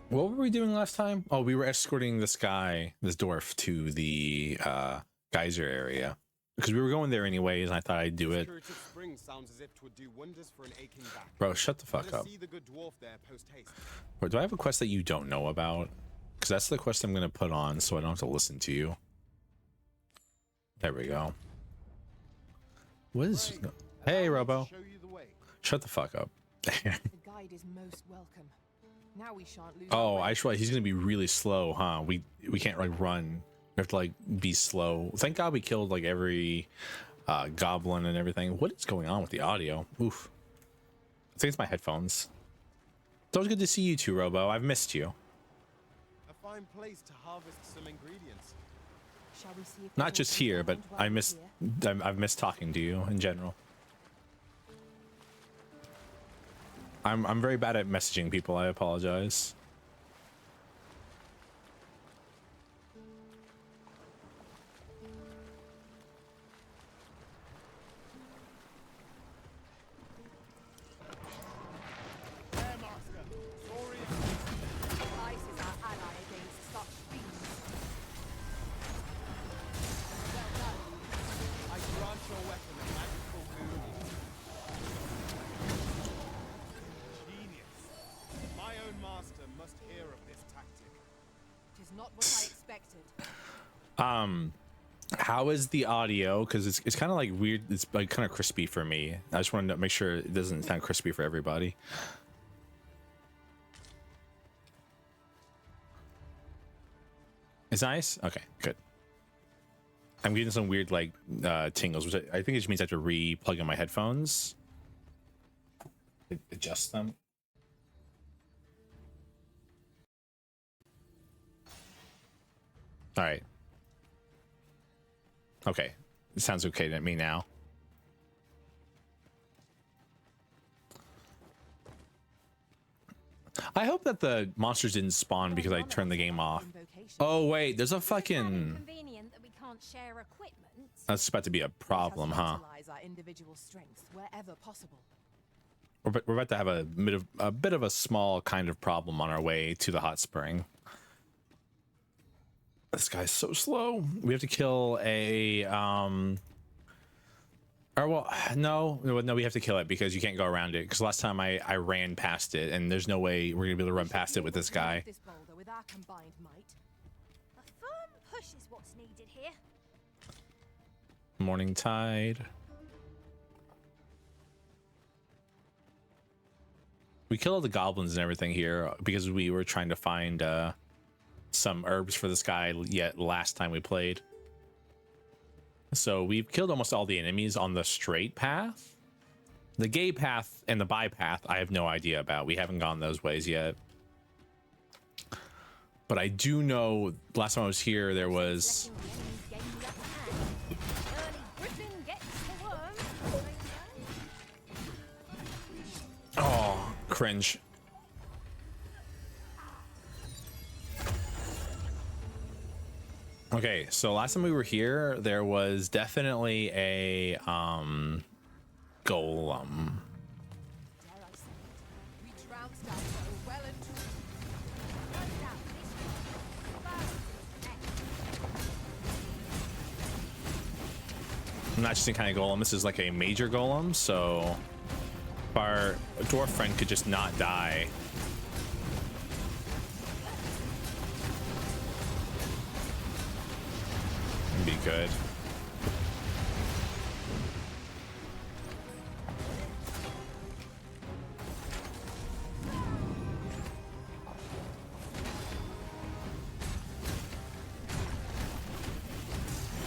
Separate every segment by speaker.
Speaker 1: What were we doing last time? Oh, we were escorting this guy, this dwarf, to the geyser area because we were going there anyways, and I thought I'd do it. Bro, shut the fuck up. Bro, do I have a quest that you don't know about? Because that's the quest I'm gonna put on, so I don't have to listen to you. There we go. What is? Hey, Robo. Shut the fuck up.
Speaker 2: The guide is most welcome. Now we shan't lose.
Speaker 1: Oh, I just realized he's gonna be really slow, huh? We can't like run. We have to like be slow. Thank God we killed like every goblin and everything. What is going on with the audio? Oof. I think it's my headphones. It's always good to see you too, Robo. I've missed you.
Speaker 3: A fine place to harvest some ingredients.
Speaker 2: Shall we see if
Speaker 1: Not just here, but I've missed talking to you in general. I'm very bad at messaging people. I apologize. How is the audio? Because it's kind of like weird. It's like kind of crispy for me. I just wanted to make sure it doesn't sound crispy for everybody. It's nice. Okay, good. I'm getting some weird like tingles, which I think it just means I have to re-plug in my headphones. Adjust them. All right. Okay, it sounds okay to me now. I hope that the monsters didn't spawn because I turned the game off. Oh wait, there's a fucking... That's about to be a problem, huh? We're about to have a bit of a small kind of problem on our way to the hot spring. This guy's so slow. We have to kill a or well, no, we have to kill it because you can't go around it. Because last time I ran past it, and there's no way we're gonna be able to run past it with this guy. Morning tide. We killed all the goblins and everything here because we were trying to find some herbs for this guy yet last time we played. So we've killed almost all the enemies on the straight path. The gay path and the by path I have no idea about. We haven't gone those ways yet. But I do know last time I was here there was... Oh, cringe. Okay, so last time we were here, there was definitely a golem. Not just any kind of golem, this is like a major golem, so if our dwarf friend could just not die. Be good.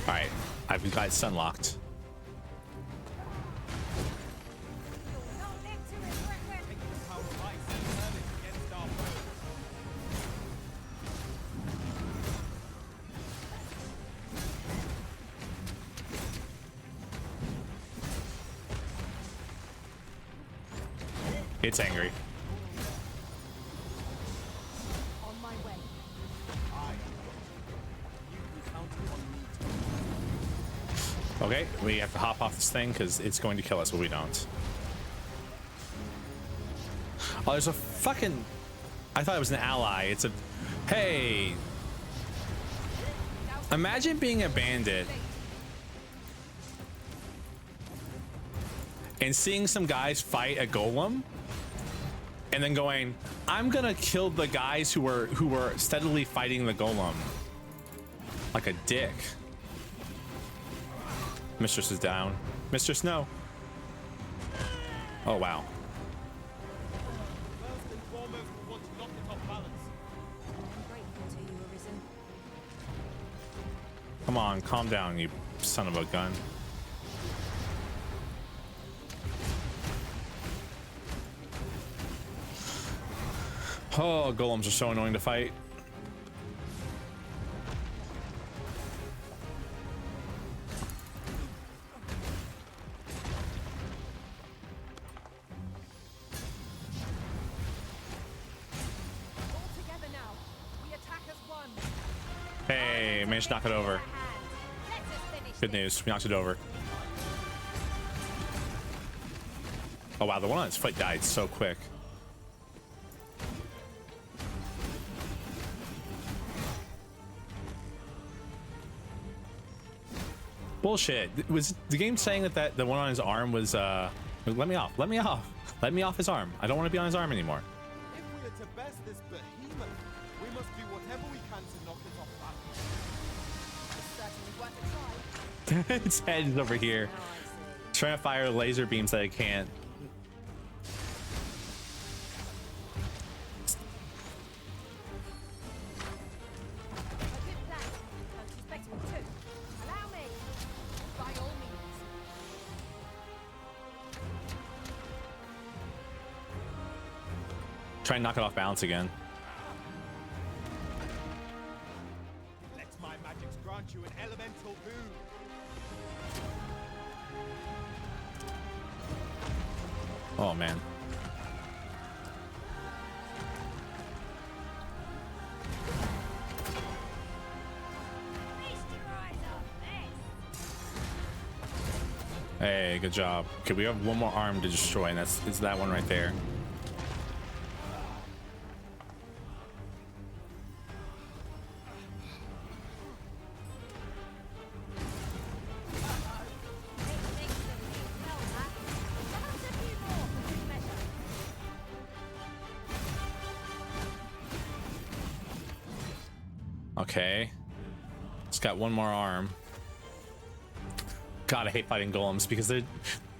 Speaker 1: All right, I've got sun locked. It's angry.
Speaker 2: On my way.
Speaker 1: Okay, we have to hop off this thing because it's going to kill us, but we don't. Oh, there's a fucking... I thought it was an ally. It's a... Hey! Imagine being a bandit and seeing some guys fight a golem and then going, I'm gonna kill the guys who were steadily fighting the golem. Like a dick. Mistress is down. Mistress, no. Oh, wow.
Speaker 3: First and foremost, we want to knock it off balance.
Speaker 2: I'm grateful to you, Arisen.
Speaker 1: Come on, calm down, you son of a gun. Oh, golems are so annoying to fight.
Speaker 2: All together now. We attack as one.
Speaker 1: Hey, managed to knock it over. Good news, we knocked it over. Oh wow, the one on its foot died so quick. Bullshit. Was the game saying that the one on his arm was let me off, let me off, let me off his arm. I don't want to be on his arm anymore.
Speaker 3: If we are to best this behemoth, we must do whatever we can to knock it off balance.
Speaker 2: It's certainly worth a try.
Speaker 1: Its head is over here.
Speaker 2: Now I see.
Speaker 1: Trying to fire laser beams that I can't.
Speaker 2: A good plan. Don't suspect me too. Allow me. By all means.
Speaker 1: Try and knock it off balance again.
Speaker 3: Let my magics grant you an elemental boon.
Speaker 1: Oh man. Hey, good job. Okay, we have one more arm to destroy, and it's that one right there. Okay. It's got one more arm. God, I hate fighting golems because they're...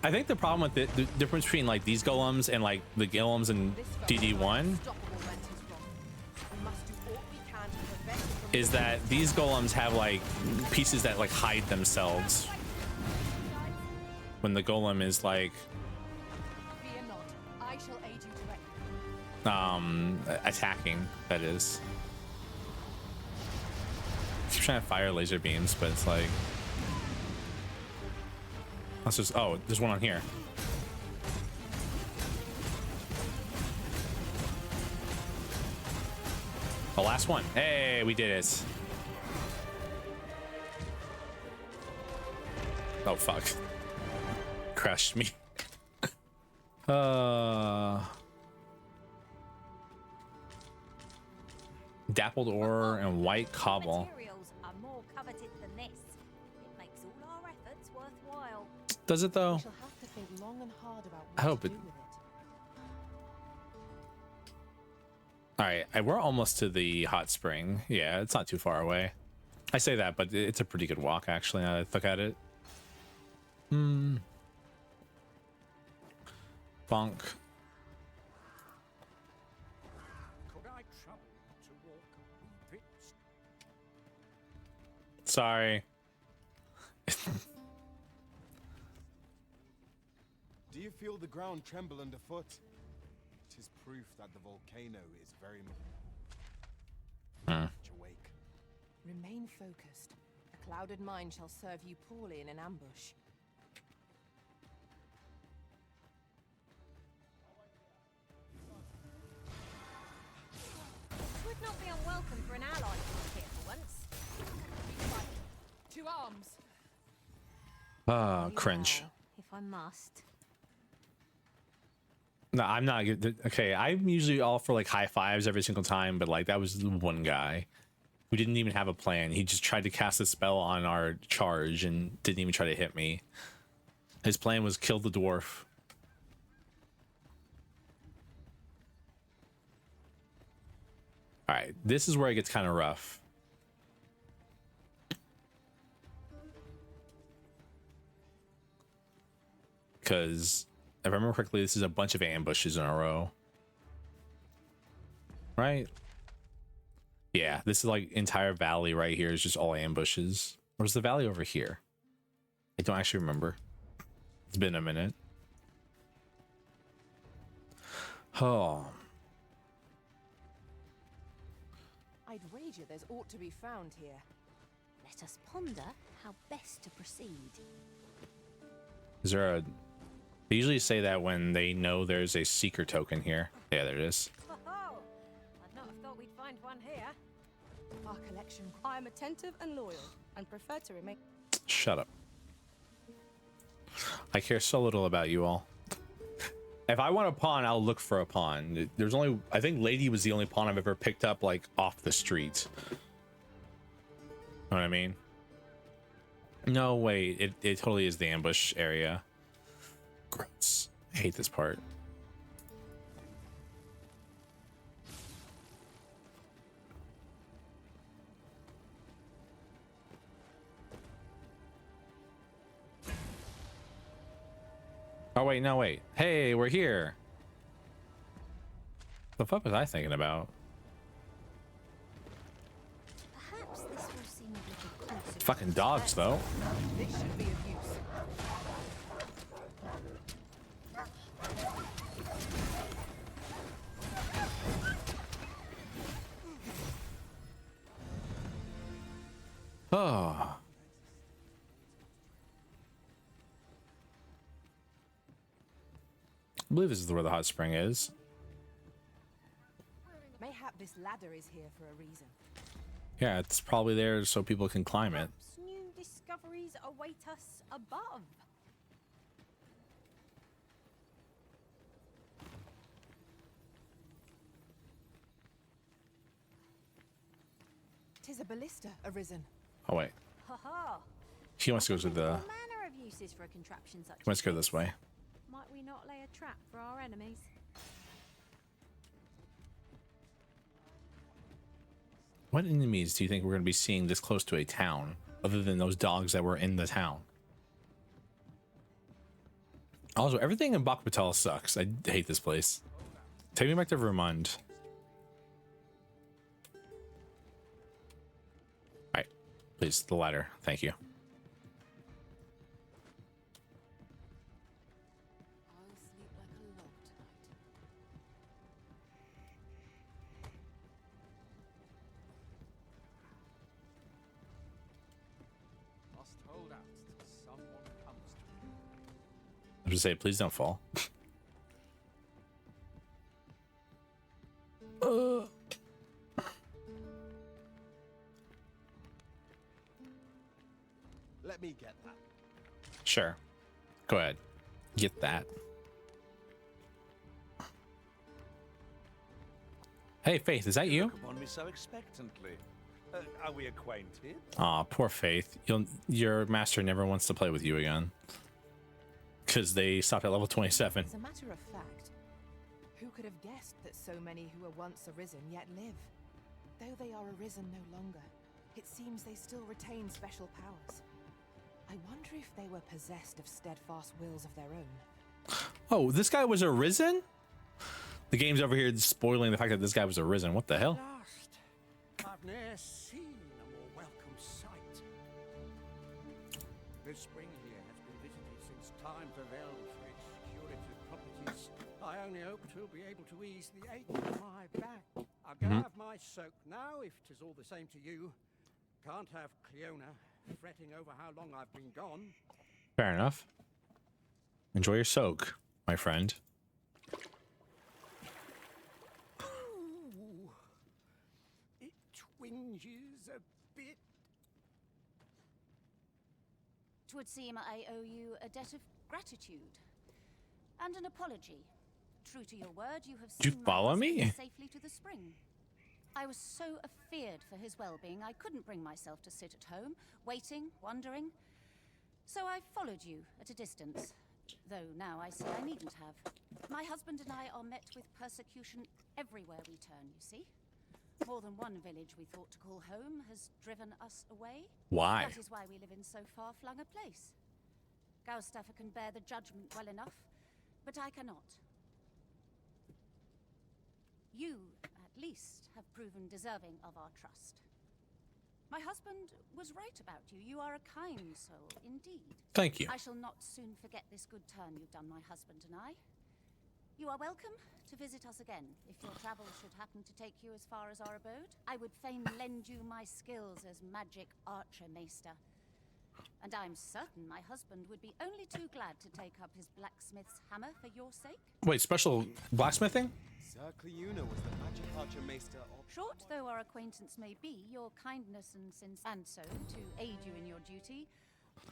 Speaker 1: I think the problem with the difference between like these golems and like the golems in DD1 is that these golems have like pieces that like hide themselves when the golem is like
Speaker 2: Fear not. I shall aid you directly.
Speaker 1: attacking, that is. I'm trying to fire laser beams, but it's like... Let's just... Oh, there's one on here. The last one. Hey, we did it. Oh, fuck. Crushed me. Dappled ore and white cobble.
Speaker 4: Materials are more coveted than this. It makes all our efforts worthwhile.
Speaker 1: Does it though?
Speaker 2: We shall have to think long and hard about
Speaker 1: I
Speaker 2: what
Speaker 1: hope
Speaker 2: to
Speaker 1: it-
Speaker 2: do with it.
Speaker 1: All right, we're almost to the hot spring. Yeah, it's not too far away. I say that, but it's a pretty good walk actually. Now that I look at it. Bonk.
Speaker 5: Could I trouble to walk a wee bit?
Speaker 1: Sorry.
Speaker 3: Do you feel the ground tremble underfoot? It is proof that the volcano is very much awake.
Speaker 2: Remain focused. A clouded mind shall serve you poorly in an ambush.
Speaker 4: Would not be unwelcome for an ally to look here for once.
Speaker 2: To arms!
Speaker 1: Ah, cringe.
Speaker 4: Well, if I must.
Speaker 1: No, I'm not good. Okay, I'm usually all for like high fives every single time, but like that was the one guy who didn't even have a plan. He just tried to cast a spell on our charge and didn't even try to hit me. His plan was kill the dwarf. All right, this is where it gets kind of rough. Because if I remember correctly, this is a bunch of ambushes in a row. Right? Yeah, this is like entire valley right here is just all ambushes. Or is the valley over here? I don't actually remember. It's been a minute. Oh.
Speaker 2: I'd wager there's aught to be found here.
Speaker 4: Let us ponder how best to proceed.
Speaker 1: Is there a... They usually say that when they know there's a seeker token here. Yeah, there it is.
Speaker 2: Oh, I'd not have thought we'd find one here.
Speaker 6: Our collection. I am attentive and loyal, and prefer to remain.
Speaker 1: Shut up. I care so little about you all. If I want a pawn, I'll look for a pawn. There's only... I think Lady was the only pawn I've ever picked up, like, off the street. Know what I mean? No, wait. It totally is the ambush area. Gross. I hate this part. Oh, wait, no, wait. Hey, we're here. The fuck was I thinking about?
Speaker 4: Perhaps this will seem a little closer.
Speaker 1: Fucking dogs, though.
Speaker 2: This should be of use.
Speaker 1: Oh. I believe this is where the hot spring is.
Speaker 2: Mayhap this ladder is here for a reason.
Speaker 1: Yeah, it's probably there so people can climb it.
Speaker 2: Perhaps new discoveries await us above. Tis a ballista arisen.
Speaker 1: Oh, wait.
Speaker 4: Ha ha.
Speaker 1: He wants to go to the...
Speaker 4: All manner of uses for a contraption such
Speaker 1: He wants
Speaker 4: as
Speaker 1: to go this way.
Speaker 2: Might we not lay a trap for our enemies?
Speaker 1: What enemies do you think we're going to be seeing this close to a town, other than those dogs that were in the town? Also, everything in Bakbatal sucks. I hate this place. Take me back to Vermund. Alright. Please, the ladder. Thank you.
Speaker 2: I'll sleep like a log tonight.
Speaker 5: Must hold out till someone comes to me.
Speaker 1: I was gonna say, please don't fall.
Speaker 3: Let me get that.
Speaker 1: Sure. Go ahead. Get that. Hey, Faith, is that you?
Speaker 7: Look upon me so expectantly. Are we acquainted?
Speaker 1: Aw, poor Faith. Your master never wants to play with you again. Because they stopped at level 27.
Speaker 2: As a matter of fact, who could have guessed that so many who were once arisen yet live? Though they are arisen no longer, it seems they still retain special powers. I wonder if they were possessed of steadfast wills of their own.
Speaker 1: Oh, this guy was arisen? The game's over here spoiling the fact that this guy was arisen. What the hell?
Speaker 5: Last, I've ne'er seen a more welcome sight. This spring here has been visited since time prevailed for its curative properties. I only hope to be able to ease the ache in my back. I'll go have my soak now, if 'tis all the same to you. Can't have Cleona fretting over how long I've been gone.
Speaker 1: Fair enough. Enjoy your soak, my friend.
Speaker 5: Ooh, it twinges a bit.
Speaker 4: 'Twould seem I owe you a debt of gratitude and an apology. true to your word, you have
Speaker 1: Did you
Speaker 4: seen my
Speaker 1: follow
Speaker 4: husband
Speaker 1: me?
Speaker 4: safely to the spring. I was so afeared for his well-being, I couldn't bring myself to sit at home, waiting, wondering. So I followed you at a distance, though now I see I needn't have. My husband and I are met with persecution everywhere we turn, you see. More than one village we thought to call home has driven us away.
Speaker 1: Why?
Speaker 4: That is why we live in so far-flung a place. Gaustaffer can bear the judgment well enough, but I cannot. You, at least, have proven deserving of our trust. My husband was right about you. You are a kind soul, indeed.
Speaker 1: Thank you.
Speaker 4: I shall not soon forget this good turn you've done my husband and I. You are welcome to visit us again, if your travels should happen to take you as far as our abode. I would fain lend you my skills as magic archer maester. And I'm certain my husband would be only too glad to take up his blacksmith's hammer for your sake.
Speaker 1: Wait, special blacksmithing?
Speaker 3: Sir Cleuna was the magic archer maester of...
Speaker 4: Short though our acquaintance may be, your kindness and so to aid you in your duty,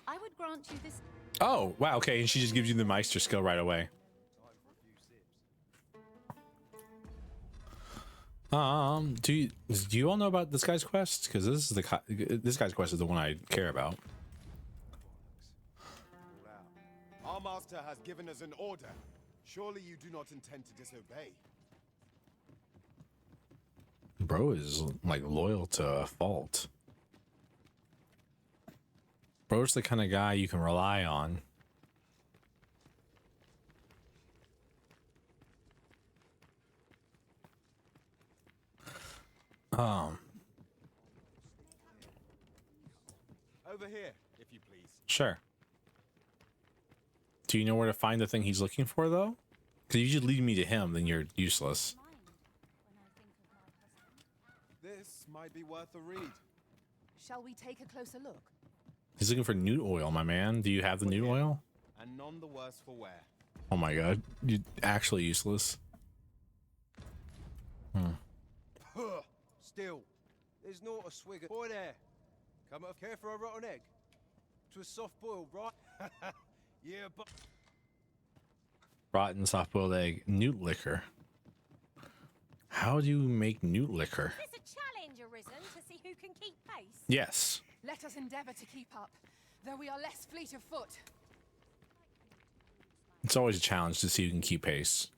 Speaker 4: I would grant you this.
Speaker 1: Oh, wow, okay, and she just gives you the Meister skill right away. Do you all know about this guy's quest? Because this guy's quest is the one I care about.
Speaker 3: Our master has given us an order. Surely you do not intend to disobey.
Speaker 1: Bro is like loyal to a fault. Bro's the kind of guy you can rely on.
Speaker 3: Over here, if you please.
Speaker 1: Sure. Do you know where to find the thing he's looking for, though? Because you should lead me to him, then you're useless.
Speaker 3: This might be worth a read.
Speaker 2: Shall we take a closer look?
Speaker 1: He's looking for newt oil, my man. Do you have the newt oil?
Speaker 3: And none the worse for wear.
Speaker 1: Oh my god. You're actually useless.
Speaker 5: Still, there's not a swig of... Boy there, come up, care for a rotten egg? 'Twas soft boiled, right? Yeah, but...
Speaker 1: Rotten soft-boiled egg. Newt liquor. How do you make newt liquor?
Speaker 4: Is this a challenge arisen to see who can keep pace?
Speaker 1: Yes.
Speaker 2: Let us endeavor to keep up, though we are less fleet of foot.
Speaker 1: It's always a challenge to see who can keep pace.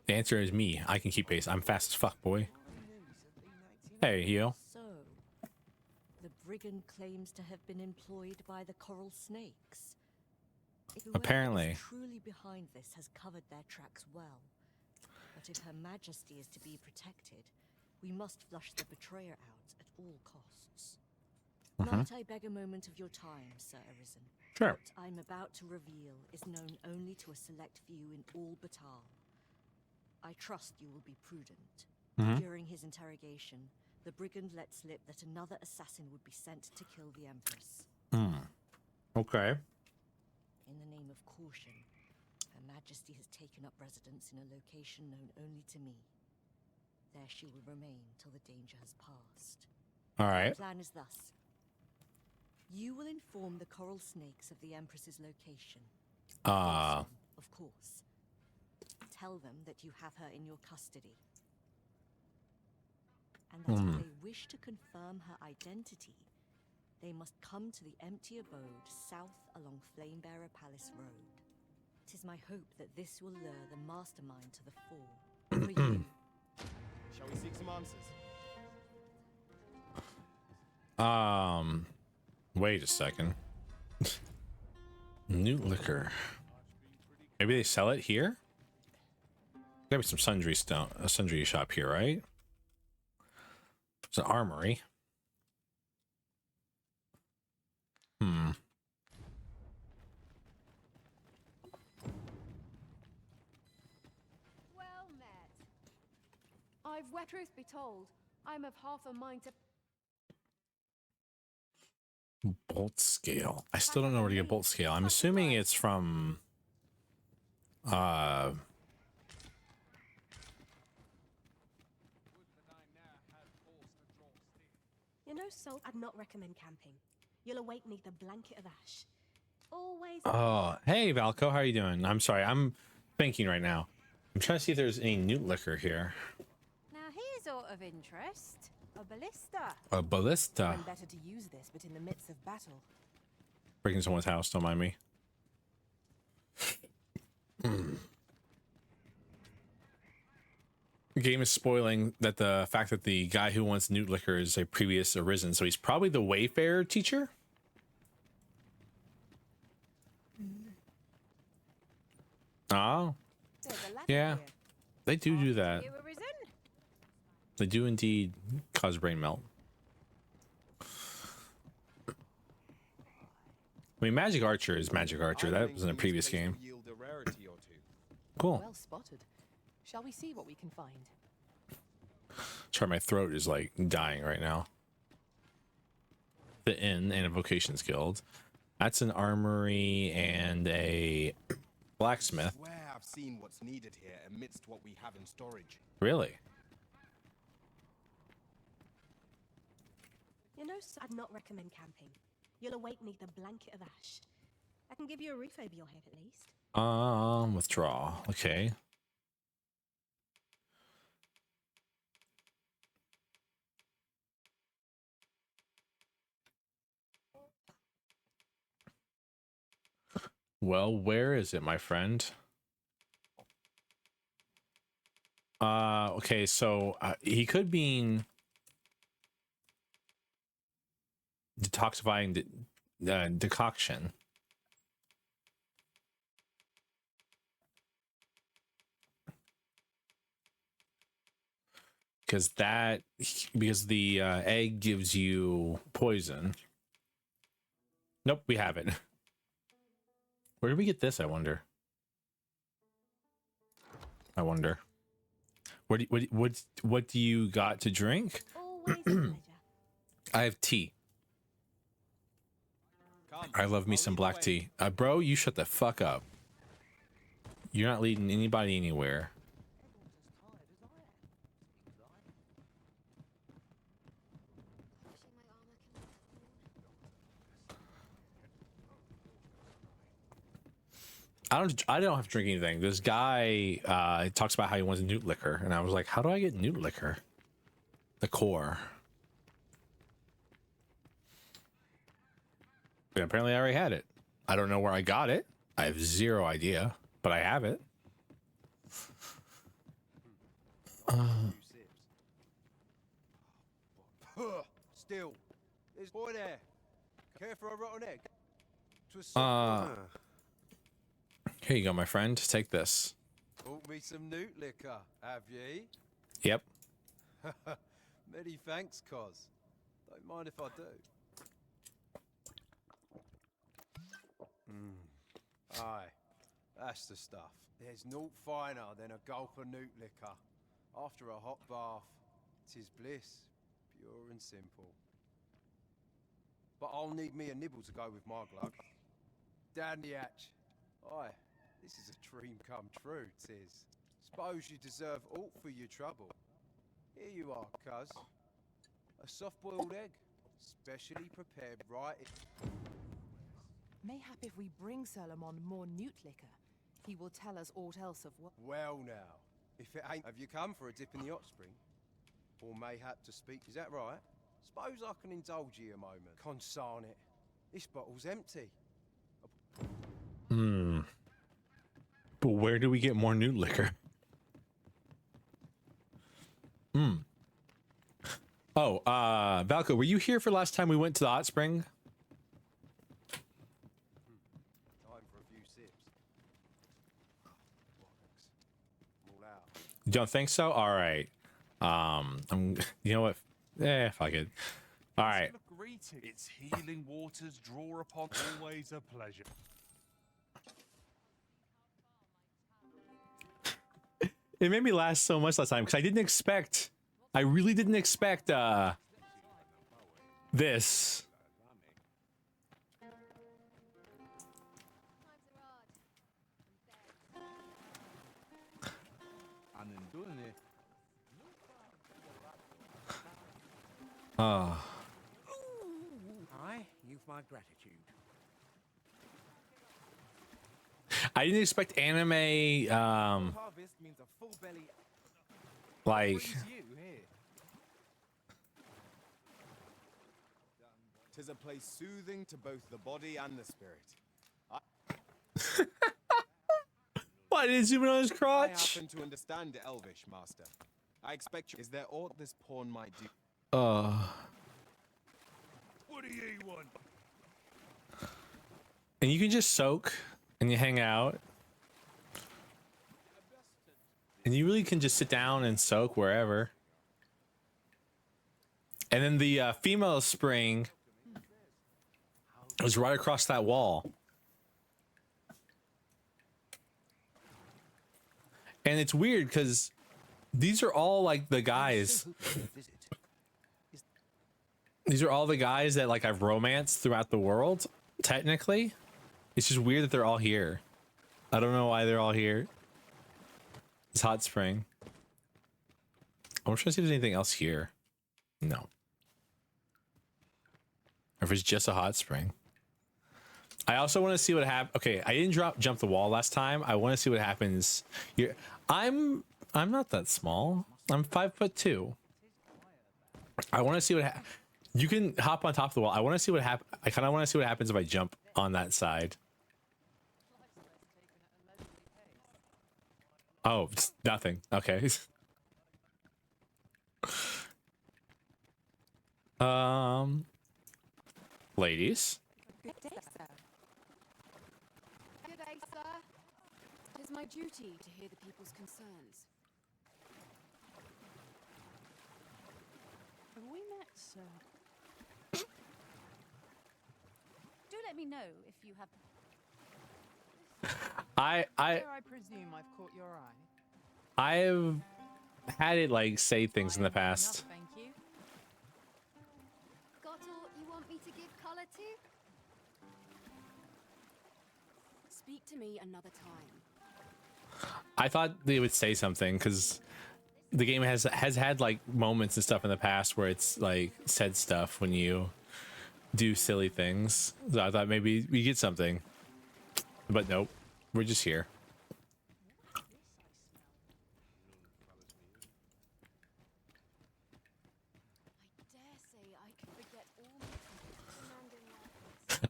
Speaker 1: The answer is me. I can keep pace. I'm fast as fuck, boy. Hey, yo.
Speaker 8: So, the brigand claims to have been employed by the coral snakes. Whoever
Speaker 1: Apparently.
Speaker 8: is truly behind this has covered their tracks well. But if Her Majesty is to be protected, we must flush the betrayer out at all costs. Might I beg a moment of your time, Sir Arisen?
Speaker 1: Sure.
Speaker 8: What I'm about to reveal is known only to a select few in all Batal. I trust you will be prudent. During his interrogation, the brigand let slip that another assassin would be sent to kill the Empress.
Speaker 1: Okay.
Speaker 8: In the name of caution, Her Majesty has taken up residence in a location known only to me. There she will remain till the danger has passed.
Speaker 1: All right.
Speaker 8: The plan is thus. You will inform the coral snakes of the Empress's location. Of course. Tell them that you have her in your custody. And that if they wish to confirm her identity, they must come to the empty abode south along Flamebearer Palace Road. 'Tis my hope that this will lure the mastermind to the fore. For you.
Speaker 3: Shall we seek some answers?
Speaker 1: Wait a second. Newt liquor. Maybe they sell it here? Gotta be some sundry stone, a sundry shop here, right? It's an armory.
Speaker 6: Well met. I've wet truth be told, I'm of half a mind to...
Speaker 1: Bolt scale. I still don't know where to get bolt scale. I'm assuming it's from
Speaker 9: You know, Salt, I'd not recommend camping. You'll await neath a blanket of ash.
Speaker 6: Always.
Speaker 1: Oh, hey Valco, how are you doing? I'm sorry, I'm thinking right now. I'm trying to see if there's any newt liquor here.
Speaker 6: Now here's out of interest. A ballista.
Speaker 1: A ballista.
Speaker 2: When better to use this, but in the midst of battle.
Speaker 1: Breaking someone's house, don't mind me. The game is spoiling that the fact that the guy who wants newt liquor is a previous Arisen, so he's probably the Wayfarer teacher. Oh,
Speaker 6: There's a ladder
Speaker 1: yeah,
Speaker 6: here.
Speaker 1: they do that.
Speaker 6: You arisen?
Speaker 1: They do indeed cause brain melt. I mean, Magic Archer is Magic Archer. That was in a previous game.
Speaker 3: Yield a rarity or two.
Speaker 1: Cool.
Speaker 2: Well spotted. Shall we see what we can find?
Speaker 1: Sorry, my throat is like dying right now. The Inn and a Vocations Guild. That's an armory and a blacksmith.
Speaker 3: I swear I've seen what's needed here amidst what we have in storage.
Speaker 1: Really?
Speaker 6: You know, I'd not recommend camping. You'll awake neath a blanket of ash. I can give you a roof over your head at least.
Speaker 1: Withdraw. Okay. Well, where is it, my friend? Okay, so he could mean detoxifying decoction. Because the egg gives you poison. Nope, we haven't. Where did we get this? I wonder. What do you got to drink?
Speaker 6: Always a pleasure.
Speaker 1: I have tea.
Speaker 3: Come,
Speaker 1: I love me
Speaker 3: I'll
Speaker 1: some
Speaker 3: lead the
Speaker 1: black
Speaker 3: way.
Speaker 1: tea. Bro, you shut the fuck up. You're not leading anybody anywhere. I don't have to drink anything. This guy talks about how he wants newt liquor, and I was like, how do I get newt liquor? The core. But apparently I already had it. I don't know where I got it. I have zero idea, but I have it.
Speaker 3: Still, there's boy there. Care for a rotten egg?
Speaker 1: Here you go, my friend. Take this.
Speaker 3: Bought me some newt liquor, have ye?
Speaker 1: Yep.
Speaker 3: Many thanks, Cos. Don't mind if I do. Aye, that's the stuff. There's naught finer than a gulp of newt liquor. After a hot bath, 'tis bliss, pure and simple. But I'll need me a nibble to go with my glug. Down the hatch. Aye, this is a dream come true, 'tis. Suppose you deserve aught for your trouble. Here you are, cuz. A soft-boiled egg, specially prepared right.
Speaker 2: Mayhap if we bring Sir Lamond more newt liquor, he will tell us aught else of what.
Speaker 3: Well now, if it ain't, have you come for a dip in the hot spring? Or mayhap to speak, is that right? Suppose I can indulge you a moment. Consarn it, this bottle's empty.
Speaker 1: But where do we get more newt liquor? Oh, Valko, were you here for last time we went to the hot spring?
Speaker 3: Time for a few sips. Bollocks. I'm all out.
Speaker 1: You don't think so? All right. You know what? Fuck it. All right.
Speaker 9: Its healing waters draw upon always a pleasure.
Speaker 1: It made me laugh so much last time because I really didn't expect this.
Speaker 9: And in doing it,
Speaker 5: Aye, you've my gratitude.
Speaker 1: I didn't expect anime
Speaker 3: Harvest means a full belly.
Speaker 1: like
Speaker 3: Brings you here. Tis a place soothing to both the body and the spirit.
Speaker 1: why did it zoom in on his
Speaker 3: I
Speaker 1: crotch?
Speaker 3: happen to understand Elvish, Master. I expect you. Is there aught this pawn might do?
Speaker 9: What do you want?
Speaker 1: And you can just soak and you hang out. And you really can just sit down and soak wherever. And then the female spring is right across that wall. And it's weird because these are all like the guys. These are all the guys that like I've romanced throughout the world, technically. It's just weird that they're all here. I don't know why they're all here. It's hot spring. I'm trying to see if there's anything else here. No. Or if it's just a hot spring. I also want to see what happens. Okay, I didn't jump the wall last time. I want to see what happens here. I'm not that small. I'm 5'2". I want to see what you can hop on top of the wall. I want to see what happens. I kind of want to see what happens if I jump on that side. Oh, it's nothing. Okay. Ladies.
Speaker 2: Good day, sir. Good day, sir. It is my duty to hear the people's concerns.
Speaker 4: Have we met, sir? Do let me know if you have.
Speaker 1: I
Speaker 2: presume I've caught your eye.
Speaker 1: I've had it like say things in the past.
Speaker 2: Thank you.
Speaker 10: Got all you want me to give colour to?
Speaker 2: Speak to me another time.
Speaker 1: I thought they would say something because the game has had like moments and stuff in the past where it's like said stuff when you do silly things. So I thought maybe we get something, but nope, we're just here.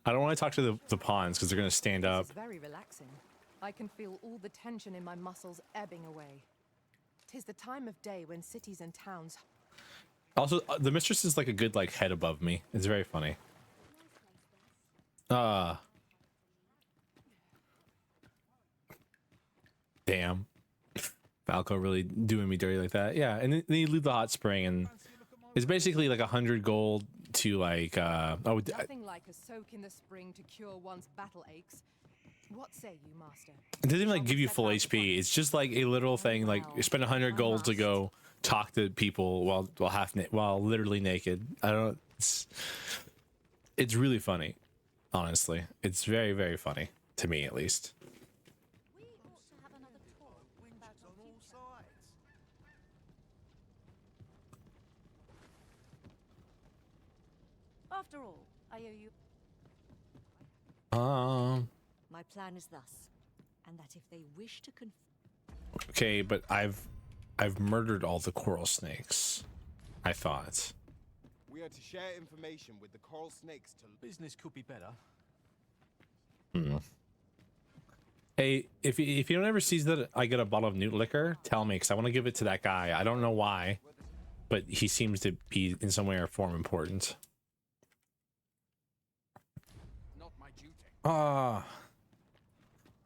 Speaker 1: I don't want to talk to the pawns because they're going to stand up.
Speaker 2: This is very relaxing. I can feel all the tension in my muscles ebbing away. 'Tis the time of day when cities and towns.
Speaker 1: Also, the mistress is like a good like head above me. It's very funny. Damn. Falco really doing me dirty like that. Yeah, and then you leave the hot spring and it's basically like 100 gold to like
Speaker 2: Nothing like a soak in the spring to cure one's battle aches. What say you, Master?
Speaker 1: it doesn't even like give you full HP. It's just like a little thing like you spend 100 gold to go talk to people while literally naked. I don't it's really funny. Honestly, it's very, very funny to me at least.
Speaker 4: We ought to have another talk about our future. After all, I owe you.
Speaker 8: My plan is thus, and that if they wish to
Speaker 1: Okay, but I've murdered all the coral snakes. I thought.
Speaker 3: We are to share information with the coral snakes to.
Speaker 5: Business could be better.
Speaker 1: Hey, if anyone ever sees that I get a bottle of newt liquor, tell me because I want to give it to that guy. I don't know why, but he seems to be in some way or form important.
Speaker 9: Not my duty.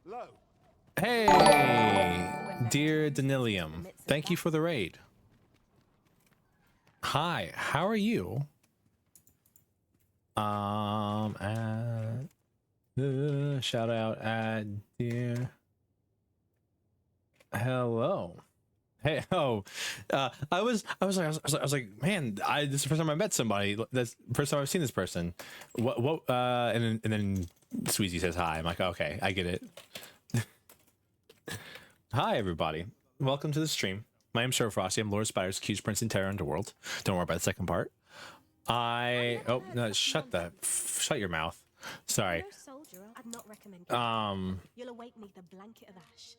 Speaker 3: Low.
Speaker 1: Hey, dear Danilium, thank you for the raid. Hi, how are you? Shout out at dear. Hello. Hey, I was like, man, this is the first time I met somebody. That's the first time I've seen this person. What? And then Sweezy says hi. I'm like, okay, I get it. Hi, everybody. Welcome to the stream. My name's Servofrosty. I'm Lord Spider's accused prince in Terror Underworld. Don't worry about the second part. Oh no! Shut your mouth. Sorry.
Speaker 6: Gerald. I'd not recommend camping. You'll await neath a blanket of ash.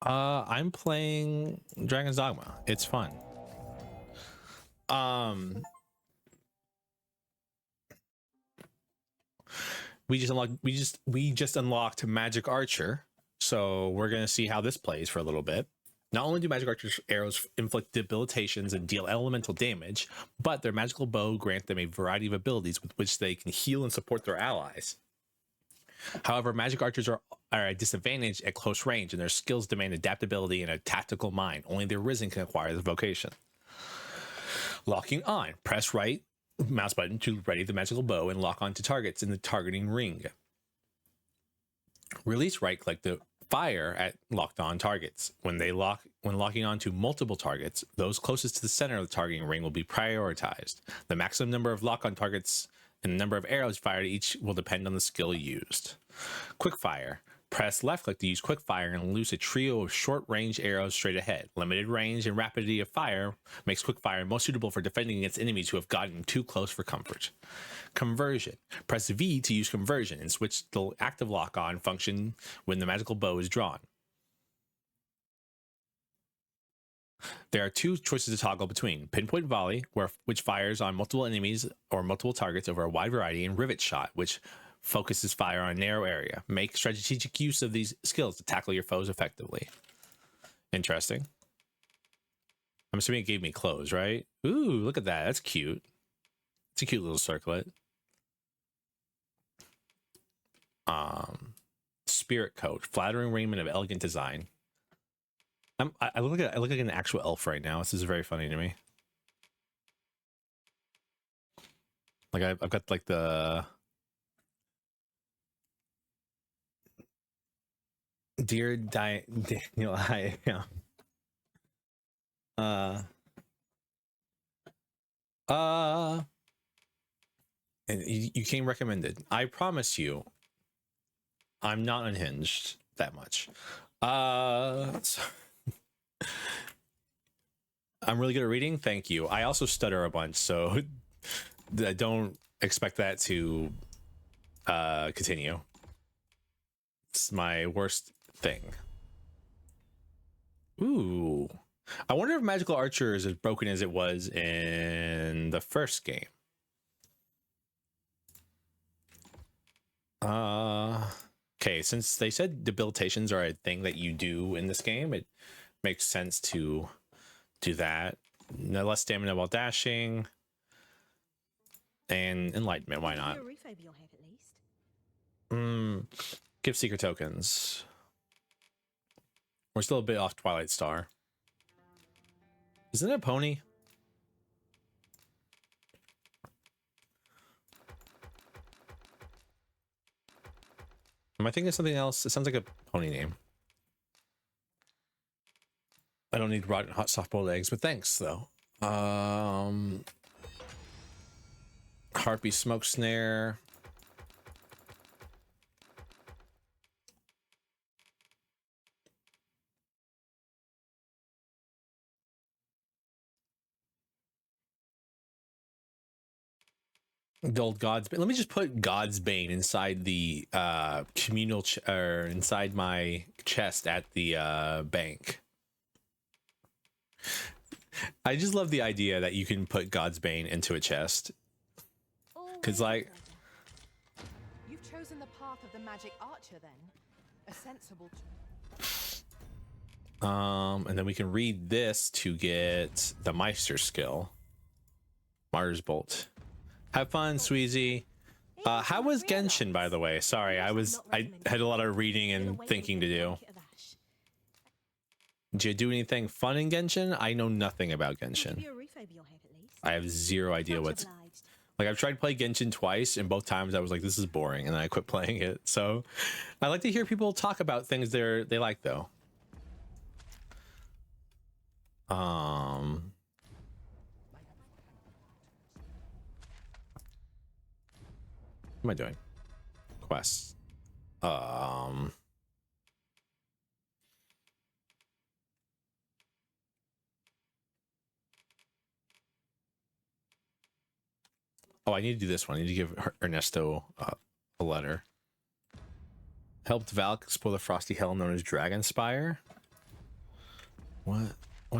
Speaker 1: I'm playing Dragon's Dogma. It's fun. We just unlocked Magic Archer, so we're gonna see how this plays for a little bit. Not only do Magic Archer's arrows inflict debilitations and deal elemental damage, but their magical bow grant them a variety of abilities with which they can heal and support their allies. However, Magic Archers are at a disadvantage at close range, and their skills demand adaptability and a tactical mind. Only the Arisen can acquire this vocation. Locking on. Press right mouse button to ready the magical bow and lock onto targets in the targeting ring. Release right click to fire at locked on targets. When locking onto multiple targets, those closest to the center of the targeting ring will be prioritized. The maximum number of lock on targets and the number of arrows fired each will depend on the skill used. Quick fire. Press left click to use quick fire and loose a trio of short range arrows straight ahead. Limited range and rapidity of fire makes quick fire most suitable for defending against enemies who have gotten too close for comfort. Conversion. Press V to use conversion and switch the active lock on function when the magical bow is drawn. There are two choices to toggle between: pinpoint volley, which fires on multiple enemies or multiple targets over a wide variety, and rivet shot, which focuses fire on a narrow area. Make strategic use of these skills to tackle your foes effectively. Interesting. I'm assuming it gave me clothes, right? Ooh, look at that. That's cute. It's a cute little circlet. Spirit coat, flattering raiment of elegant design. I look like an actual elf right now. This is very funny to me. Like I've got like the Dear Daniel, I and you came recommended. I promise you, I'm not unhinged that much. So I'm really good at reading. Thank you. I also stutter a bunch, so don't expect that to continue. It's my worst thing. Ooh. I wonder if Magical Archer is as broken as it was in the first game. Okay, since they said debilitations are a thing that you do in this game, it makes sense to do that. No less stamina while dashing. And enlightenment, why not? Give secret tokens. We're still a bit off Twilight Star. Isn't it a pony? Am I thinking of something else? It sounds like a pony name. I don't need rotten hot soft-boiled eggs, but thanks though. Harpy smoke snare. Gold God's Bane. Let me just put God's Bane inside the communal or inside my chest at the bank. I just love the idea that you can put God's Bane into a chest. Cause like,
Speaker 2: you've chosen the path of the magic archer, then a sensible choice.
Speaker 1: And then we can read this to get the Meister skill. Martyr's Bolt. Have fun, Sweezy. How was Genshin, by the way? Sorry, I had a lot of reading and thinking to do. Did you do anything fun in Genshin? I know nothing about Genshin. I have zero idea what's... Like, I've tried to play Genshin twice, and both times I was like, this is boring, and then I quit playing it. So, I like to hear people talk about things they like, though. What am I doing? Quests. Oh, I need to do this one. I need to give Ernesto a letter. Helped Valk explore the frosty hell known as Dragonspire. What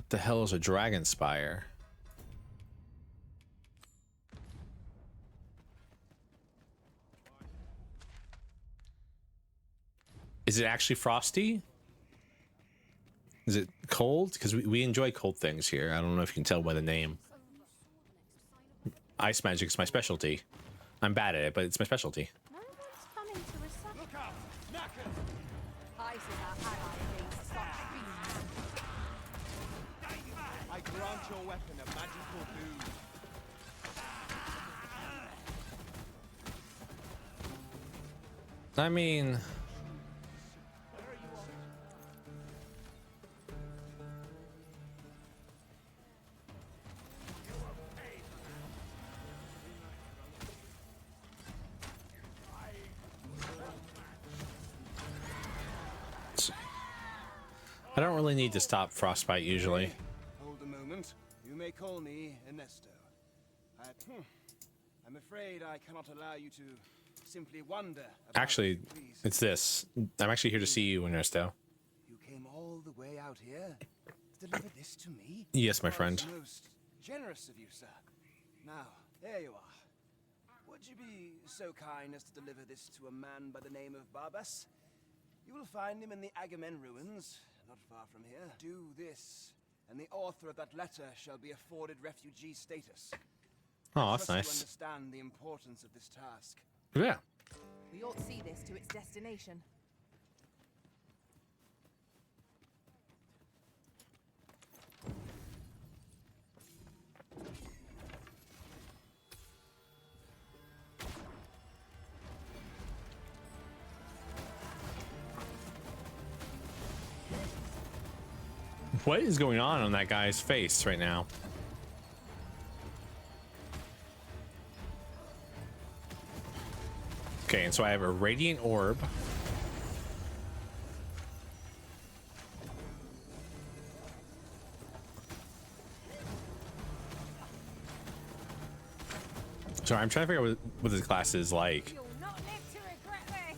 Speaker 1: the hell is a Dragonspire? Is it actually frosty? Is it cold? Because we enjoy cold things here. I don't know if you can tell by the name. Ice magic is my specialty. I'm bad at it, but it's my specialty.
Speaker 4: No one's coming to resuscitate.
Speaker 5: Look out! Knackers!
Speaker 2: Ice is our ally against such fiends.
Speaker 3: I grant your weapon a magical boon.
Speaker 1: I mean, I don't really need to stop frostbite usually.
Speaker 3: Hold a moment. You may call me Ernesto. I'm afraid I cannot allow you to simply wander.
Speaker 1: Actually, it's this. I'm actually here to see you, Ernesto.
Speaker 3: You came all the way out here to deliver this to me?
Speaker 1: Yes, my friend.
Speaker 3: That's most generous of you, sir. Now, there you are. Would you be so kind as to deliver this to a man by the name of Barbas? You will find him in the Agamemnon ruins, not far from here. Do this, and the author of that letter shall be afforded refugee status.
Speaker 1: Oh, that's
Speaker 3: I trust
Speaker 1: nice.
Speaker 3: you understand the importance of this task.
Speaker 1: Yeah.
Speaker 2: We ought to see this to its destination.
Speaker 1: What is going on that guy's face right now? Okay, and so I have a radiant orb. So I'm trying to figure out what this class is like.
Speaker 10: You'll not live to regret this.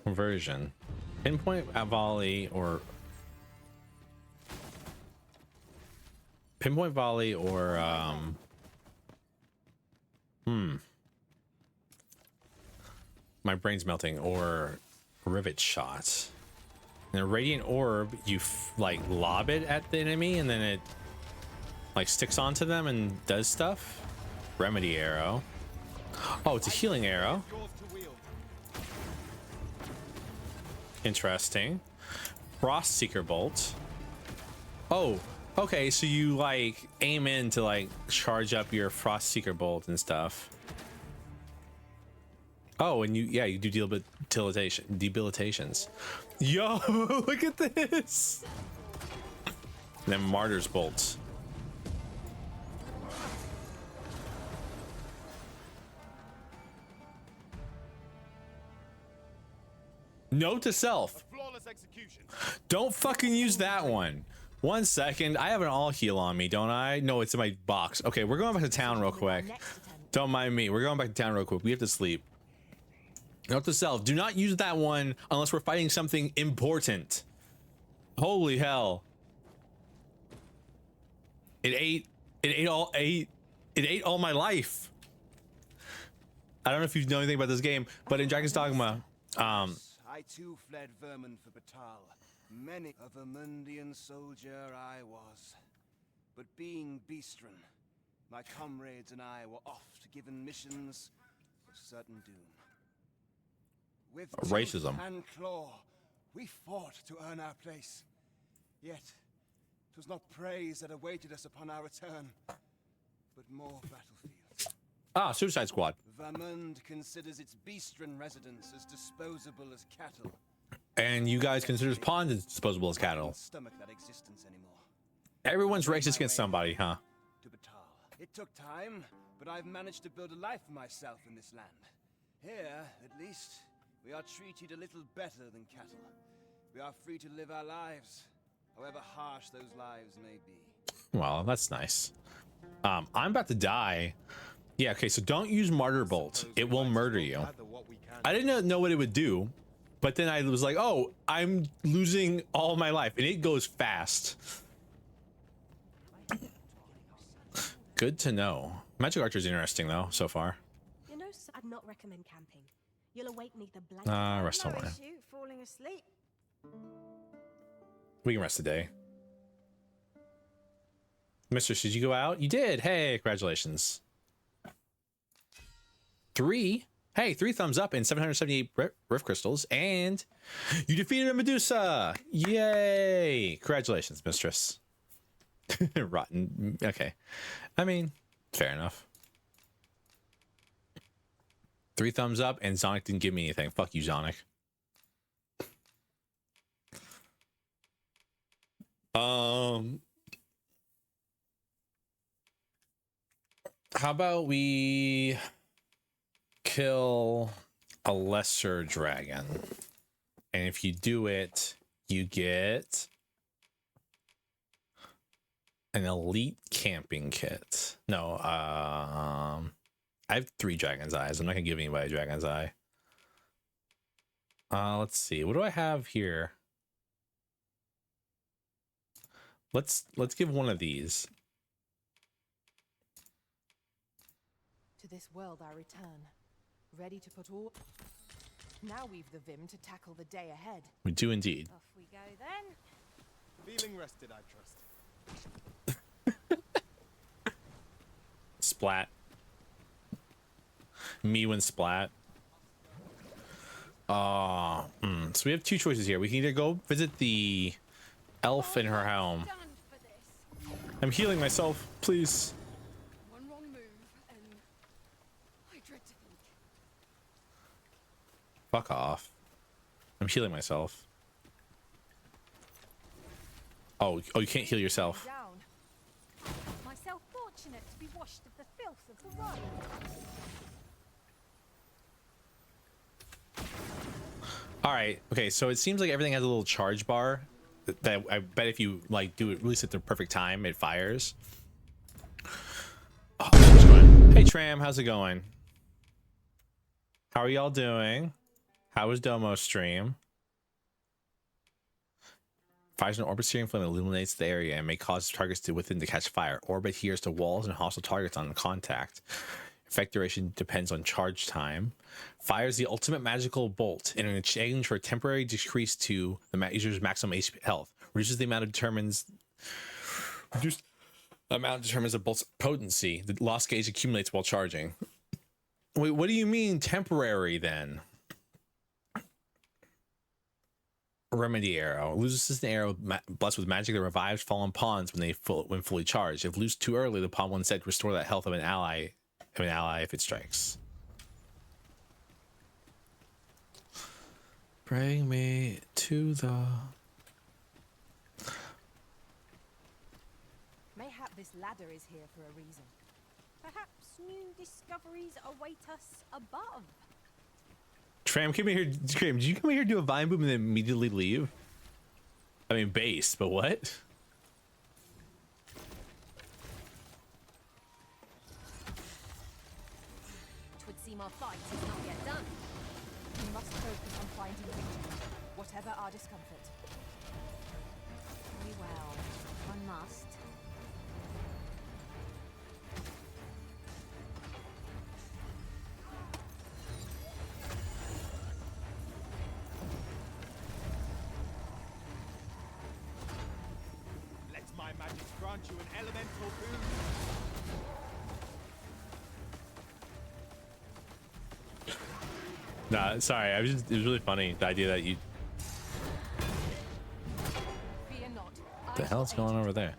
Speaker 1: Conversion. Pinpoint volley or pinpoint volley or my brain's melting, or rivet shot. And a radiant orb, you like lob it at the enemy and then it like sticks onto them and does stuff. Remedy arrow. Oh, it's a healing arrow. Interesting. Frost Seeker Bolt. Oh, okay, so you like aim in to like charge up your Frost Seeker Bolt and stuff. Oh, and you do debilitations. Yo, look at this. And then Martyr's Bolt. Note to self. Don't fucking use that one. 1 second. I have an all heal on me, don't I? No, it's in my box. Okay, we're going back to town real quick. Don't mind me. We're going back to town real quick. We have to sleep. Note to self. Do not use that one unless we're fighting something important. Holy hell. It ate all my life. I don't know if you know anything about this game, but in Dragon's Dogma,
Speaker 3: I too fled vermin for Batal. Many a Vermundian soldier I was. But being Beastren, my comrades and I were oft given missions of certain doom. With
Speaker 1: racism
Speaker 3: and claw, we fought to earn our place. Yet, 'twas not praise that awaited us upon our return, but more battlefields.
Speaker 1: Ah, Suicide Squad.
Speaker 3: Vermund considers its Beastren residents as disposable as cattle.
Speaker 1: And you guys consider pawns as disposable as cattle.
Speaker 3: Stomach that existence anymore.
Speaker 1: Everyone's racist against somebody, huh?
Speaker 3: To Batal. It took time, but I've managed to build a life for myself in this land. Here, at least, we are treated a little better than cattle. We are free to live our lives, however harsh those lives may be.
Speaker 1: Well, that's nice. I'm about to die. Yeah, okay, so don't use Martyr Bolt. It will murder you. I didn't know what it would do, but then I was like, oh, I'm losing all my life, and it goes fast. Good to know. Magic Archer is interesting, though, so far.
Speaker 6: You know, I'd not recommend camping. You'll awake neath a blanket.
Speaker 1: Rest
Speaker 10: No
Speaker 1: all morning.
Speaker 10: issue falling asleep.
Speaker 1: We can rest today. Mistress, did you go out? You did. Hey, congratulations. 3. Hey, 3 thumbs up and 778 rift crystals, and you defeated a Medusa. Yay! Congratulations, Mistress. Rotten. Okay. I mean, fair enough. 3 thumbs up, and Zonic didn't give me anything. Fuck you, Zonic. How about we kill a lesser dragon? And if you do it, you get an elite camping kit. No, I have 3 dragon's eyes. I'm not gonna give anybody a dragon's eye. Let's see. What do I have here? Let's give one of these.
Speaker 2: To this world I return, ready to put all... Now we've the vim to tackle the day ahead.
Speaker 1: We do indeed.
Speaker 10: Off we go then.
Speaker 3: Feeling rested, I trust.
Speaker 1: Splat. Me when splat. So we have 2 choices here. We can either go visit the elf in her home.
Speaker 10: Done for this.
Speaker 1: I'm healing myself, please.
Speaker 10: One wrong move, and I dread to think.
Speaker 1: Fuck off. I'm healing myself. Oh, you can't heal yourself.
Speaker 10: Down. Myself fortunate to be washed of the filth of the world.
Speaker 1: All right. Okay. So it seems like everything has a little charge bar that I bet if you like do it release at the perfect time, it fires. Oh, what's going on? Hey Tram, how's it going? How are y'all doing? How was Domo stream? Fires an orbit searing flame illuminates the area and may cause targets to within to catch fire. Orbit adheres to walls and hostile targets on contact. Effect duration depends on charge time. Fires the ultimate magical bolt in exchange for a temporary decrease to the user's maximum HP health. Reduces the amount of determines the bolt's potency. The loss gauge accumulates while charging. Wait, what do you mean temporary then? Remedy arrow. Loses an arrow blessed with magic that revives fallen pawns when fully charged. If lose too early, the pawn will instead restore that health of an ally if it strikes. Bring me to the...
Speaker 2: Mayhap this ladder is here for a reason.
Speaker 10: Perhaps new discoveries await us above.
Speaker 1: Tram, come here. Tram, did you come here to do a vine boom and then immediately leave? I mean, base, but what?
Speaker 10: Twould seem our fight is not yet done.
Speaker 2: We must focus on finding victory, whatever our discomfort.
Speaker 10: Very well. One must.
Speaker 3: Let my magic grant you an elemental boon.
Speaker 1: Nah, sorry. It was really funny, the idea that you...
Speaker 2: Fear not.
Speaker 1: What the hell's going on over there?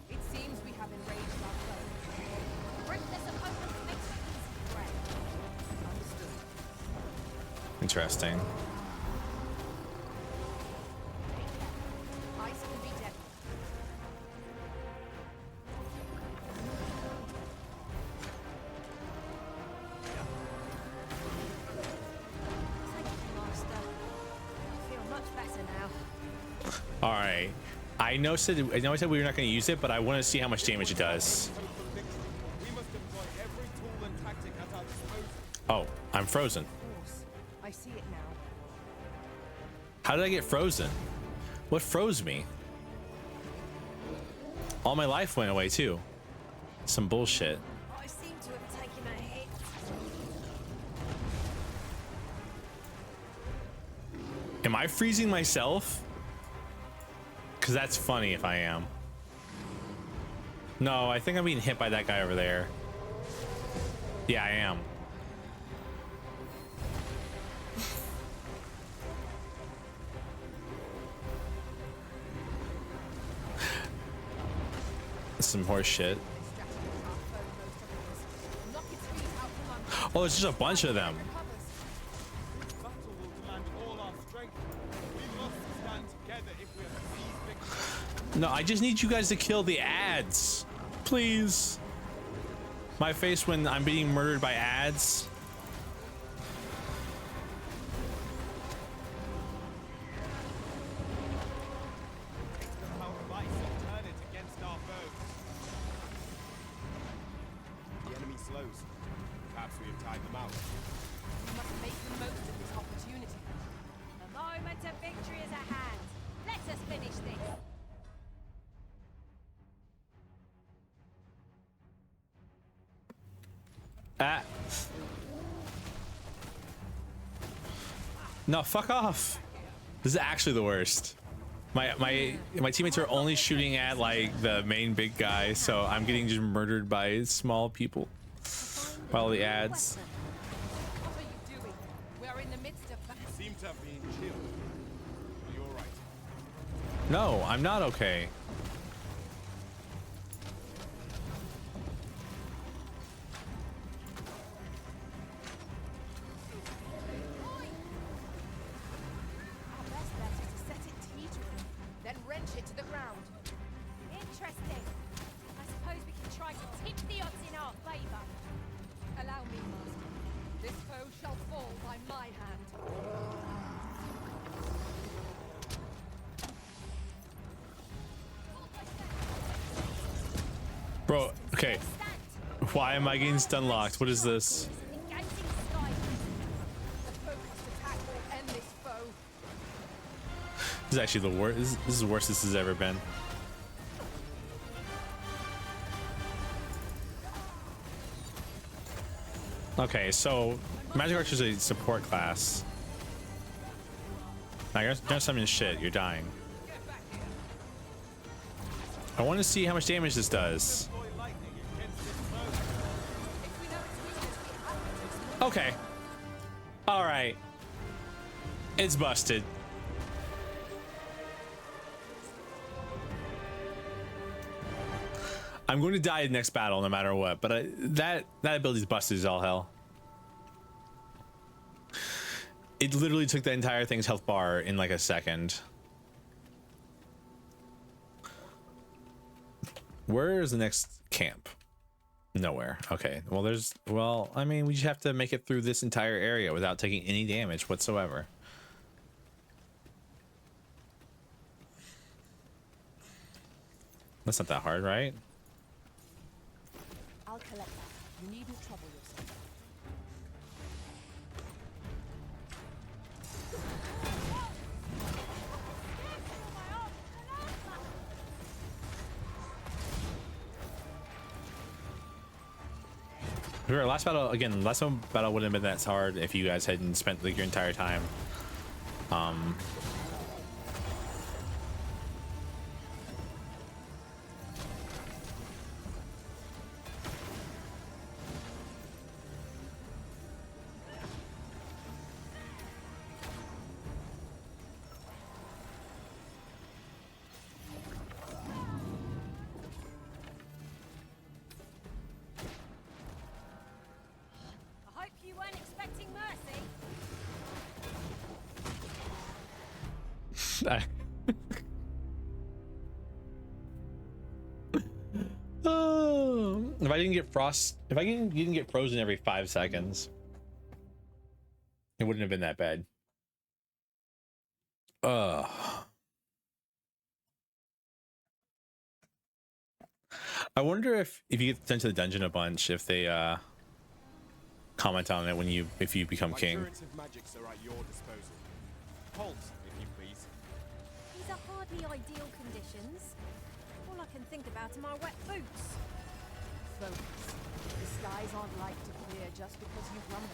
Speaker 2: It seems we have enraged our foe.
Speaker 10: Reckless opponents makes it easy prey.
Speaker 2: Understood.
Speaker 1: Interesting.
Speaker 2: Ice can be deadly.
Speaker 1: All right. I know I said we were not going to use it, but I want to see how much damage it does. Oh, I'm frozen.
Speaker 2: I see it now.
Speaker 1: How did I get frozen? What froze me? All my life went away too. Some bullshit.
Speaker 6: I seem to have taken a hit.
Speaker 1: Am I freezing myself? Because that's funny if I am. No, I think I'm being hit by that guy over there. Yeah, I am. Some horse shit. Oh, it's just a bunch of them. No, I just need you guys to kill the ads. Please. My face when I'm being murdered by ads.
Speaker 3: The enemy slows. Perhaps we have tied them out.
Speaker 2: We must make the most of this opportunity.
Speaker 10: The moment of victory is at hand. Let us finish this.
Speaker 1: Ah. No, fuck off. This is actually the worst. My teammates are only shooting at like the main big guy, so I'm getting just murdered by small people. By all the ads.
Speaker 2: What are you doing? We are in the midst of battle.
Speaker 3: Seem to have been chilled. Are you alright?
Speaker 1: No, I'm not okay.
Speaker 2: Our best bet is to set it teetering, then wrench it to the ground.
Speaker 10: Interesting. I suppose we can try to tip the odds in our favor.
Speaker 2: Allow me, Master. This foe shall fall by my hand.
Speaker 1: Bro, okay. Why am I getting stun locked? What is this?
Speaker 10: Engaging sky.
Speaker 2: The focused attack will end this foe.
Speaker 1: This is actually the worst. This is the worst this has ever been. Okay, so Magic Archer is a support class. Now you're doing something shit. You're dying. I want to see how much damage this does. Okay. All right. It's busted. I'm going to die in the next battle no matter what, but that ability's busted as all hell. It literally took the entire thing's health bar in like a second. Where is the next camp? Nowhere. Okay. Well, I mean, we just have to make it through this entire area without taking any damage whatsoever. That's not that hard, right?
Speaker 2: I'll collect that. You needn't trouble yourself.
Speaker 1: Remember, last battle battle wouldn't have been that hard if you guys hadn't spent like your entire time
Speaker 10: I hope you weren't expecting mercy.
Speaker 1: Oh, if I didn't get frozen every 5 seconds, it wouldn't have been that bad. I wonder if you get sent to the dungeon a bunch, if they comment on it when if you become king.
Speaker 11: Curative magics are at your disposal. Pulse, if you please.
Speaker 10: These are hardly ideal conditions. All I can think about are my wet boots.
Speaker 2: Focus. The skies aren't like to clear just because you've run them.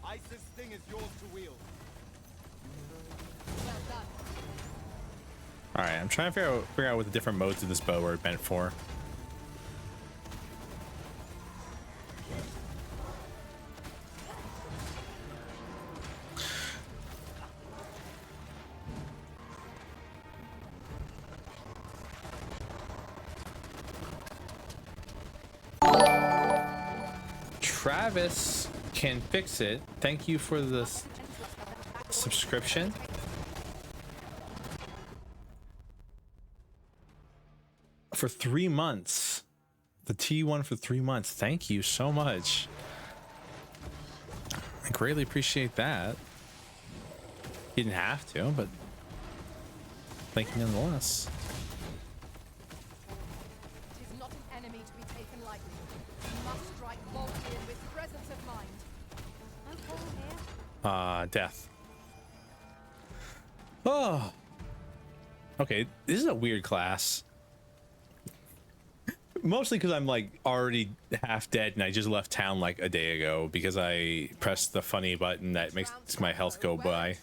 Speaker 11: Ice's sting is yours to wield.
Speaker 10: Well done.
Speaker 1: All right, I'm trying to figure out what the different modes of this bow are meant for. Travis can fix it. Thank you for the subscription. For 3 months. The T1 for 3 months. Thank you so much. I greatly appreciate that. You didn't have to, but thank you nonetheless.
Speaker 2: It is not an enemy to be taken lightly. You must strike boldly and with presence of mind.
Speaker 10: No fall here.
Speaker 1: Death. Oh. Okay, this is a weird class. Mostly because I'm like already half dead and I just left town like a day ago because I pressed the funny button that makes my health go by.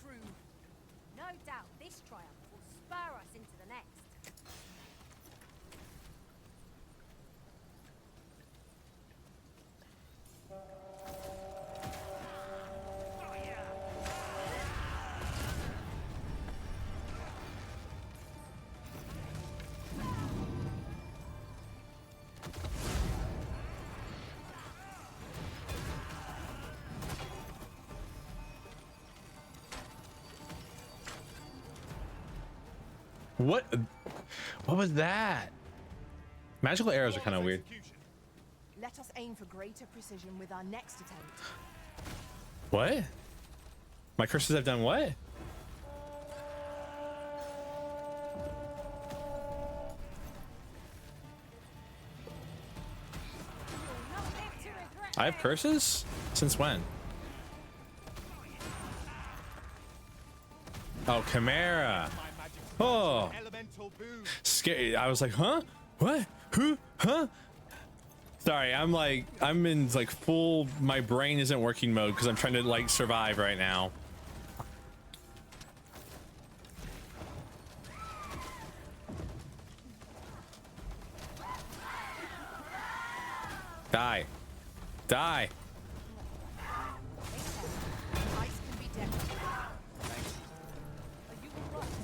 Speaker 10: No doubt this triumph will spur us into the next.
Speaker 1: What was that? Magical arrows are kind of weird.
Speaker 2: Let us aim for greater precision with our next attempt.
Speaker 1: What? My curses have done what? I have curses? Since when? Oh, Chimera. Oh, scary. I was like, huh? What? Who? Huh? Sorry, I'm in like full, my brain isn't working mode because I'm trying to like survive right now. Die. Die.
Speaker 2: Ice can be deadly. Are you all right?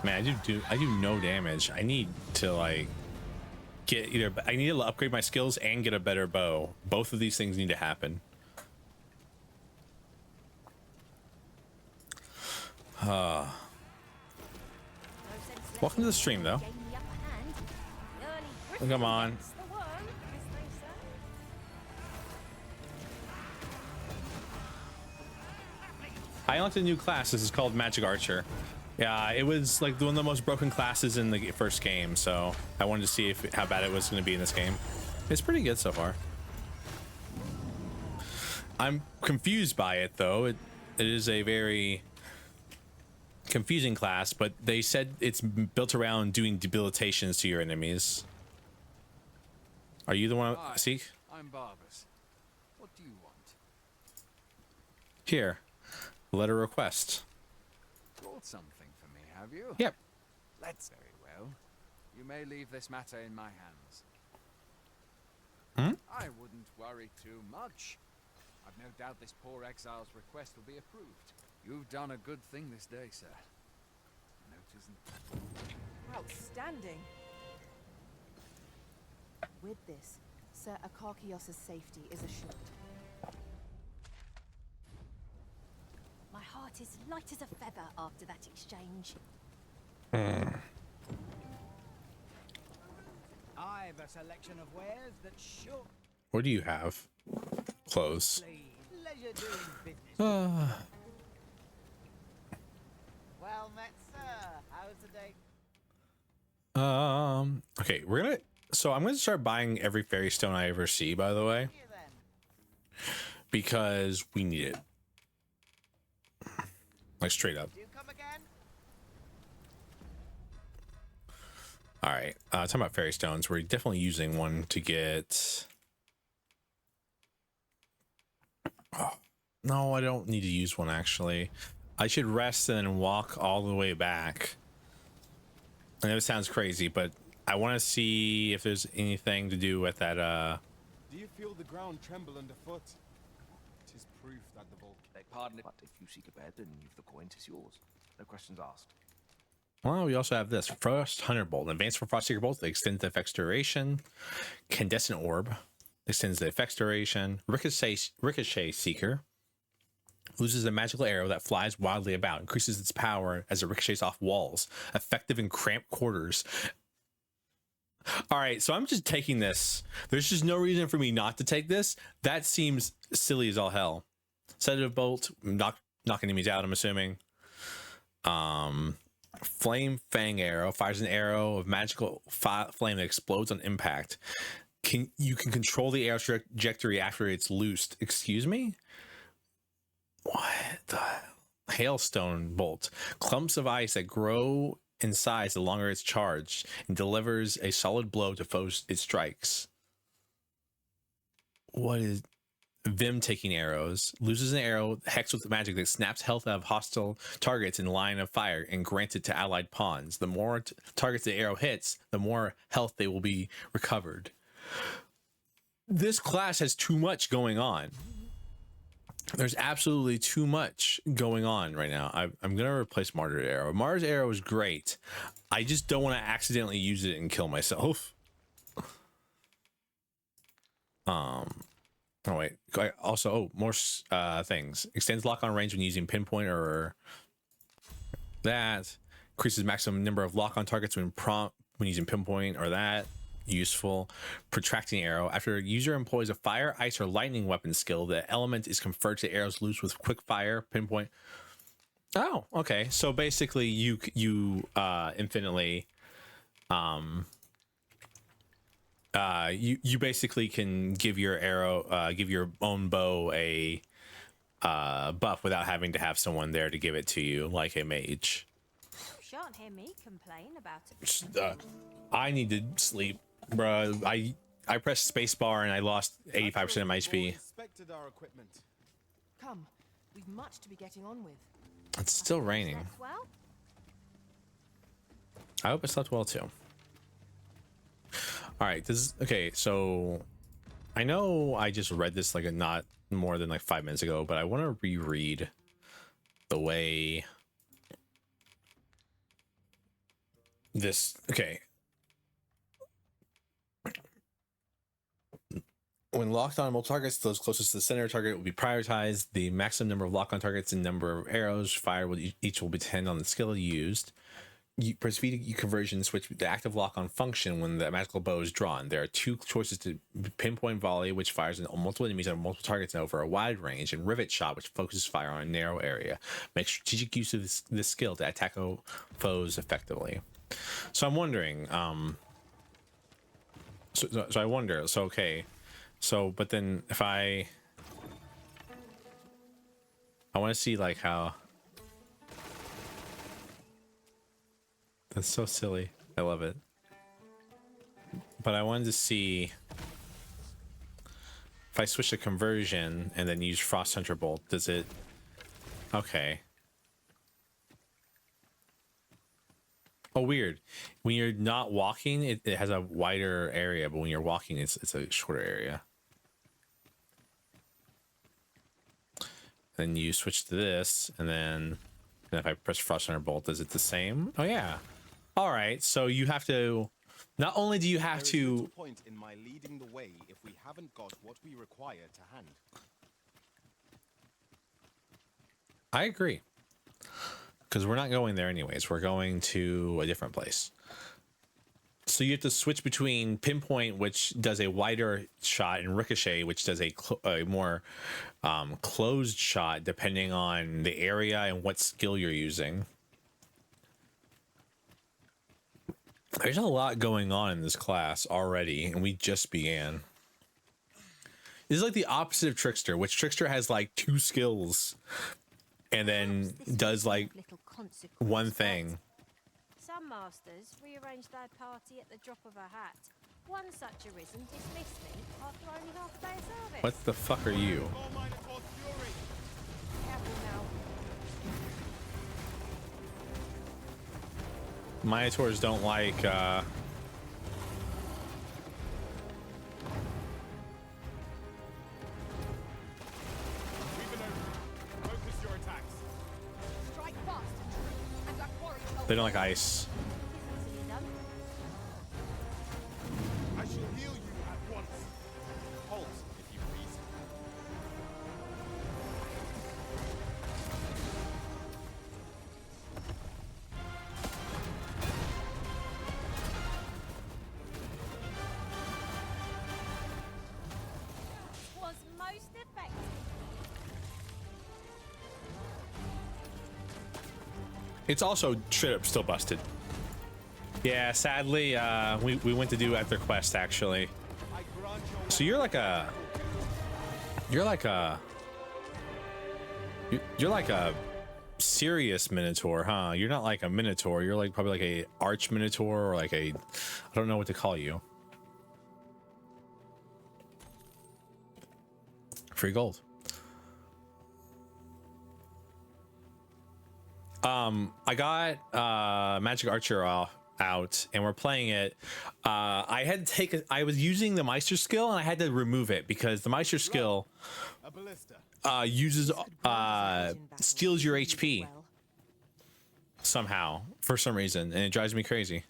Speaker 1: Man, I do no damage. I need to like get I need to upgrade my skills and get a better bow. Both of these things need to happen. Welcome to the stream though. Come on. I unlocked a new class. This is called Magic Archer. Yeah, it was like one of the most broken classes in the first game, so I wanted to see how bad it was going to be in this game. It's pretty good so far. I'm confused by it though. It is a very confusing class, but they said it's built around doing debilitations to your enemies. Are you the one I seek?
Speaker 9: I'm Barbas. What do you want?
Speaker 1: Here, letter request.
Speaker 9: Brought something for me, have you?
Speaker 1: Yep.
Speaker 9: Let's very well. You may leave this matter in my hands. I wouldn't worry too much. I've no doubt this poor exile's request will be approved. You've done a good thing this day, sir. Note isn't
Speaker 2: Outstanding. With this, Sir Akarkios' safety is assured.
Speaker 4: My heart
Speaker 10: heart is light as a feather after that exchange.
Speaker 5: I've a selection of wares that shook.
Speaker 1: What do you have? Clothes.
Speaker 5: Leisure doing business.
Speaker 12: Well met, sir. How's the day?
Speaker 1: Okay, so I'm gonna start buying every fairy stone I ever see, by the way, because we need it. Like straight up.
Speaker 12: Do you come again?
Speaker 1: All right, talking about fairy stones, we're definitely using one to get. Oh, no, I don't need to use one actually. I should rest and then walk all the way back. I know it sounds crazy, but I want to see if there's anything to do with that.
Speaker 11: Do you feel the ground tremble underfoot? It is proof that the vault.
Speaker 13: Beg pardon, but if you seek a bed and leave the coin, 'tis yours. No questions asked.
Speaker 1: Well, we also have this Frost Hunter Bolt, an advanced for Frost Seeker Bolt that extends the effects duration. Candescent Orb extends the effects duration. Ricochet Seeker loses a magical arrow that flies wildly about, increases its power as it ricochets off walls, effective in cramped quarters. All right, so I'm just taking this. There's just no reason for me not to take this. That seems silly as all hell. Sedative Bolt, knocking enemies out, I'm assuming. Flame Fang Arrow fires an arrow of magical flame that explodes on impact. You can control the arrow's trajectory after it's loosed. Excuse me? What the Hailstone Bolt, clumps of ice that grow in size the longer it's charged and delivers a solid blow to foes it strikes. What is Vim taking arrows? Loses an arrow hexed with magic that snaps health out of hostile targets in line of fire and grants it to allied pawns. The more targets the arrow hits, the more health they will be recovered. This class has too much going on. There's absolutely too much going on right now. I'm gonna replace Martyr's Arrow. Martyr's Arrow is great. I just don't want to accidentally use it and kill myself. Oh wait. More things. Extends lock on range when using pinpoint or that. Increases maximum number of lock on targets when using pinpoint or that. Useful. Protracting Arrow. After a user employs a fire, ice, or lightning weapon skill, the element is conferred to arrows loose with quick fire, pinpoint. Oh, okay. So basically, you infinitely, you basically can give your arrow, give your own bow a buff without having to have someone there to give it to you, like a mage.
Speaker 10: Shan't hear me complain about it.
Speaker 1: I need to sleep. Bruh, I pressed spacebar and I lost 85% of my HP.
Speaker 3: Our equipment.
Speaker 2: Come, we've much to be getting on with.
Speaker 1: It's still raining.
Speaker 10: Well,
Speaker 1: I hope I slept well too. All right, okay, so I know I just read this like not more than like 5 minutes ago, but I want to reread the way this. Okay. When locked on multiple targets, those closest to the center target will be prioritized. The maximum number of lock-on targets and number of arrows fired will each will depend on the skill used. You press V to conversion switch the active lock-on function when the magical bow is drawn. There are two choices: to pinpoint volley, which fires on multiple enemies on multiple targets and over a wide range, and rivet shot, which focuses fire on a narrow area. Make strategic use of this skill to attack foes effectively. So I'm wondering, so I wonder. So okay. So, but then if I want to see like how that's so silly. I love it. But I wanted to see if I switch to conversion and then use Frost Hunter Bolt, does it? Okay. Oh, weird. When you're not walking, it has a wider area, but when you're walking, it's a shorter area. Then you switch to this, and then if I press Frost Hunter Bolt, is it the same? Oh yeah. All right. So you have to. Not only do you have to.
Speaker 11: There is little point in my leading the way if we haven't got what we require to hand.
Speaker 1: I agree. because we're not going there anyways. We're going to a different place. So you have to switch between pinpoint, which does a wider shot, and ricochet, which does a more closed shot, depending on the area and what skill you're using. There's a lot going on in this class already, and we just began. This is like the opposite of Trickster, which Trickster has like 2 skills and then does like one thing.
Speaker 10: Some masters rearrange their party at the drop of a hat. One such arisen dismissed me after only half a day of service.
Speaker 1: What the fuck are you?
Speaker 10: Careful now.
Speaker 1: Minotaurs don't like they don't like ice.
Speaker 11: I shall heal you at once. Halt, if you please.
Speaker 10: Was most effective.
Speaker 1: It's also straight up still busted. Yeah, sadly, we went to do at their quest actually. So you're like a serious Minotaur, huh? You're not like a Minotaur. You're like probably like a Arch Minotaur or like a, I don't know what to call you. Free gold. I got Magic Archer out and we're playing it. I was using the Meister skill and I had to remove it because the Meister skill uses steals your HP somehow for some reason, and it drives me crazy.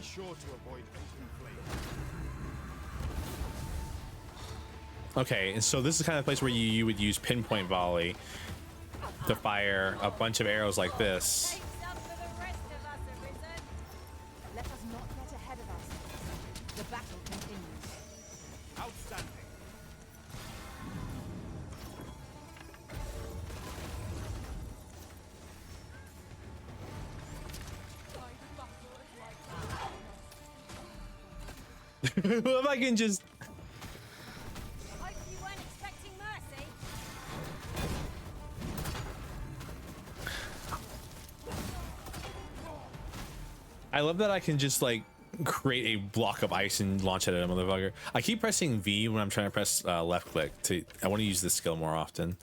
Speaker 11: Sure to avoid open flame.
Speaker 1: Okay, and so this is kind of the place where you would use pinpoint volley to fire a bunch of arrows like this.
Speaker 2: Let us not get ahead of us. The battle continues.
Speaker 11: Outstanding.
Speaker 1: If I can just
Speaker 10: Hope you weren't expecting mercy.
Speaker 1: I love that I can just like create a block of ice and launch it at a motherfucker. I keep pressing V when I'm trying to press left click I want to use this skill more often.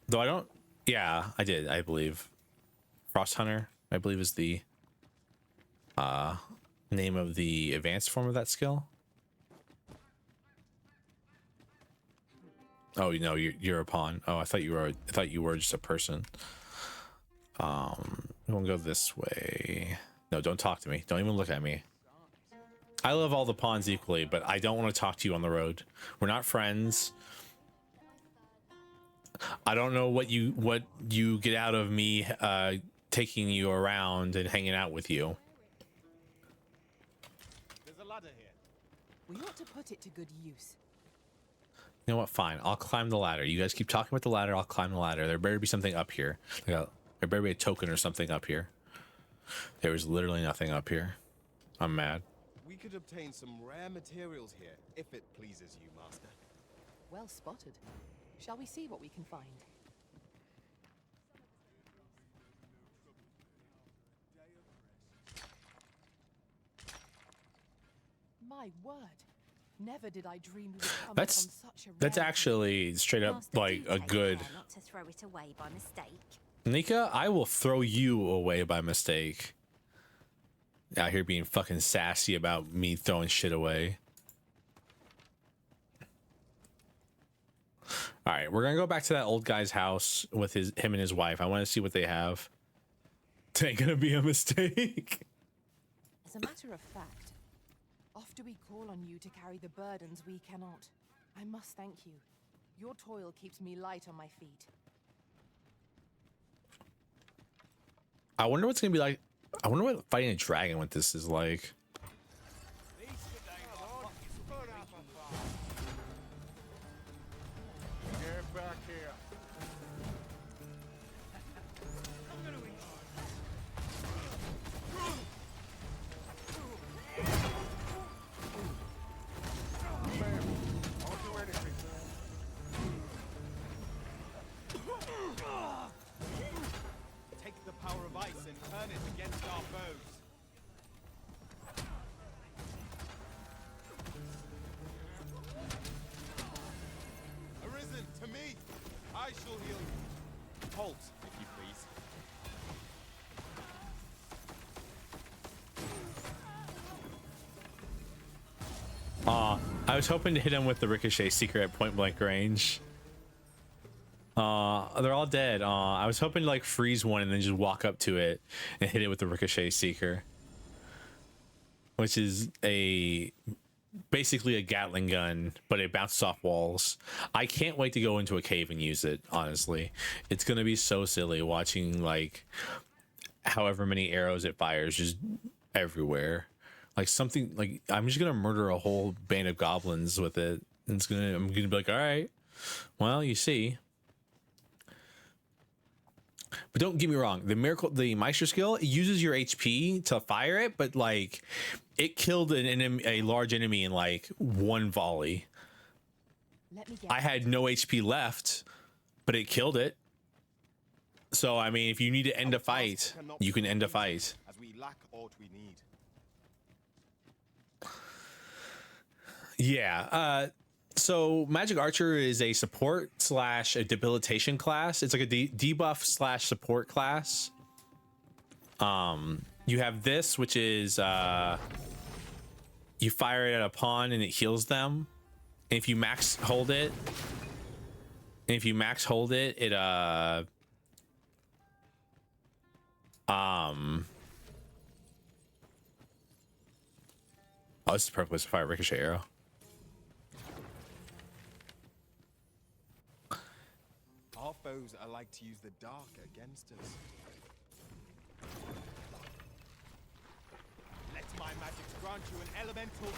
Speaker 1: Though I don't. Yeah, I did. I believe Frost Hunter, I believe, is the name of the advanced form of that skill. Oh, you know, you're a pawn. Oh, I thought you were just a person. We won't go this way. No, don't talk to me. Don't even look at me. I love all the pawns equally, but I don't want to talk to you on the road. We're not friends. I don't know what you get out of me taking you around and hanging out with you.
Speaker 11: There's a ladder here.
Speaker 2: We ought to put it to good use.
Speaker 1: You know what? Fine. I'll climb the ladder. You guys keep talking about the ladder. I'll climb the ladder. There better be something up here. There better be a token or something up here. There was literally nothing up here. I'm mad.
Speaker 11: We could obtain some rare materials here, if it pleases you, Master.
Speaker 2: Well spotted. Shall we see what we can find? My word. Never did I dream we would come upon such a
Speaker 1: That's
Speaker 2: rare
Speaker 1: actually straight up
Speaker 8: Master,
Speaker 1: like
Speaker 8: do
Speaker 1: a
Speaker 8: take
Speaker 1: good.
Speaker 8: care not to throw it away by mistake.
Speaker 1: Nika, I will throw you away by mistake. Out here being fucking sassy about me throwing shit away. All right, we're gonna go back to that old guy's house with him and his wife. I want to see what they have. It ain't gonna be a mistake.
Speaker 6: As
Speaker 2: As a matter of fact, oft do we call on you to carry the burdens we cannot. I must thank you. Your toil keeps me light on my feet.
Speaker 1: I wonder what's gonna be like. I wonder what fighting a dragon with this is like.
Speaker 11: Get back here. I'll do anything.
Speaker 3: Take the power of ice and turn it against our foes. Arisen, to me! I shall heal you. Halt, if you please.
Speaker 1: I was hoping to hit him with the ricochet secret at point blank range. They're all dead. I was hoping to like freeze one and then just walk up to it and hit it with the ricochet seeker, which is basically a Gatling gun, but it bounces off walls. I can't wait to go into a cave and use it. Honestly, it's gonna be so silly watching like however many arrows it fires just everywhere. Like something like I'm just gonna murder a whole band of goblins with it. And I'm gonna be like, all right, well, you see. But don't get me wrong, the Meister skill, it uses your HP to fire it, but like it killed a large enemy in like one volley. I had no HP left, but it killed it. So I mean, if you need to end a fight, you can end a fight.
Speaker 11: As we lack aught we need.
Speaker 1: Yeah. So Magic Archer is a support / a debilitation class. It's like a debuff / support class. You have this, which is you fire it at a pawn and it heals them. And if you max hold it, it oh, this is the perfect place to fire a ricochet arrow.
Speaker 3: Our foes are like to use the dark against us. Let my magic grant you an elemental doom.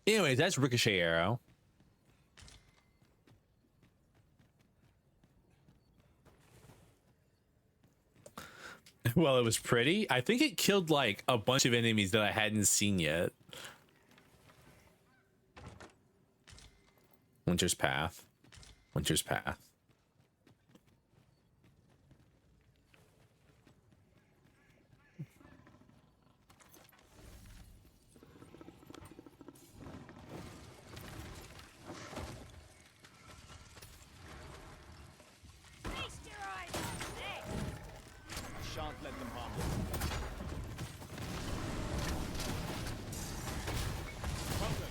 Speaker 1: Anyways, that's ricochet arrow. Well, it was pretty. I think it killed like a bunch of enemies that I hadn't seen yet. Winter's Path. Winter's Path.
Speaker 3: Shan't let them harm you. Welcome.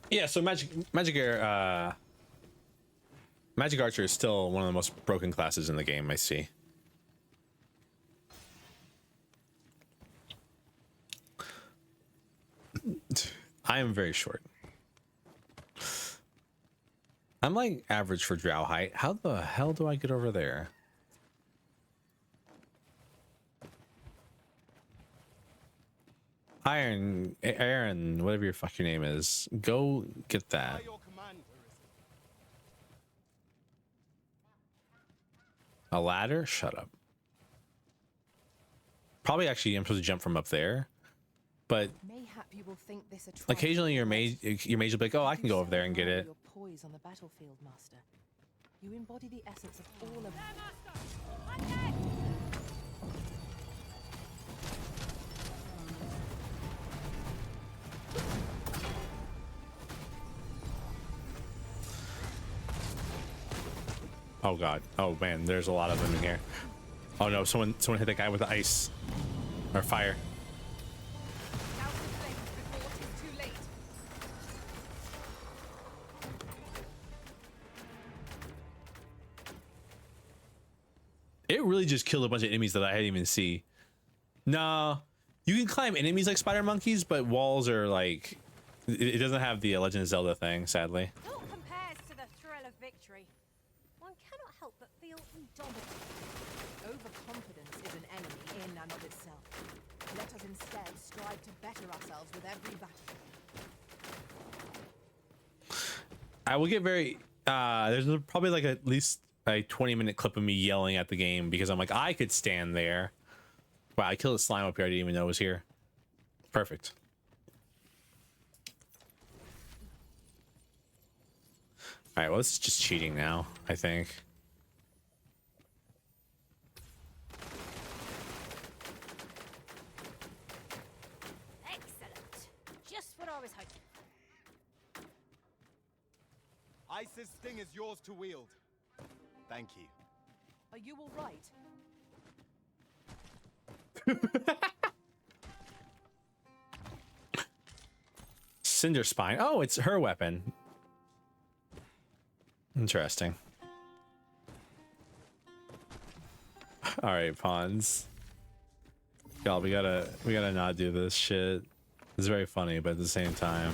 Speaker 1: Yeah, so Magic Archer is still one of the most broken classes in the game, I see. I am very short. I'm like average for drow height. How the hell do I get over there? Aaron, whatever your fucking name is, go get that. A ladder? Shut up. Probably actually I'm supposed to jump from up there, but
Speaker 2: Mayhap you will think this a trial.
Speaker 1: occasionally your mage will be like, oh, I can go over there and get it.
Speaker 2: Your poise on the battlefield, master. You embody the essence of all of
Speaker 1: Oh god. Oh man, there's a lot of them in here. Oh no, someone hit that guy with the ice or fire. It really just killed a bunch of enemies that I didn't even see. Nah, you can climb enemies like spider monkeys, but walls are like, it doesn't have the Legend of Zelda thing, sadly.
Speaker 10: Naught compares to the thrill of victory. One cannot help but feel indomitable.
Speaker 2: Overconfidence is an enemy in and of itself. Let us instead strive to better ourselves with every battle.
Speaker 1: I will get very, there's probably like at least a 20-minute clip of me yelling at the game because I'm like, I could stand there. Wow, I killed a slime up here I didn't even know was here. Perfect. All right, well, this is just cheating now, I think.
Speaker 10: Excellent. Just what I was hoping.
Speaker 11: Ice's sting is yours to wield. Thank you.
Speaker 2: Are you all right?
Speaker 1: Cinder Spine. Oh, it's her weapon. Interesting. All right, pawns. Y'all, we gotta not do this shit. It's very funny, but at the same time,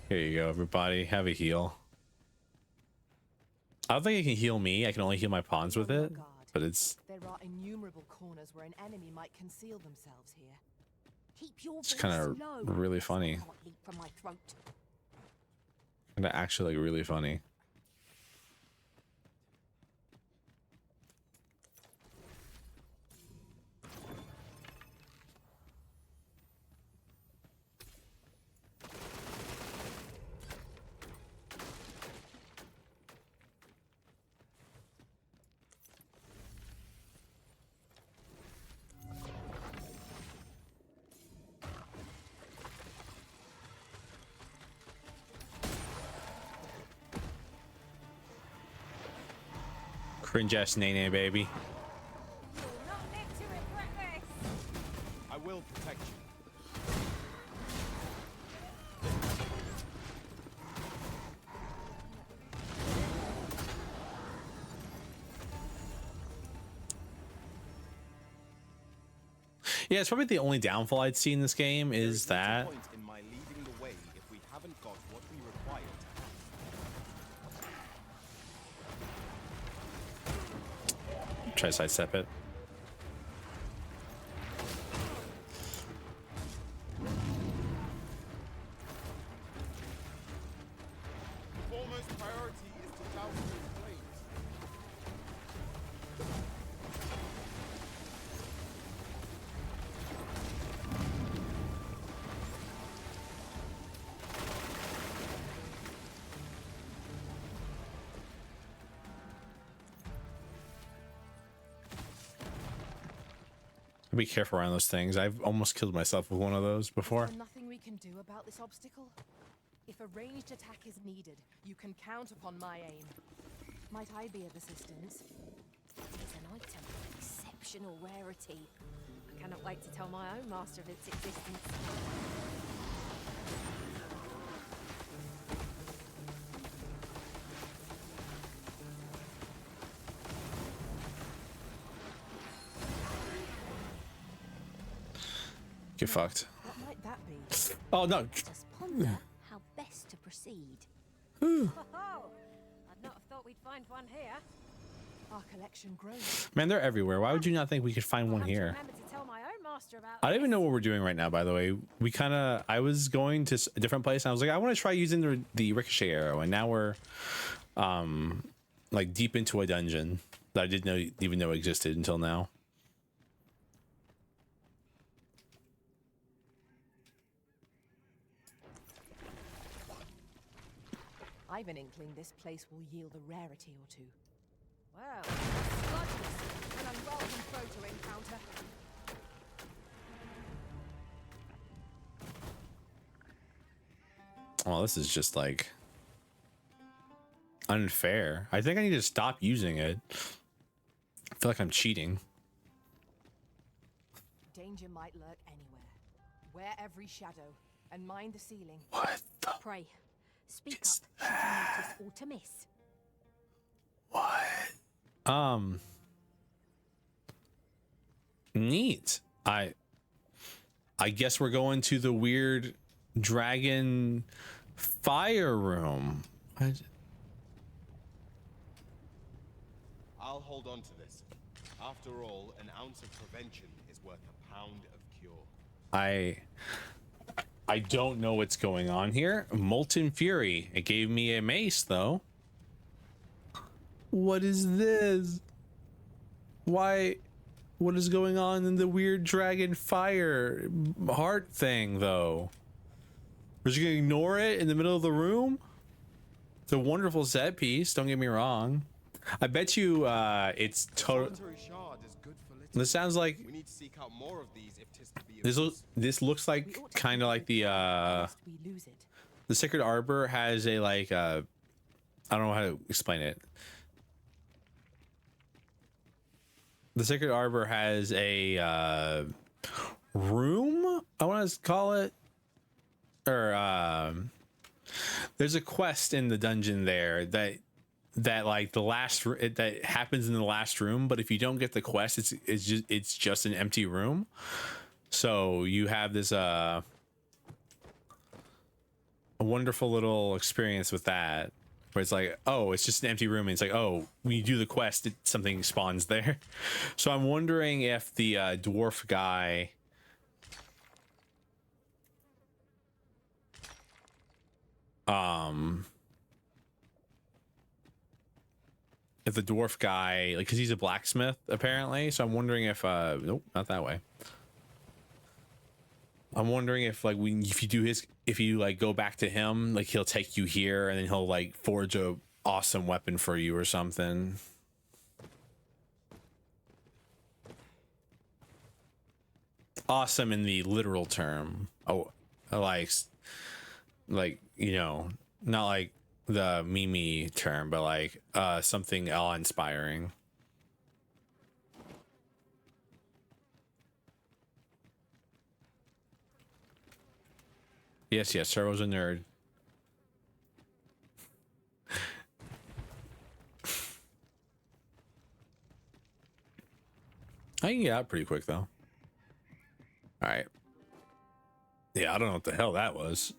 Speaker 1: here you go, everybody. Have a heal. I don't think it can heal me. I can only heal my pawns with it, but it's.
Speaker 2: There are innumerable corners where an enemy might conceal themselves here.
Speaker 10: Keep your
Speaker 1: It's kind of really funny.
Speaker 10: from my throat.
Speaker 1: And actually really funny. Cringe ass Nene, baby.
Speaker 10: Not live to regret this.
Speaker 11: I will protect you.
Speaker 1: Yeah, it's probably the only downfall I'd see in this game is that.
Speaker 11: Point in my leading the way if we haven't got what we require to
Speaker 1: Try to sidestep it.
Speaker 11: The foremost priority is to douse those flames.
Speaker 1: Be careful around those things. I've almost killed myself with one of those before.
Speaker 2: Is there nothing we can do about this obstacle? If a ranged attack is needed, you can count upon my aim. Might I be of assistance?
Speaker 10: It's an item of exceptional rarity. I cannot wait to tell my own master of its existence.
Speaker 1: Get fucked.
Speaker 2: What might that be?
Speaker 1: Oh no.
Speaker 4: Let us ponder how best to proceed.
Speaker 10: Oh, I'd not have thought we'd find one here.
Speaker 2: Our collection grows.
Speaker 1: Man, they're everywhere. Why would you not think we could find one
Speaker 10: I'll have to
Speaker 1: here?
Speaker 10: remember to tell my own master about
Speaker 1: I don't even
Speaker 10: this.
Speaker 1: know what we're doing right now, by the way. We kind of, I was going to a different place and I was like, I want to try using the ricochet arrow. And now we're like deep into a dungeon that I didn't even know existed until now.
Speaker 2: I've an inkling this place will yield a rarity or two.
Speaker 10: Well, sludges.
Speaker 2: An unwelcome foe to encounter.
Speaker 1: Well, this is just like unfair. I think I need to stop using it. I feel like I'm cheating.
Speaker 2: Danger might lurk anywhere. Wear every shadow and mind the ceiling.
Speaker 1: What the?
Speaker 6: Pray, speak up should you notice or to miss.
Speaker 1: What? Neat. I guess we're going to the weird dragon fire room.
Speaker 11: I'll hold on to this. After all, an ounce of prevention is worth a pound of cure.
Speaker 1: I don't know what's going on here. Molten Fury. It gave me a mace though. What is this? Why? What is going on in the weird dragon fire heart thing though? We're just gonna ignore it in the middle of the room? It's a wonderful set piece, don't get me wrong. I bet you it's total. This sounds like
Speaker 11: we need to seek out more of these if 'tis to be
Speaker 1: this looks like kind of like the Sacred Arbor has a like I don't know how to explain it. The Sacred Arbor has a room, I want to call it, or there's a quest in the dungeon there that like that happens in the last room, but if you don't get the quest, it's just an empty room. So you have this a wonderful little experience with that, where it's like, oh, it's just an empty room, and it's like, oh, when you do the quest, something spawns there. So I'm wondering if the dwarf guy if the dwarf guy, like, because he's a blacksmith apparently, so I'm wondering if nope, not that way. I'm wondering if like if you like go back to him, like he'll take you here and then he'll like forge a awesome weapon for you or something. Awesome in the literal term. Oh, like you know, not like the Mimi term, but like something awe-inspiring. Yes, Servo's a nerd. I can get out pretty quick though. All right. Yeah, I don't know what the hell that was.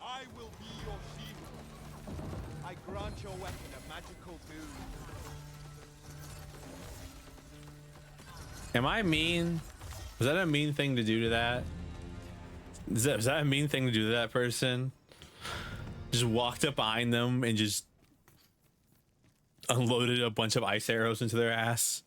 Speaker 11: I will be your shield. I grant your weapon a magical boon.
Speaker 1: Am I mean? Was that a mean thing to do to that? Was that a mean thing to do to that person? Just walked up behind them and just unloaded a bunch of ice arrows into their ass.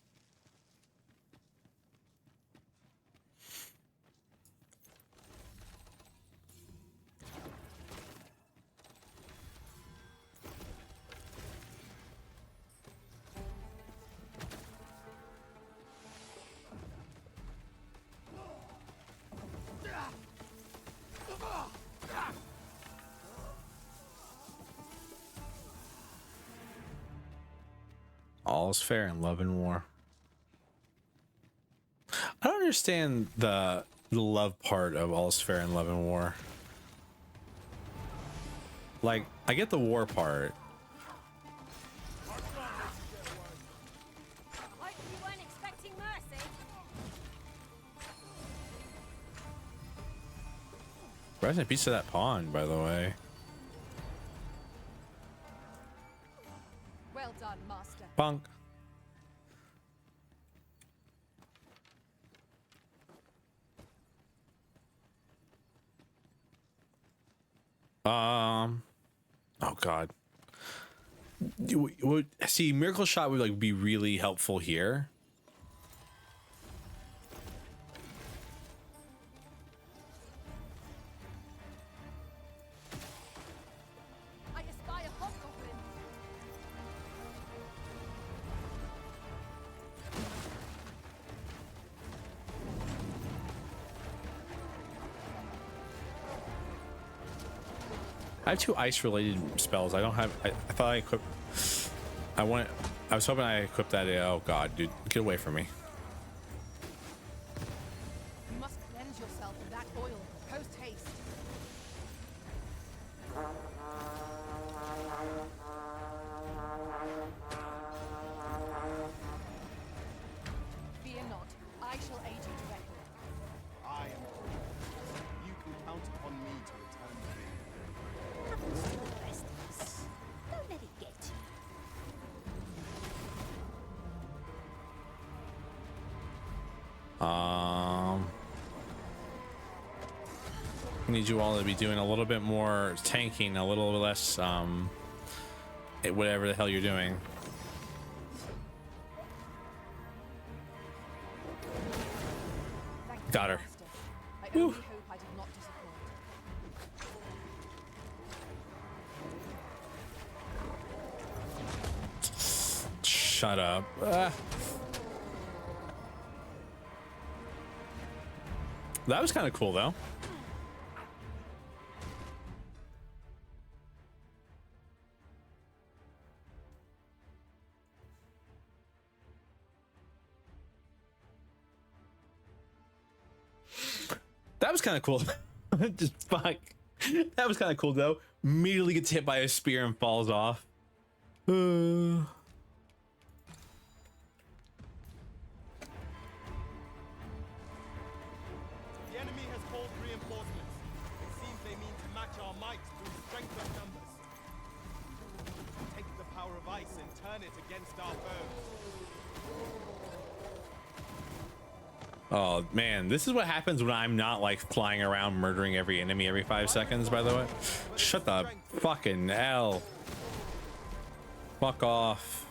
Speaker 1: All's fair in love and war. I don't understand the love part of all's fair in love and war. Like, I get the war part.
Speaker 10: Hope you weren't expecting mercy.
Speaker 1: Rest in peace to that pawn, by the way.
Speaker 2: Well done, Master.
Speaker 1: Punk. Oh god. See, Miracle Shot would like be really helpful here.
Speaker 10: I espy a hobgoblin.
Speaker 1: I have 2 ice related spells. I don't have. I thought I equipped. I was hoping I equipped that. Oh god, dude, get away from me.
Speaker 2: You must cleanse yourself of that oil. Post haste. Fear not. I shall aid you directly.
Speaker 11: I am. You can count upon me to return to you.
Speaker 10: Happens to the best of us. Don't let it get to you.
Speaker 1: I need you all to be doing a little bit more tanking, a little less whatever the hell you're doing. Got her.
Speaker 2: I only hope I did not disappoint.
Speaker 1: Shut up. That was kind of cool though. That was kind of cool. Just fuck. That was kind of cool though. Immediately gets hit by a spear and falls off.
Speaker 11: The enemy has called reinforcements. It seems they mean to match our might through strength of numbers. Take the power of ice and turn it against our foes.
Speaker 1: Oh man, this is what happens when I'm not like flying around murdering every enemy every 5 seconds, by the way. Shut the fucking hell. Fuck off.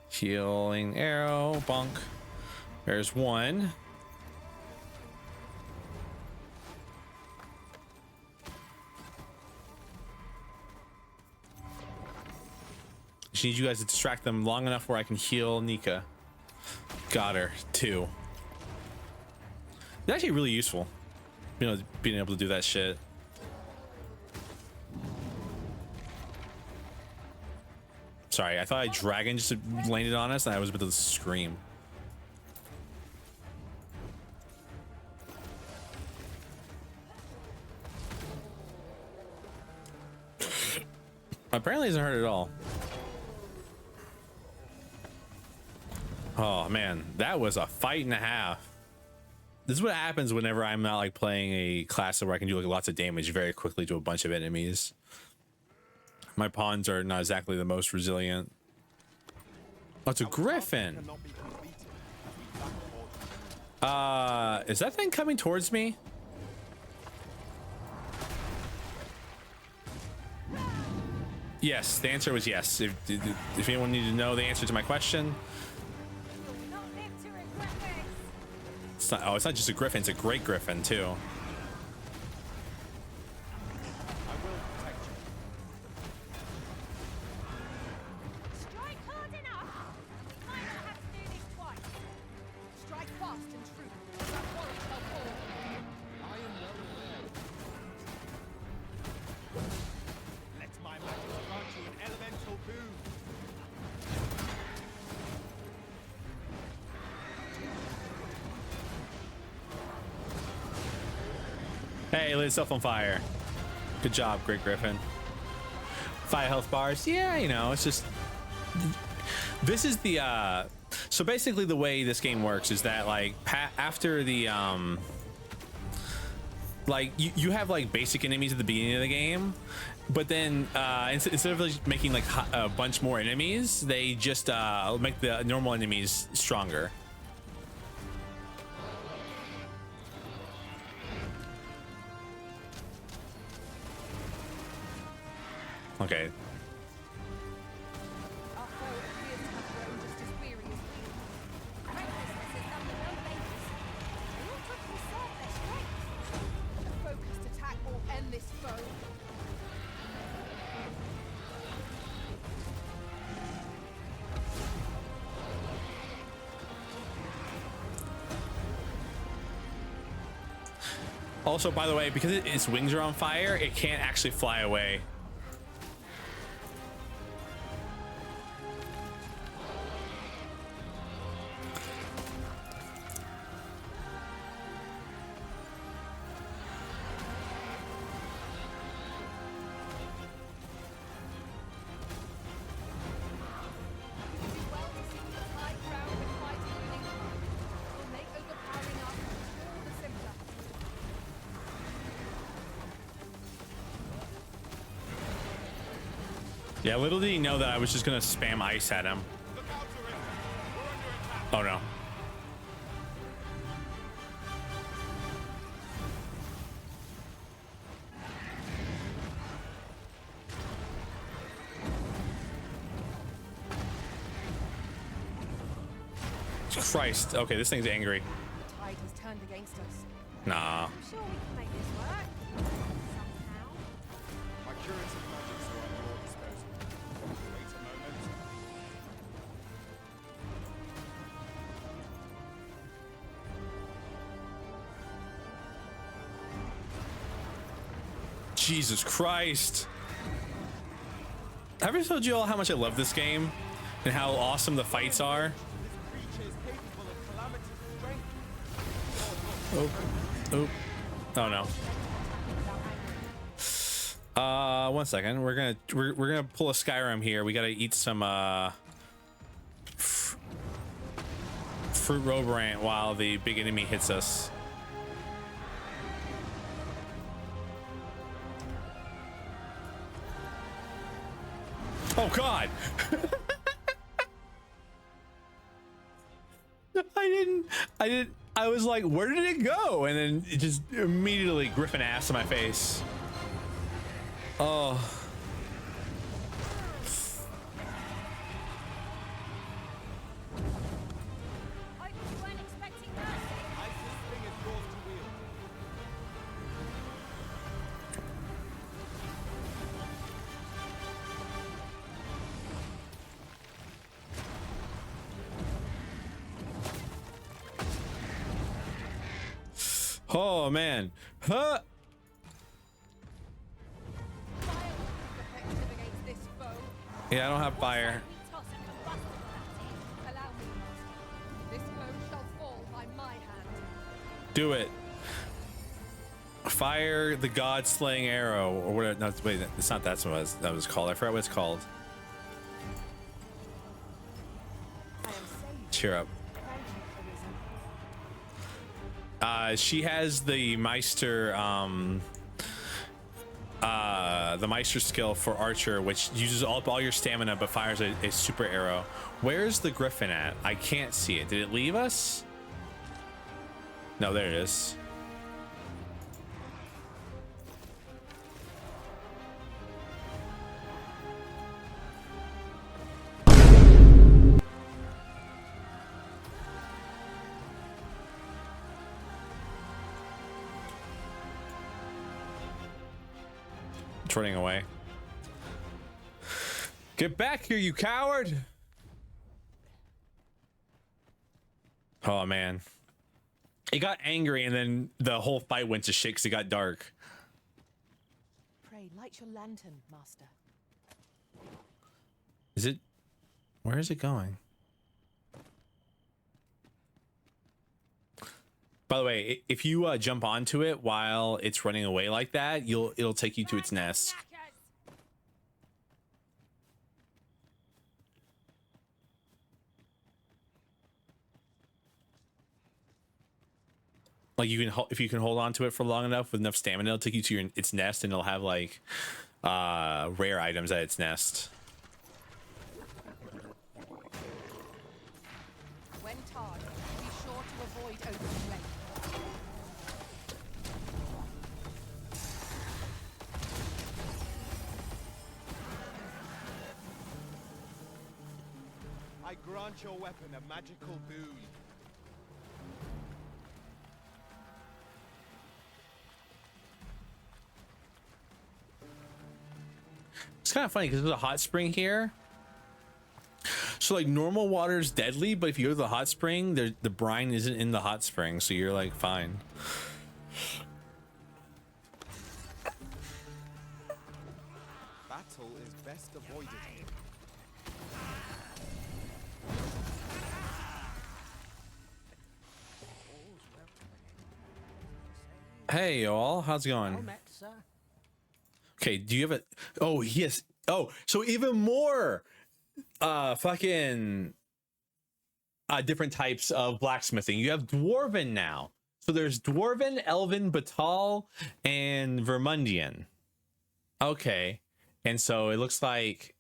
Speaker 1: Healing arrow, bonk. There's one. Just need you guys to distract them long enough where I can heal Nika. Got her. 2. It's actually really useful, you know, being able to do that shit. Sorry, I thought a dragon just landed on us and I was about to scream. Apparently it doesn't hurt at all. Oh man, that was a fight and a half. This is what happens whenever I'm not like playing a class where I can do like lots of damage very quickly to a bunch of enemies. My pawns are not exactly the most resilient. Oh, it's a griffin. Is that thing coming towards me? Yes, the answer was yes. If anyone needed to know the answer to my question. It's not, oh, it's not just a griffin, it's a great griffin too.
Speaker 10: Strike hard enough. You might not have to do this twice.
Speaker 2: Strike fast and true. That warrior shall fall.
Speaker 11: I am well aware. Let my magic grant you an elemental boon.
Speaker 1: Hey, lit itself on fire. Good job, Great Griffin. 5 health bars. Yeah, you know, it's just... This is the... So basically the way this game works is that, like, after the... Like, you have, like, basic enemies at the beginning of the game, but then instead of like, making, like, a bunch more enemies, they just make the normal enemies stronger. Okay.
Speaker 2: Our foe appears to have grown just as weary as we.
Speaker 10: Recklessness has done them no favors. They ought to preserve their strength.
Speaker 2: A focused attack will end this foe.
Speaker 1: Also, by the way, because its wings are on fire, it can't actually fly away. Yeah, little did he know that I was just gonna spam ice at him. Oh no. Christ. Okay, this thing's angry.
Speaker 2: The tide has turned against us.
Speaker 1: Nah.
Speaker 10: I'm sure we can make this work. Somehow.
Speaker 11: My curative magics are at your disposal. Wait a moment.
Speaker 1: Jesus Christ. Have I ever told you all how much I love this game and how awesome the fights are? Oh, oh, oh no. 1 second. We're gonna pull a Skyrim here. We gotta eat some fruit roborant while the big enemy hits us. Oh God. I was like, where did it go? And then it just immediately Griffin ass in my face. Oh.
Speaker 10: You weren't expecting mercy.
Speaker 11: Isis thing is yours to wield.
Speaker 1: Oh man. Huh.
Speaker 2: Effective against this foe.
Speaker 1: Yeah, I don't have fire.
Speaker 10: We toss a combustible at it.
Speaker 2: Allow me, Master. This foe shall fall by my hand.
Speaker 1: Do it. Fire the god slaying arrow or whatever. No, wait, it's not that what that was called. I forgot what it's called.
Speaker 2: I am saved.
Speaker 1: Cheer up.
Speaker 2: Thank you, Arisen.
Speaker 1: She has the Meister skill for Archer, which uses all your stamina but fires a super arrow. Where's the Griffin at? I can't see it. Did it leave us? No, there it is. It's running away. Get back here, you coward! Oh man. It got angry and then the whole fight went to shit because it got dark.
Speaker 2: Pray, light your lantern, Master.
Speaker 1: Is it? Where is it going? By the way, if you jump onto it while it's running away like that, it'll take you to its nest. Like you can, if you can hold on to it for long enough with enough stamina, it'll take you to its nest, and it'll have like rare items at its nest.
Speaker 2: When tarred, be sure to avoid open flame.
Speaker 11: I grant your weapon a magical boon.
Speaker 1: It's kind of funny because there's a hot spring here. So like normal water is deadly, but if you go to the hot spring, the brine isn't in the hot spring, so you're like fine.
Speaker 11: battle is best avoided.
Speaker 1: Hey y'all, how's it
Speaker 5: Well
Speaker 1: going?
Speaker 5: met, sir.
Speaker 1: Okay, do you have a oh yes. Oh, so even more fucking different types of blacksmithing. You have dwarven now. So there's dwarven, elven, batal, and vermundian. Okay. And so it looks like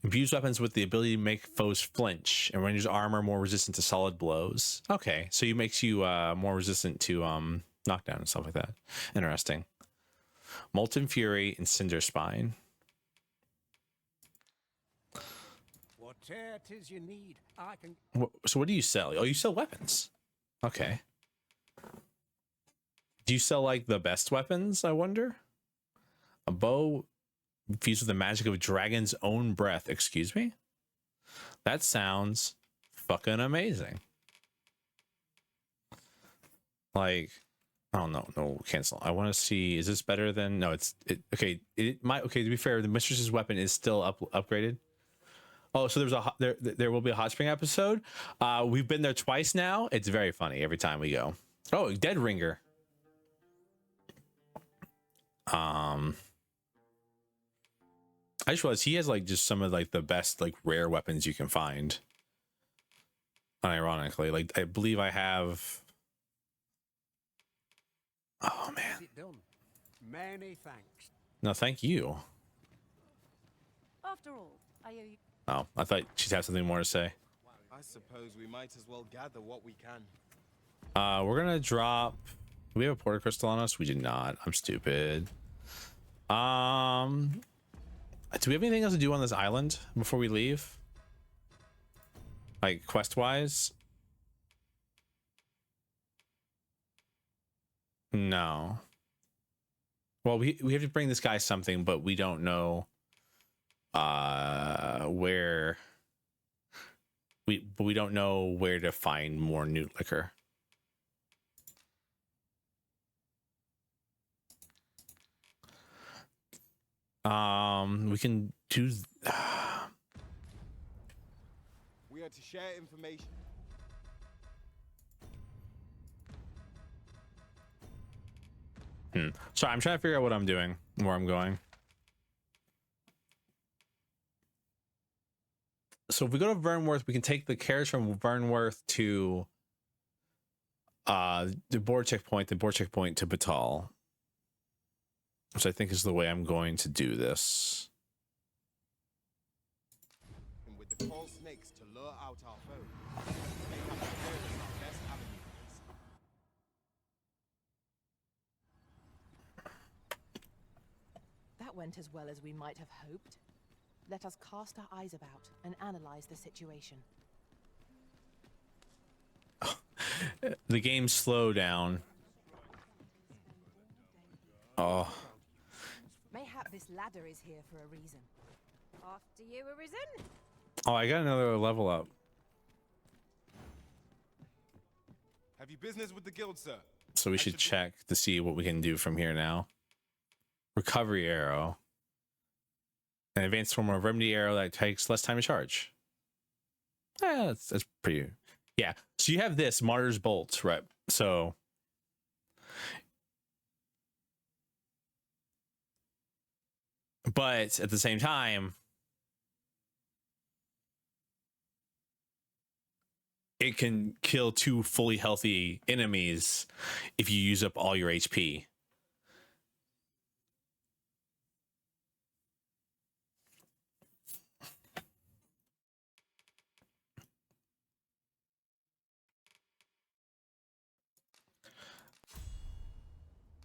Speaker 1: imbues weapons with the ability to make foes flinch and renders armor more resistant to solid blows. Okay, so it makes you more resistant to knockdown and stuff like that. Interesting. Molten Fury and Cinder Spine.
Speaker 5: Whatever it is you need, I can.
Speaker 1: So what do you sell? Oh, you sell weapons. Okay. Do you sell like the best weapons, I wonder? A bow fused with the magic of dragon's own breath. Excuse me? That sounds fucking amazing. Like, I don't know. No, cancel. I want to see. Is this better than? No, okay. It might. Okay, to be fair, the mistress's weapon is still upgraded. Oh, so there will be a hot spring episode. We've been there twice now. It's very funny every time we go. Oh, Dead Ringer. I just realized he has like just some of like the best like rare weapons you can find. Unironically, like I believe I have. Oh man.
Speaker 5: Many thanks.
Speaker 1: No, thank you.
Speaker 4: After all, I owe you.
Speaker 1: Oh, I thought she'd have something more to say.
Speaker 11: I suppose we might as well gather what we can.
Speaker 1: We're gonna drop. Do we have a porter crystal on us? We do not. I'm stupid. Do we have anything else to do on this island before we leave? Like quest wise? No. Well, we have to bring this guy something, but we don't know where we don't know where to find more newt liquor. We can do
Speaker 11: We are to share information.
Speaker 1: Sorry, I'm trying to figure out what I'm doing, where I'm going. So if we go to Vernworth, we can take the carriage from Vernworth to the board checkpoint to Batal. Which I think is the way I'm going to do this.
Speaker 11: And with the coral snakes to lure out our foes, they have prepared us our best avenue for this.
Speaker 2: That went as well as we might have hoped. Let us cast our eyes about and analyze the situation.
Speaker 1: The game slow down. Oh.
Speaker 2: Mayhap this ladder is here for a reason.
Speaker 10: After you, Arisen?
Speaker 1: Oh, I got another level up.
Speaker 11: Have you business with the guild, sir?
Speaker 1: So we should check to see what we can do from here now. Recovery arrow. An advanced form of remedy arrow that takes less time to charge. Yeah, that's pretty. Yeah. So you have this Martyr's Bolt, right? So but at the same time, it can kill 2 fully healthy enemies if you use up all your HP.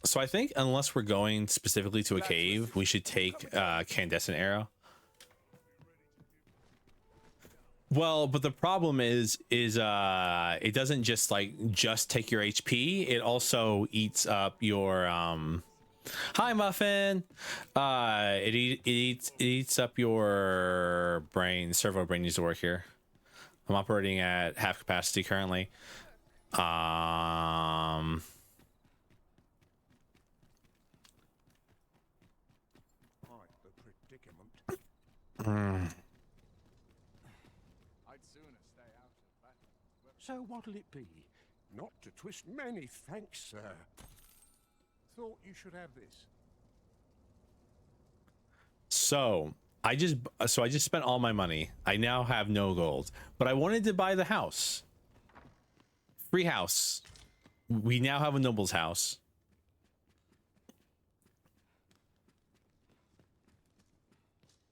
Speaker 1: So I think unless we're going specifically to a cave, we should take Candescent Arrow. Well, but the problem is it doesn't just take your HP. It also eats up your hi Muffin. It eats up your brain. Servo brain needs to work here. I'm operating at half capacity currently.
Speaker 5: predicament.
Speaker 9: I'd sooner stay out of battle.
Speaker 5: So what'll it be? Not to twist many thanks, sir. Thought you should have this.
Speaker 1: So I just spent all my money. I now have no gold, but I wanted to buy the house. Free house. We now have a noble's house.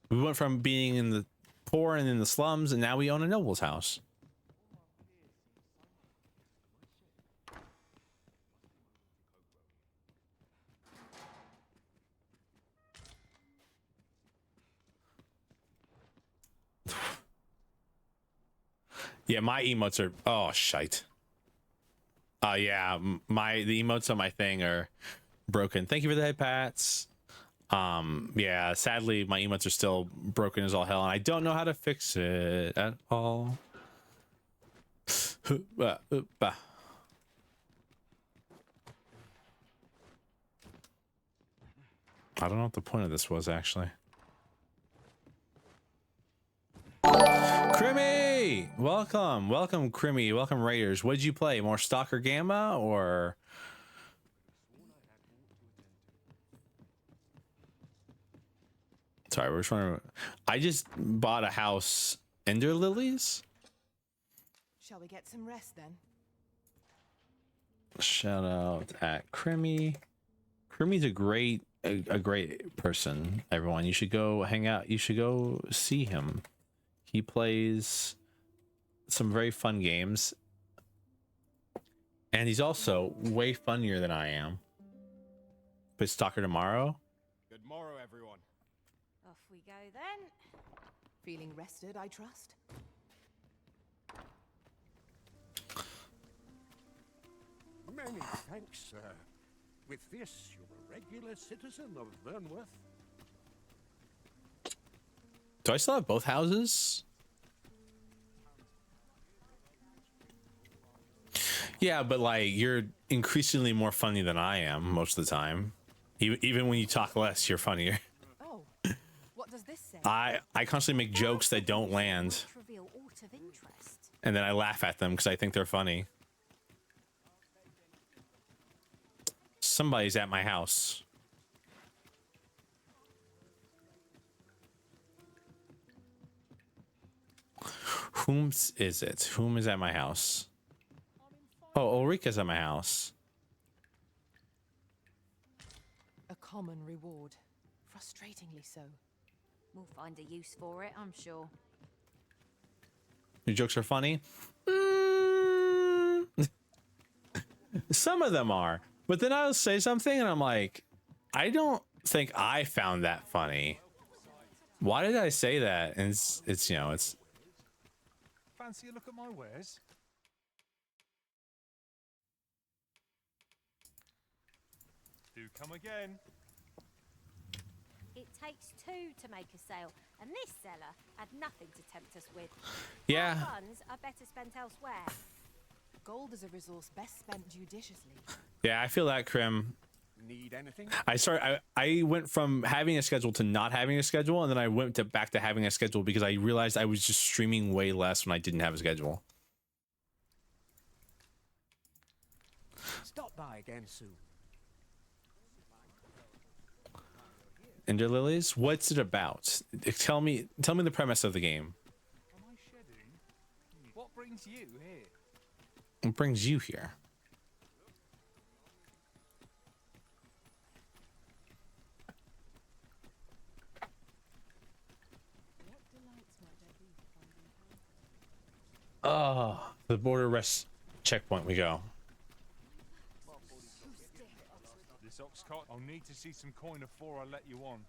Speaker 1: We went from being in the poor and in the slums, and now we own a noble's house. Yeah, my emotes are... Oh, shite. Yeah, the emotes on my thing are broken. Thank you for the head pats. Yeah, sadly, my emotes are still broken as all hell, and I don't know how to fix it at all. I don't know what the point of this was, actually. Crimmy! Welcome, Crimmy. Welcome, Raiders. What did you play? More Stalker Gamma, or... Sorry, we're trying to... I just bought a house. Ender Lilies?
Speaker 2: Shall we get some rest then?
Speaker 1: Shout out at Crimmy. Crimmy's a great person, everyone. You should go hang out. You should go see him. He plays some very fun games. And he's also way funnier than I am. But Stalker tomorrow.
Speaker 11: Good morrow, everyone.
Speaker 10: Off we go then.
Speaker 2: Feeling rested, I trust?
Speaker 5: Many thanks, sir. With this, you're a regular citizen of Vernworth.
Speaker 1: Do I still have both houses? Yeah, but like, you're increasingly more funny than I am most of the time. Even when you talk less, you're funnier.
Speaker 2: Oh, what does this say?
Speaker 1: I constantly make jokes that don't land. And then I laugh at them because I think they're funny. Somebody's at my house. Whom is it? Whom is at my house? Oh, Ulrika's at my house.
Speaker 2: A common reward. Frustratingly so.
Speaker 4: We'll find a use for it, I'm sure.
Speaker 1: Your jokes are funny? Some of them are. But then I'll say something and I'm like, I don't think I found that funny. Why did I say that? And it's you know, it's...
Speaker 7: Fancy a look at my wares?
Speaker 11: Do come again.
Speaker 10: It takes two to make a sale, and this seller had nothing to tempt us with.
Speaker 1: Yeah.
Speaker 10: Our funds are better spent elsewhere.
Speaker 2: Gold is a resource best spent judiciously.
Speaker 1: Yeah, I feel that, Krim.
Speaker 5: Need anything?
Speaker 1: I went from having a schedule to not having a schedule, and then I went back to having a schedule because I realized I was just streaming way less when I didn't have a schedule.
Speaker 5: Stop by again soon.
Speaker 1: Ender Lilies? What's it about? Tell me the premise of the game.
Speaker 7: Am I shedding? What brings you here?
Speaker 1: What brings you here? Oh, the border rest checkpoint we go.
Speaker 11: This ox cart, I'll need to see some coin before I let you on.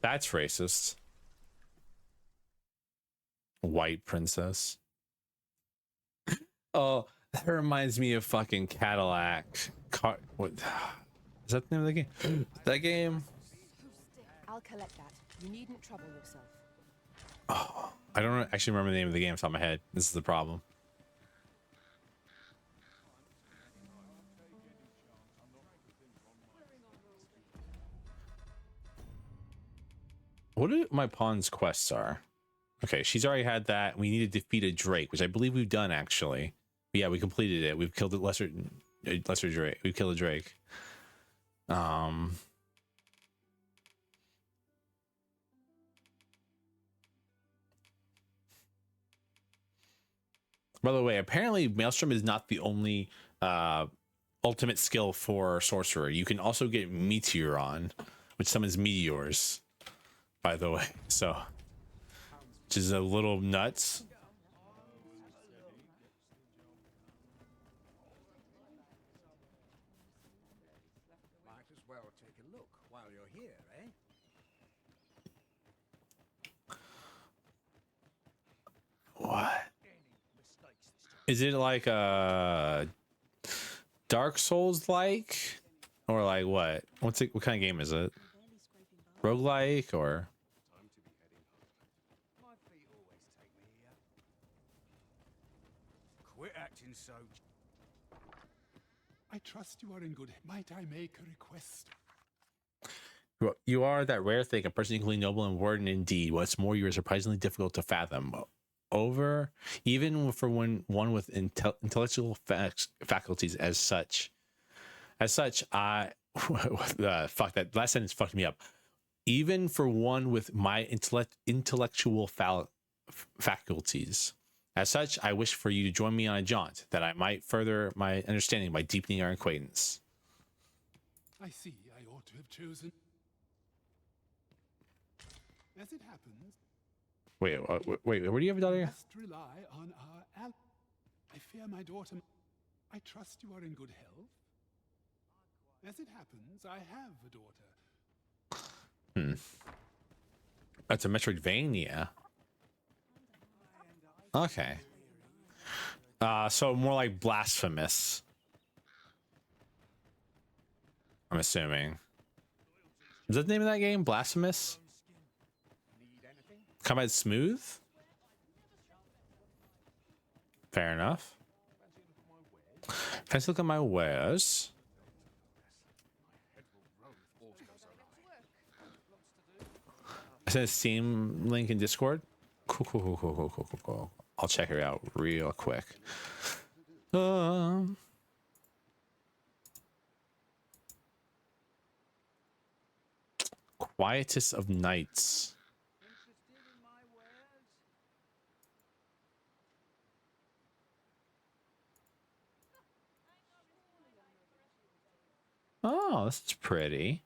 Speaker 1: That's racist. White princess. Oh, that reminds me of fucking Cadillac. What is that the name of the game? That game?
Speaker 2: I'll collect that. You needn't trouble yourself.
Speaker 1: Oh, I don't actually remember the name of the game off the top of my head. This is the problem. What do my pawn's quests are? Okay, she's already had that. We need to defeat a Drake, which I believe we've done actually. But yeah, we completed it. We've killed a lesser Drake. We've killed a Drake. By the way, apparently Maelstrom is not the only ultimate skill for sorcerer. You can also get Meteor on, which summons meteors, by the way. So, which is a little nuts.
Speaker 5: Might as well take a look while you're here, eh?
Speaker 1: What? Is it like a Dark Souls like? Or like what? What's it, what kind of game is it? Roguelike or?
Speaker 5: My feet always take me here. Quit acting so.
Speaker 14: I trust you are in good. Might I make a request?
Speaker 1: You are that rare thing, a person equally noble in word and in deed. What's more, you are surprisingly difficult to fathom. Over, even for one with intellectual faculties as such. As such, fuck, that last sentence fucked me up. Even for one with my intellectual faculties. As such, I wish for you to join me on a jaunt, that I might further my understanding by deepening our acquaintance.
Speaker 14: I see. I ought to have chosen. As it happens.
Speaker 1: Wait, where do you have a daughter?
Speaker 14: Must rely on our I fear my daughter. I trust you are in good health. As it happens, I have a daughter.
Speaker 1: That's a Metroidvania. Okay. So more like Blasphemous. I'm assuming. Is that the name of that game? Blasphemous? Combat smooth? Fair enough. Let's look at my wares. I sent a Steam link in Discord. Cool. I'll check her out real quick. Quietest of Nights. Oh, this is pretty.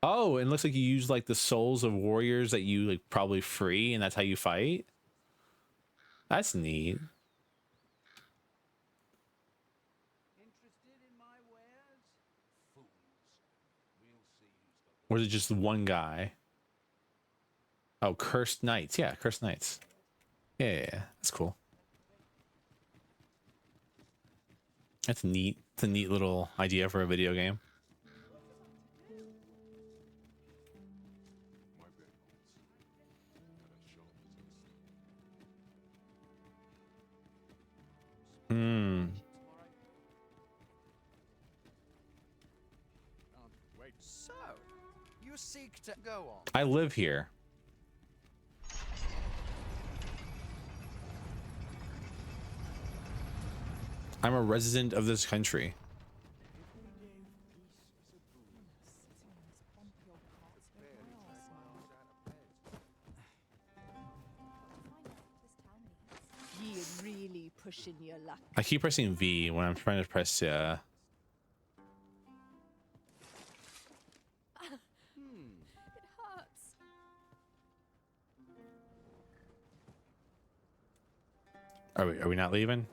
Speaker 1: Oh, and it looks like you use like the souls of warriors that you like probably free, and that's how you fight. That's neat. Or is it just one guy? Oh, Cursed Knights. Yeah, Cursed Knights. Yeah, that's cool. That's neat. It's a neat little idea for a video game.
Speaker 9: So, you seek to go on.
Speaker 1: I live here. I'm a resident of this country.
Speaker 6: You're really pushing your luck.
Speaker 1: I keep pressing V when I'm trying to press
Speaker 6: It hurts.
Speaker 1: Are we not leaving?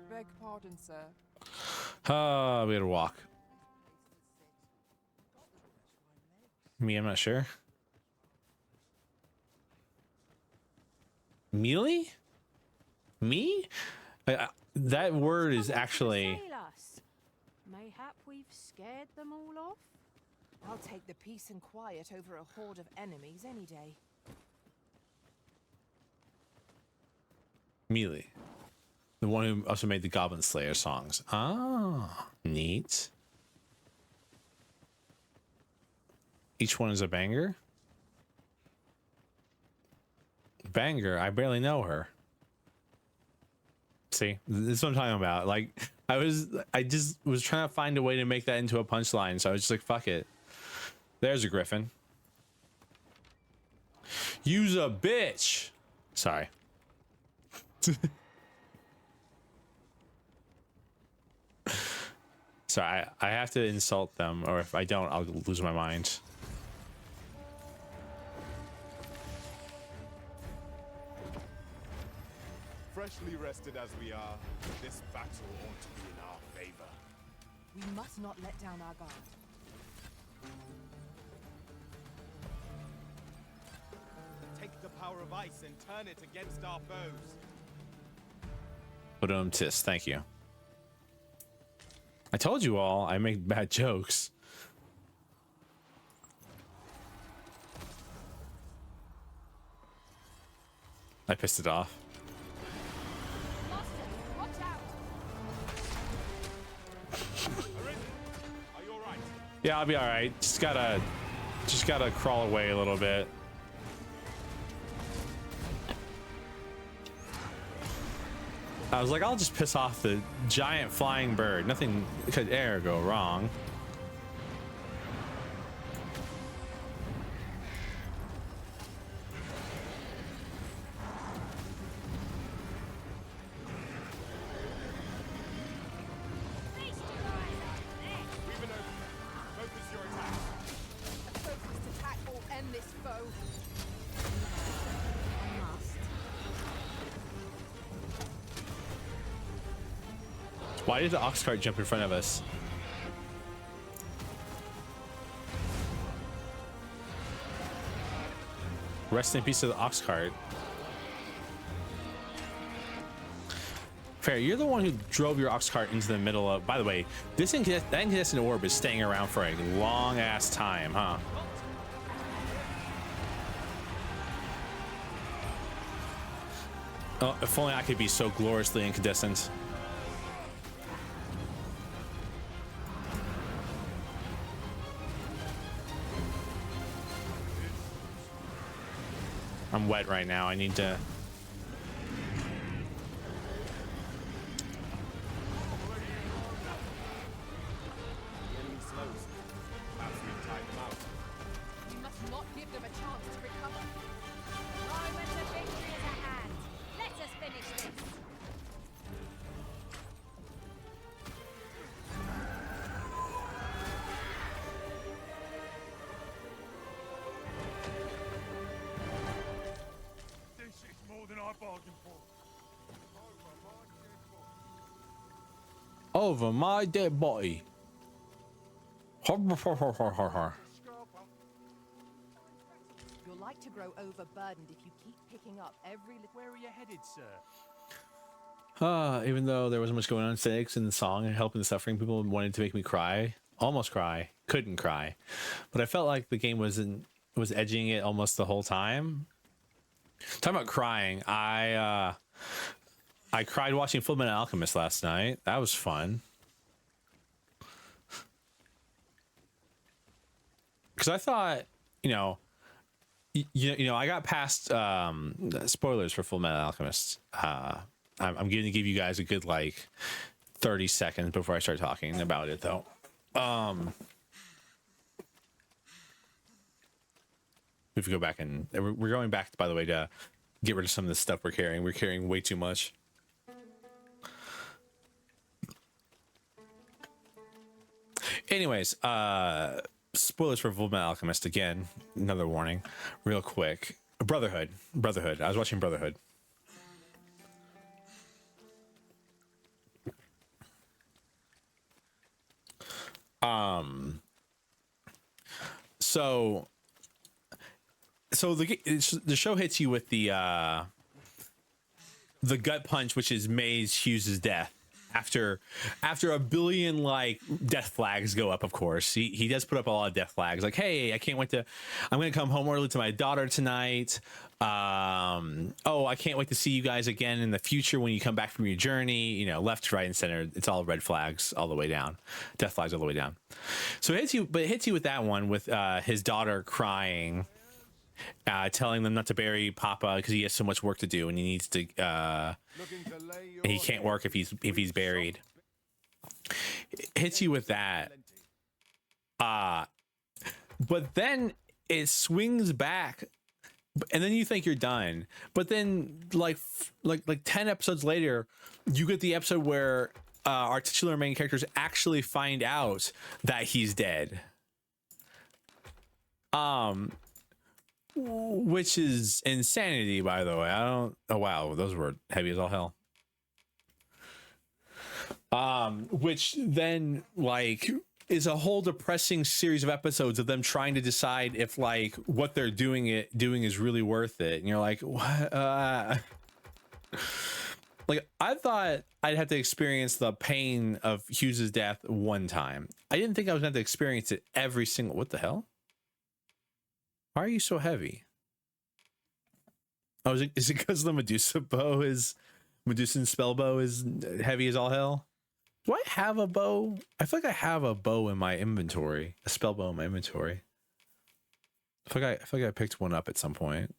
Speaker 2: Beg pardon, sir.
Speaker 1: We gotta walk. Me, I'm not sure. Mealy? Me? That word is actually.
Speaker 10: Mayhap we've scared them all off.
Speaker 2: I'll take the peace and quiet over a horde of enemies any day.
Speaker 1: Mealy. The one who also made the Goblin Slayer songs. Ah, neat. Each one is a banger. Banger, I barely know her. See, this is what I'm talking about. Like, I just was trying to find a way to make that into a punchline, so I was just like, fuck it. There's a griffin. Use a bitch. Sorry. Sorry, I have to insult them, or if I don't, I'll lose my mind.
Speaker 11: Freshly rested as we are, this battle ought to be in our favor.
Speaker 2: We must not let down our guard.
Speaker 11: Take the power of ice and turn it against our foes.
Speaker 1: Tis, thank you. I told you all I make bad jokes. I pissed it off. Yeah, I'll be all right. Just gotta crawl away a little bit. I was like, I'll just piss off the giant flying bird. Nothing could ever go wrong. Why did the ox cart jump in front of us? Rest in peace to the ox cart. Fair, you're the one who drove your ox cart into the middle of... By the way, this incandescent orb is staying around for a long ass time, huh? Oh, if only I could be so gloriously incandescent. I'm wet right now. I need to...
Speaker 2: We must not give them a chance to recover.
Speaker 10: Moment of victory is at hand. Let us finish this.
Speaker 1: Over my dead body.
Speaker 2: You're like to grow overburdened if you keep picking up every little...
Speaker 11: Where are you headed, sir?
Speaker 1: Even though there wasn't much going on stakes in the song and helping the suffering, people wanted to make me cry. Almost cry. Couldn't cry. But I felt like the game was edging it almost the whole time. Talking about crying, I cried watching Fullmetal Alchemist last night. That was fun. Because I thought, you know, I got past spoilers for Fullmetal Alchemist. I'm going to give you guys a good like 30 seconds before I start talking about it, though. If we go back and we're going back, by the way, to get rid of some of the stuff we're carrying. We're carrying way too much. Anyways, spoilers for Fullmetal Alchemist again. Another warning, real quick. Brotherhood. I was watching Brotherhood. So the show hits you with the gut punch, which is Maze Hughes' death. after a billion like death flags go up. Of course, he does put up a lot of death flags. Like, hey, I'm gonna come home early to my daughter tonight. Oh, I can't wait to see you guys again in the future when you come back from your journey. You know, left, right, and center. It's all red flags all the way down, death flags all the way down. So it hits you with that one with his daughter crying, telling them not to bury Papa because he has so much work to do and he needs to. And he can't work if he's buried. It hits you with that. But then it swings back, and then you think you're done. But then like 10 episodes later, you get the episode where our titular main characters actually find out that he's dead. Which is insanity, by the way. Oh wow, those were heavy as all hell. Which then like is a whole depressing series of episodes of them trying to decide if like what they're doing is really worth it. And you're like, what? Like, I thought I'd have to experience the pain of Hughes's death one time. I didn't think I was going to have to experience it every single. What the hell? Why are you so heavy? Oh, is it because the Medusan spell bow is heavy as all hell? Do I have a bow? I feel like I have a bow in my inventory, a spell bow in my inventory. I feel like I picked one up at some point.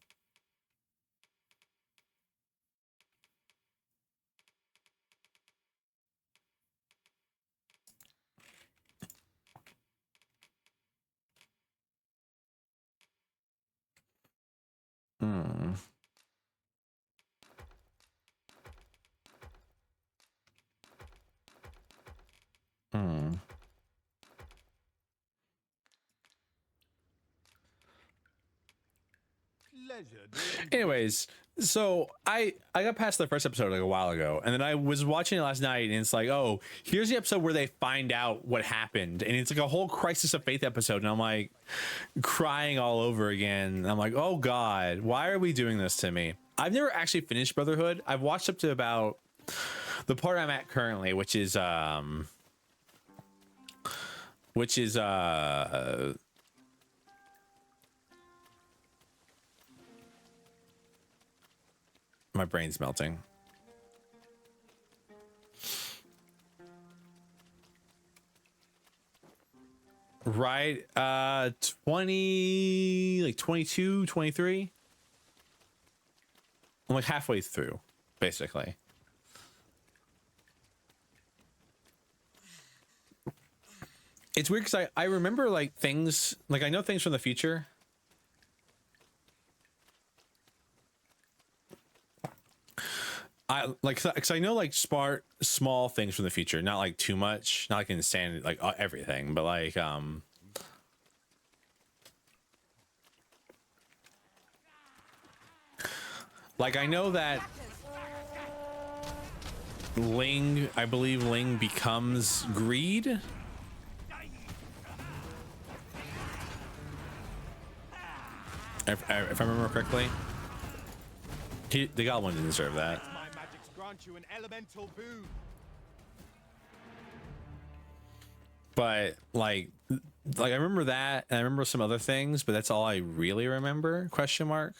Speaker 1: Hmm. Anyways, so I got past the first episode like a while ago, and then I was watching it last night, and it's like, oh, here's the episode where they find out what happened, and it's like a whole crisis of faith episode, and I'm like crying all over again. And I'm like, oh god, why are we doing this to me? I've never actually finished Brotherhood. I've watched up to about the part I'm at currently, which is my brain's melting. Right, 20, like 22, 23. I'm like halfway through, basically. It's weird because I remember like things, like I know things from the future. I like, because I know like small things from the future, not like too much, not like insane, like everything, but like I know that Ling, I believe Ling becomes Greed. If I remember correctly, the goblin didn't deserve that.
Speaker 11: You an elemental boon.
Speaker 1: But like I remember that, and I remember some other things, but that's all I really remember. Question mark.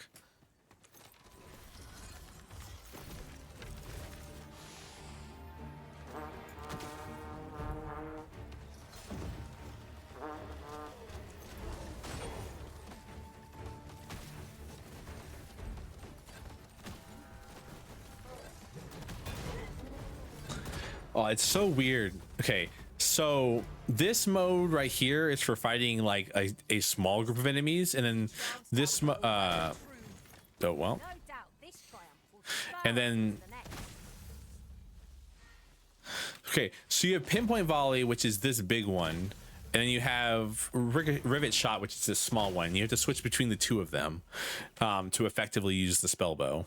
Speaker 1: Oh, it's so weird. Okay, so this mode right here is for fighting like a small group of enemies, and then this oh well, and then okay, so you have pinpoint volley, which is this big one, and then you have rivet shot, which is this small one. You have to switch between the two of them to effectively use the spell bow,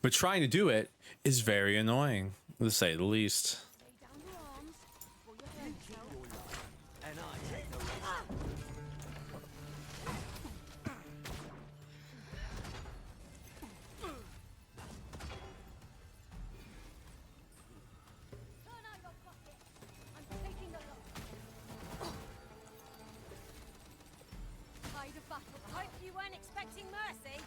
Speaker 1: but trying to do it is very annoying, to say the least.
Speaker 10: weren't expecting mercy.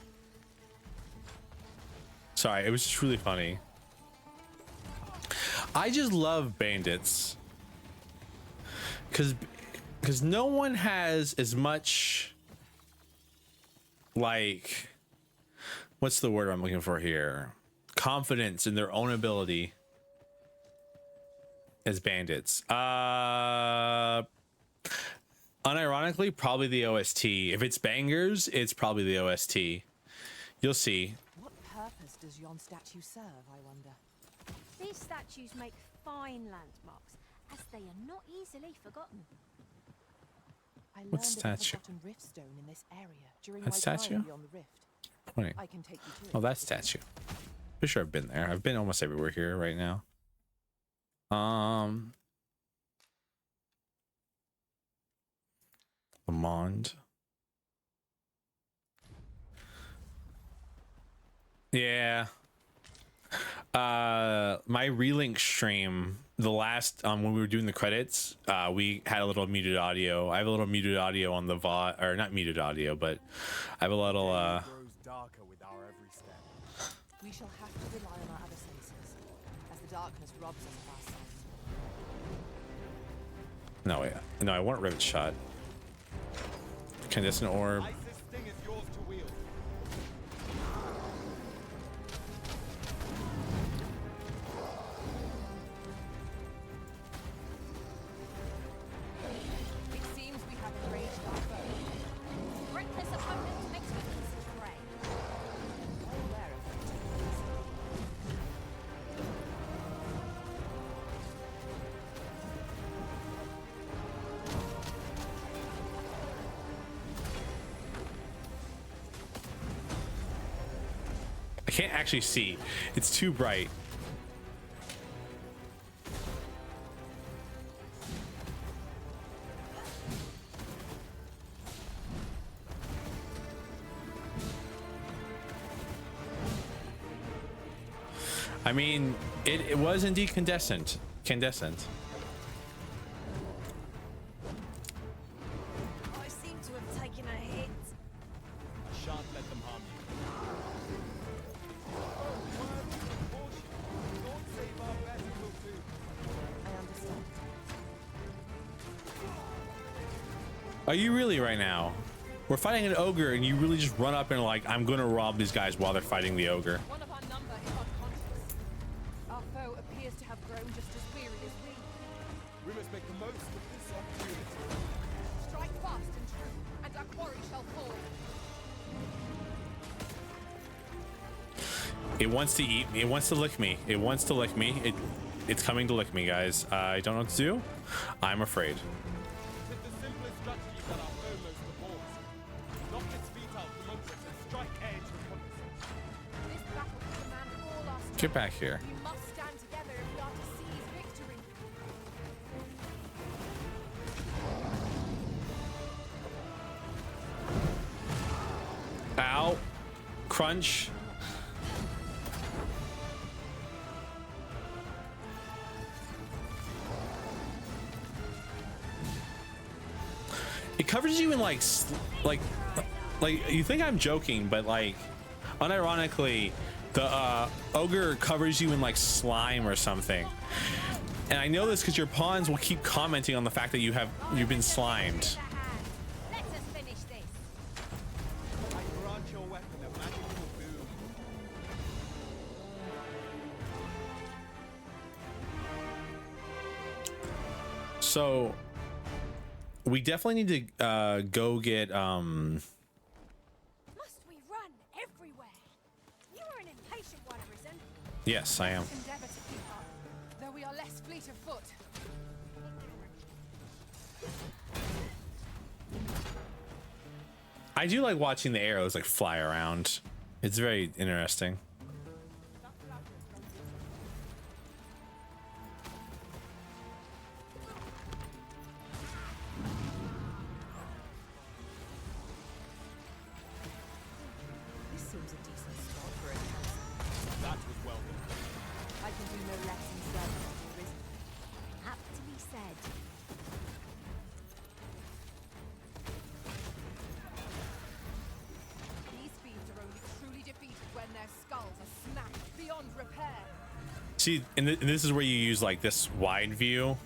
Speaker 1: Sorry, it was just really funny. I just love bandits. Because no one has as much, like, what's the word I'm looking for here? Confidence in their own ability as bandits. Unironically, probably the OST. If it's bangers, it's probably the OST. You'll see.
Speaker 2: What purpose does yon statue serve, I wonder?
Speaker 10: These statues make fine landmarks, as they are not easily forgotten.
Speaker 2: I learned
Speaker 1: What
Speaker 2: of the
Speaker 1: statue?
Speaker 2: forgotten riftstone in this area during
Speaker 1: That
Speaker 2: my
Speaker 1: statue?
Speaker 2: time beyond the rift.
Speaker 1: Wait.
Speaker 2: I can take you to it.
Speaker 1: Oh, that statue. For sure I've been there. I've been almost everywhere here right now. Lamond. Yeah. My relink stream, the last when we were doing the credits, we had a little muted audio. I have a little muted audio on the VOD, or not muted audio, but I have a little
Speaker 2: We shall have to rely on our other senses, as the darkness robs us of our sight.
Speaker 1: No, wait. No, I want rivet shot. Candescent orb.
Speaker 11: Isis' sting is yours to wield.
Speaker 2: It seems we have enraged our foe.
Speaker 10: Reckless opponent makes weaknesses prey.
Speaker 2: I'm aware of that.
Speaker 1: I can't actually see. It's too bright. I mean, it was indeed Candescent.
Speaker 10: I seem to have taken a hit.
Speaker 11: I shan't let them harm you. Lord save our best will do.
Speaker 2: I understand.
Speaker 1: Are you really right now? We're fighting an ogre and you really just run up and like, I'm gonna rob these guys while they're fighting the ogre.
Speaker 2: One of our number is unconscious. Our foe appears to have grown just as weary as we.
Speaker 11: We must make the most of this opportunity.
Speaker 2: Strike fast and true, and our quarry shall fall.
Speaker 1: It wants to eat me. It wants to lick me. It wants to lick me. It's coming to lick me, guys. I don't know what to do. I'm afraid.
Speaker 11: Tis the simplest strategy that our foe most abhors. Knock its feet out from under it and strike edge with compass.
Speaker 2: This battle will demand all our strength.
Speaker 1: Get back here.
Speaker 2: We must stand together if we are to seize victory.
Speaker 1: Ow. Crunch. It covers you in like you think I'm joking, but like unironically the ogre covers you in like slime or something. And I know this because your pawns will keep commenting on the fact that you've been slimed.
Speaker 10: Let us finish this.
Speaker 11: I grant your weapon a magical boon.
Speaker 1: So we definitely need to go get
Speaker 10: Must we run everywhere? You are an impatient one, Arisen.
Speaker 1: Yes, I am.
Speaker 2: Endeavor to keep up, though we are less fleet of foot.
Speaker 1: I do like watching the arrows like fly around. It's very interesting.
Speaker 2: This seems a decent spot for a council.
Speaker 11: That was well done.
Speaker 2: I can do no less in service of the Arisen.
Speaker 8: Aptly said.
Speaker 2: beyond repair.
Speaker 1: See, and this is where you use like this wide view.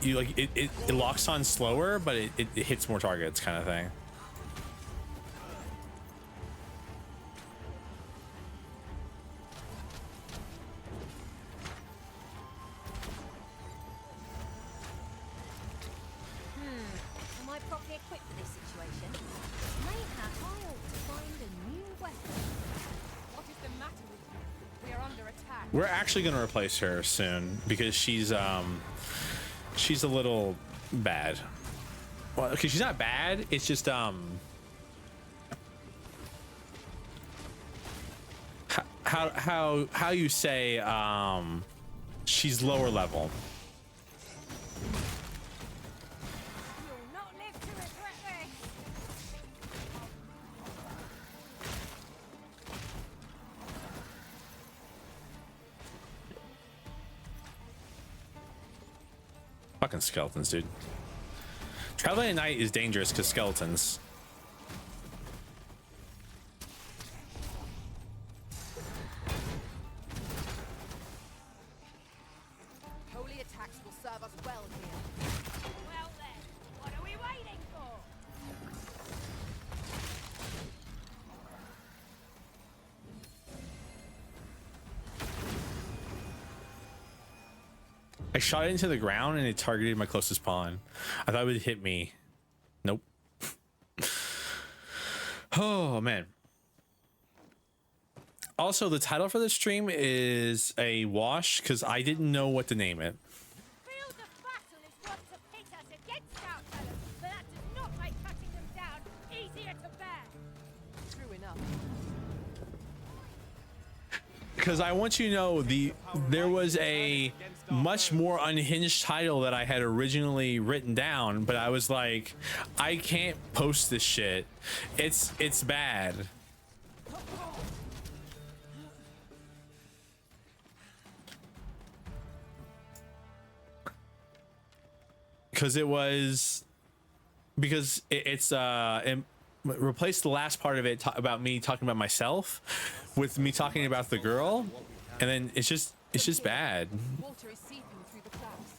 Speaker 1: You like it locks on slower, but it hits more targets, kind of thing.
Speaker 10: Am I properly equipped for this situation? Mayhap I ought to find a new weapon.
Speaker 2: What is the matter with you? We are under attack.
Speaker 1: We're actually gonna replace her soon because she's a little bad. Well, okay, she's not bad. It's just how you say she's lower level.
Speaker 10: You'll not live to regret this.
Speaker 1: Fucking skeletons, dude. Traveling at night is dangerous because skeletons.
Speaker 2: Holy attacks will serve us well here.
Speaker 10: Well then, what are we waiting for?
Speaker 1: I shot it into the ground and it targeted my closest pawn. I thought it would hit me. Nope. Oh man. Also, the title for this stream is a wash because I didn't know what to name it.
Speaker 10: Field of battle is what to pit us against our fellows, but that does not make cutting them down easier to bear.
Speaker 2: True enough.
Speaker 1: Because I want you to know there was a much more unhinged title that I had originally written down, but I was like, I can't post this shit. It's bad. Because it replaced the last part of it about me talking about myself with me talking about the girl, and then it's just bad.
Speaker 2: Water is seeping through the clouds.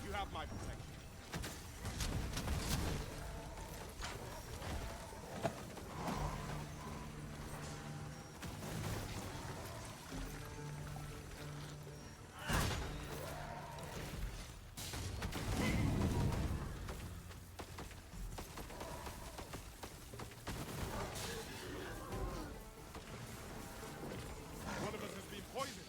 Speaker 11: You have my protection. One of us has been poisoned.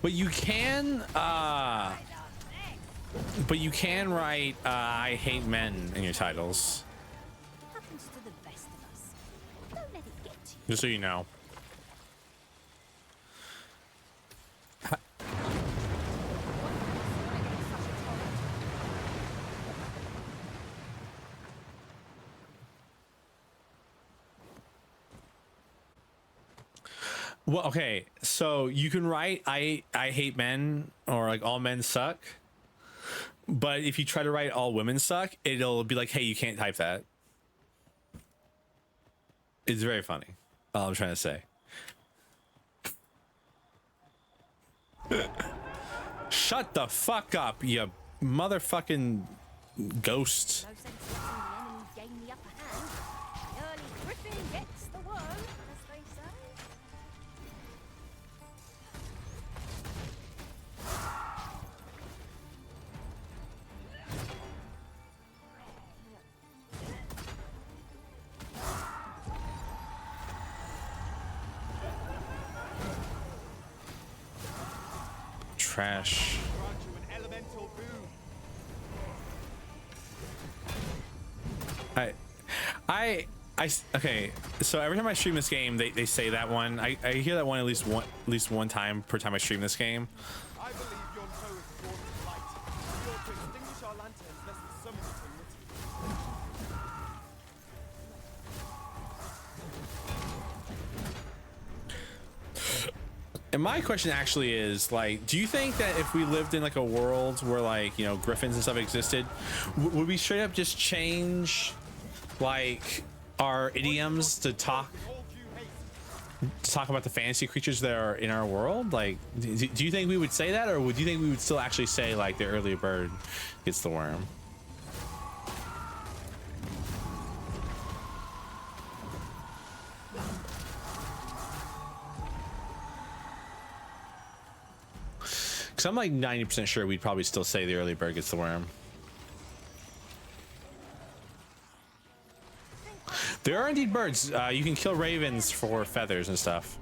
Speaker 1: But you can write I hate men in your titles.
Speaker 10: Happens to the best of us. Don't let it get to you.
Speaker 1: Just so you know. Well, okay, so you can write I hate men or like all men suck, but if you try to write all women suck, it'll be like, hey, you can't type that. It's very funny. All I'm trying to say. Shut the fuck up, you motherfucking ghost.
Speaker 10: No sense letting the enemy gain the upper hand. The early griffin gets the worm, as they say.
Speaker 1: Trash.
Speaker 11: Grant you an elemental boon.
Speaker 1: Okay, so every time I stream this game, they say that one. I hear that one at least one time per time I stream this game.
Speaker 11: I believe your toe is drawn to light. Your to extinguish our lanterns lest the summons unwittingly.
Speaker 1: And my question actually is, like, do you think that if we lived in like a world where, like, you know, griffins and stuff existed, would we straight up just change like our idioms to talk about the fantasy creatures that are in our world? Like, do you think we would say that, or would you think we would still actually say like the early bird gets the worm? Because I'm like 90% sure we'd probably still say the early bird gets the worm. There are indeed birds. You can kill ravens for feathers and stuff.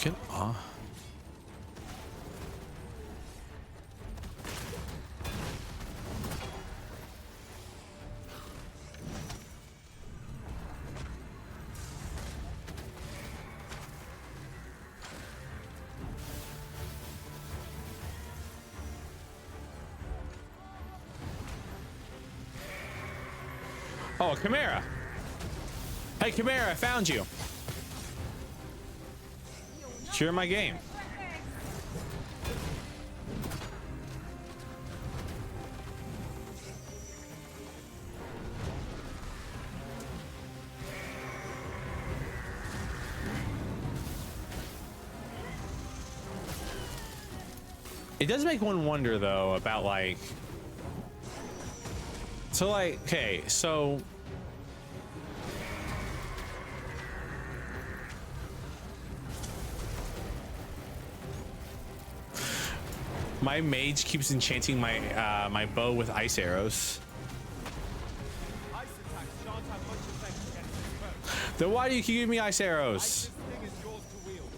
Speaker 1: Get off. Oh, Chimera. Hey, Chimera, I found you. You're in my game. It does make one wonder, though, about like... So, like, okay, so... My mage keeps enchanting my my bow with ice arrows.
Speaker 11: Ice attacks shan't have much effect against this foe.
Speaker 1: Then why do you keep giving me ice arrows?
Speaker 11: Ice's thing is yours to wield.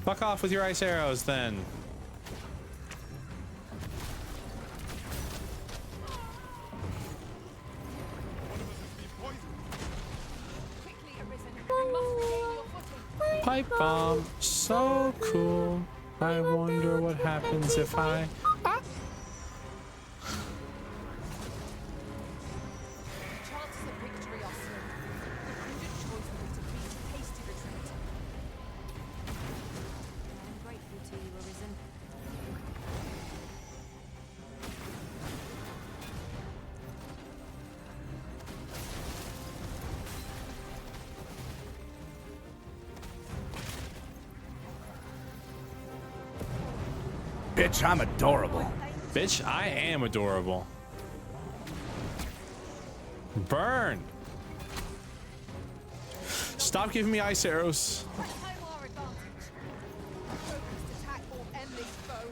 Speaker 1: Fuck off with your ice arrows, then. Pipe bomb, so cool. I wonder what happens if I... Ah.
Speaker 2: Chances of victory are slim. The prudent choice will be to beat a hasty retreat.
Speaker 8: I'm grateful to you, Arisen.
Speaker 13: Bitch, I'm adorable.
Speaker 1: Bitch, I am adorable. Burn! Stop giving me ice arrows.
Speaker 2: Our advantage. Focused attack will end this foe.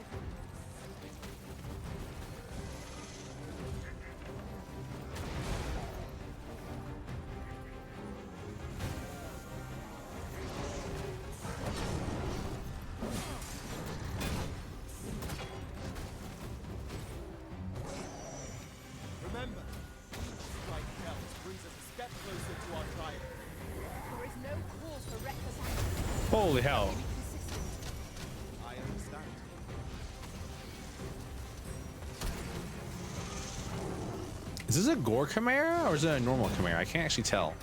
Speaker 11: Remember, strike health brings us a step closer to our triumph.
Speaker 2: There is no cause for reckless action.
Speaker 1: Holy hell.
Speaker 11: I understand.
Speaker 1: Is this a gore chimera or is it a normal chimera? I can't actually tell.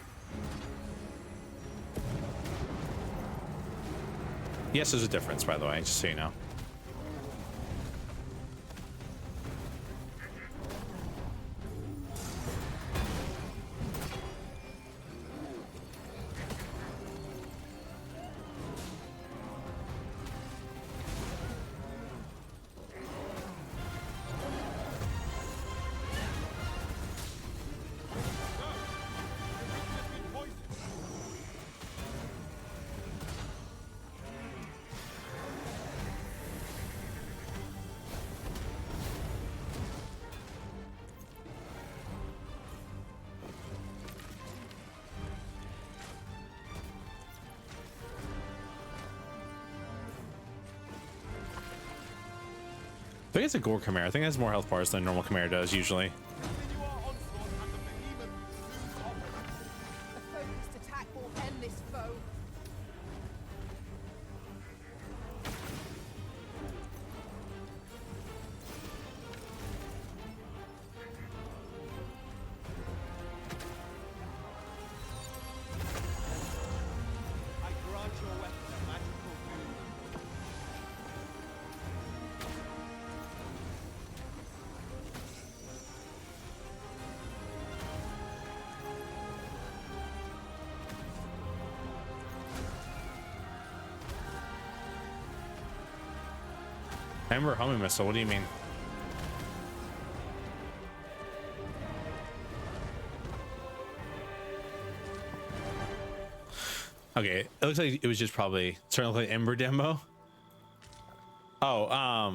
Speaker 1: Yes, there's a difference, by the way, just so you know. I think it's a gore chimera. I think it has more health bars than a normal chimera does usually.
Speaker 11: Continue our onslaught and the behemoth will soon topple.
Speaker 2: A focused attack will end this foe.
Speaker 1: Ember homing missile. What do you mean? Okay, it looks like it was just probably starting to play Ember demo. Oh,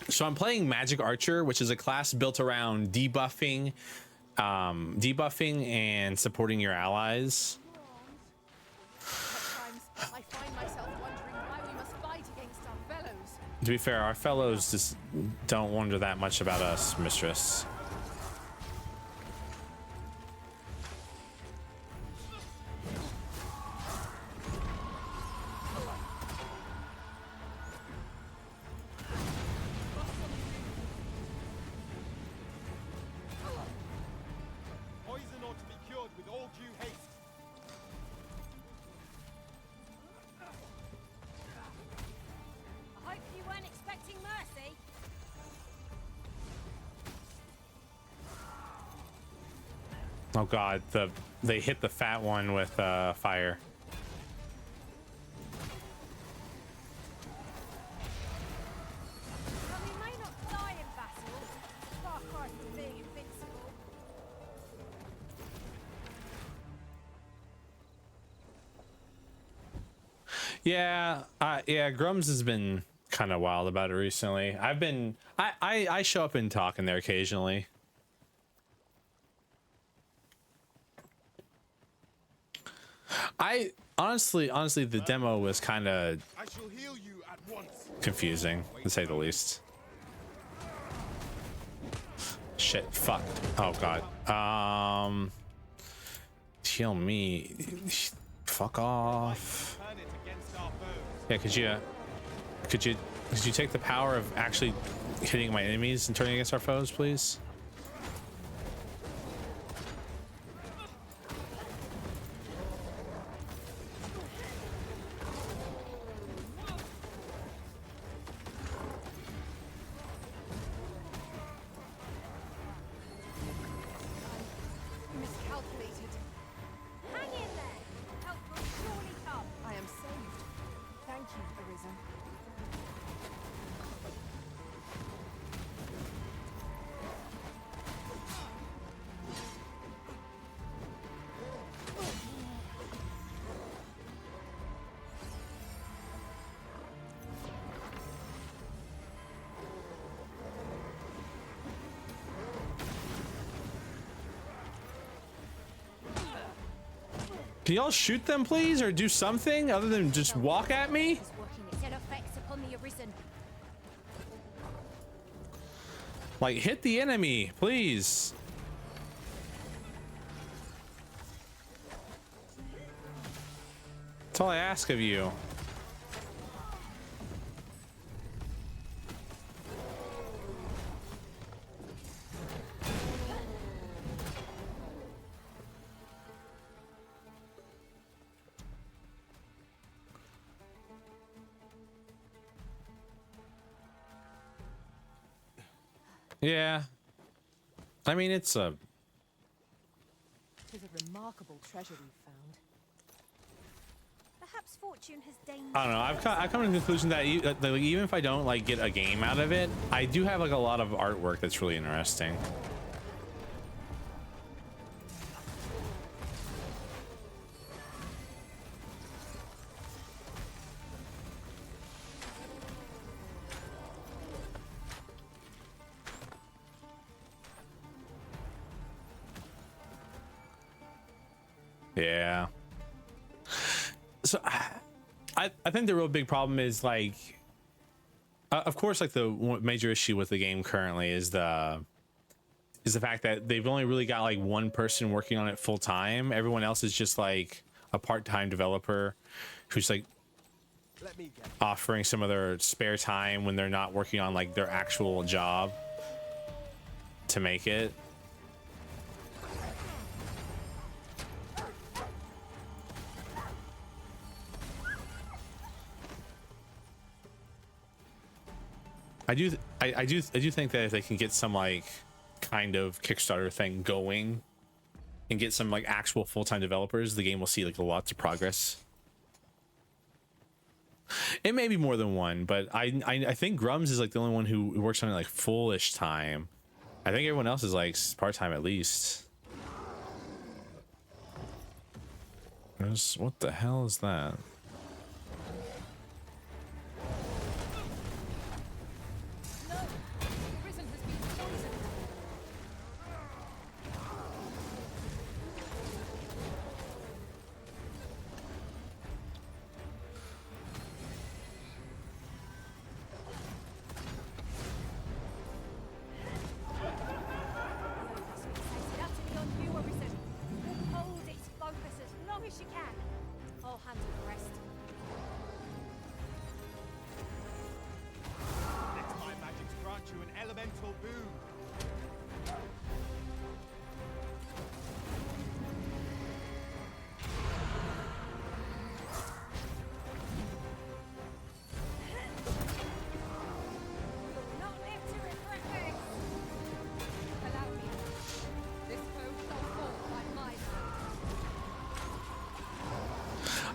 Speaker 1: so I'm playing Magic Archer, which is a class built around debuffing and supporting your allies.
Speaker 2: I find myself wondering why we must fight against our fellows.
Speaker 1: To be fair, our fellows just don't wonder that much about us, mistress.
Speaker 11: Poison ought to be cured with all due haste.
Speaker 10: I hope you weren't expecting mercy.
Speaker 1: Oh god, they hit the fat one with fire.
Speaker 10: But we may not die in battle. Far cry from being invincible.
Speaker 1: Yeah, yeah, Grums has been kind of wild about it recently. I show up and talk in there occasionally. Honestly, the demo was kind of
Speaker 11: I shall heal you at once.
Speaker 1: confusing, to say the least. Shit, fuck. Oh god. Heal me. Fuck off.
Speaker 11: Turn it against our foes.
Speaker 1: Yeah, could you take the power of actually hitting my enemies and turning against our foes, please?
Speaker 2: Miscalculated.
Speaker 10: Hang in there. Help will surely come.
Speaker 2: I am saved. Thank you, Arisen.
Speaker 1: Can y'all shoot them, please, or do something other than just walk at me?
Speaker 10: Is working its ill effects upon the Arisen.
Speaker 1: Like, hit the enemy, please. That's all I ask of you. Yeah. I mean, it's a...
Speaker 2: It is a remarkable treasure we've found.
Speaker 10: Perhaps fortune has deigned.
Speaker 1: I don't know. I've come to the conclusion that even if I don't like get a game out of it, I do have like a lot of artwork that's really interesting. Yeah. So I think the real big problem is like, of course, like the major issue with the game currently is the fact that they've only really got like one person working on it full time. Everyone else is just like a part-time developer who's like offering some of their spare time when they're not working on like their actual job to make it. I do think that if they can get some like kind of Kickstarter thing going and get some like actual full-time developers, the game will see like lots of progress. It may be more than one, but I think Grums is like the only one who works on it like full-ish time. I think everyone else is like part-time at least. What the hell is that?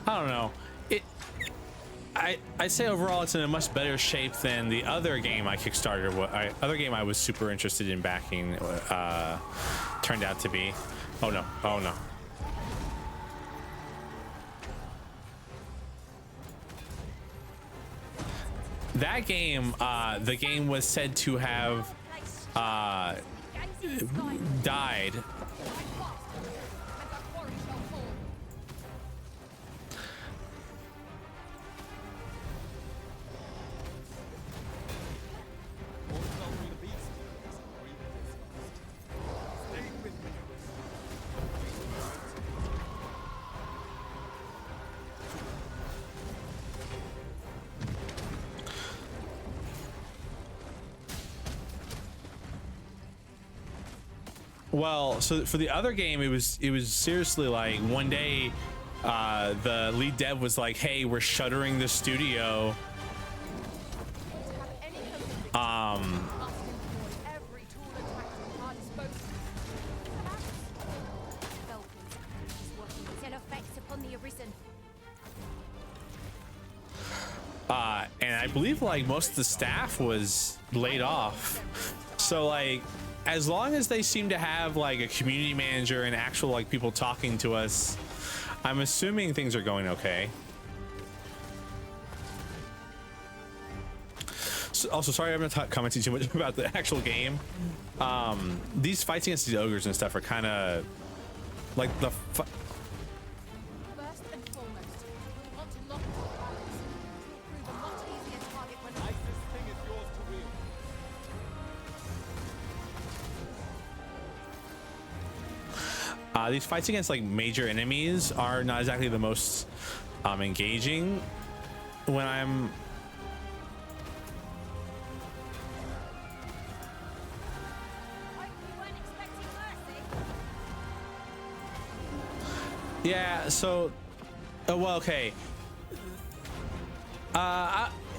Speaker 1: I don't know. I'd say overall it's in a much better shape than the other game I kickstarted. Other game I was super interested in backing turned out to be. Oh no! Oh no! That game, the game was said to have died. Well, so for the other game, it was seriously like one day, the lead dev was like, "Hey, we're shuttering the studio." And I believe like most of the staff was laid off. So like, as long as they seem to have like a community manager and actual like people talking to us, I'm assuming things are going okay. So, also, sorry I'm not commenting too much about the actual game. These fights against these ogres and stuff are kind of like the these fights against like major enemies are not exactly the most engaging when I'm yeah, so well, okay,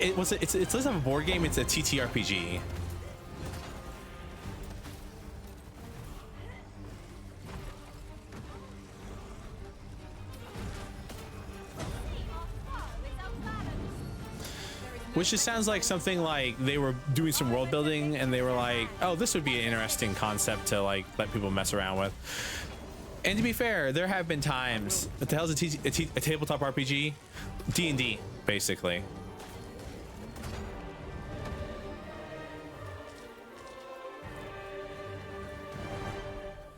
Speaker 1: it's less of a board game, it's a TTRPG. Which just sounds like something like they were doing some world building and they were like, oh, this would be an interesting concept to like let people mess around with. And to be fair, there have been times. What the hell is a tabletop RPG? D&D, basically.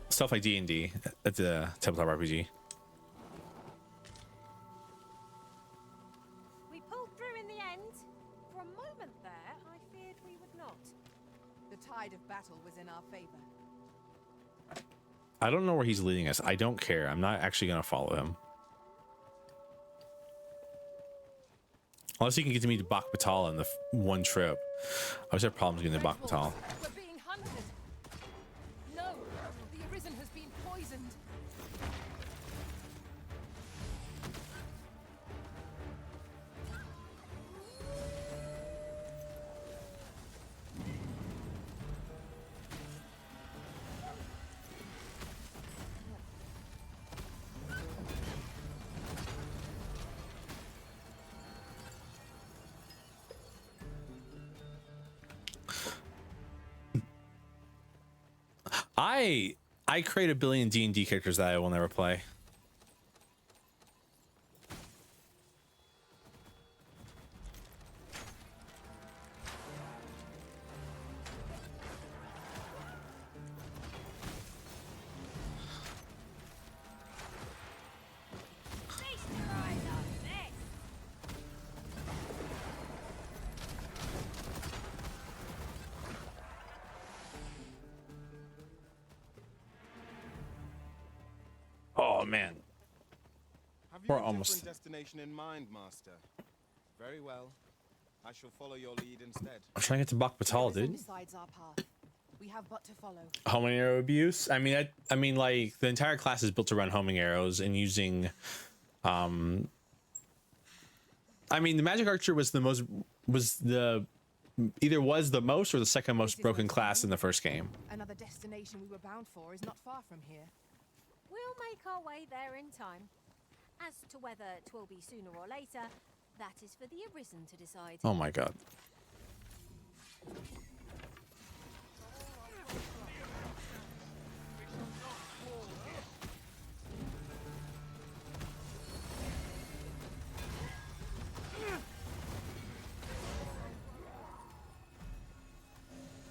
Speaker 1: Stuff like D&D. That's a tabletop RPG.
Speaker 2: Of battle was in our favor.
Speaker 1: I don't know where he's leading us. I don't care. I'm not actually going to follow him. Unless he can get to meet Bak Batal in the one trip. I always have problems getting to Bak Batal.
Speaker 2: We're being hunted. No, the Arisen has been poisoned.
Speaker 1: I create a billion D&D characters that I will never play. Oh man.
Speaker 11: Have you
Speaker 1: We're
Speaker 11: a
Speaker 1: almost-
Speaker 11: different destination in mind, Master? Very well. I shall follow your lead instead.
Speaker 1: I'm trying to get to Dogma II,
Speaker 2: The risen
Speaker 1: dude.
Speaker 2: decides our path. We have but to follow.
Speaker 1: Homing arrow abuse. I mean, like the entire class is built around homing arrows and using. I mean, the magic archer was the most either the second most broken class in the first game.
Speaker 2: Another destination we were bound for is not far from here.
Speaker 10: We'll make our way there in time. As to whether 'twill be sooner or later, that is for the Arisen to decide.
Speaker 1: Oh my god.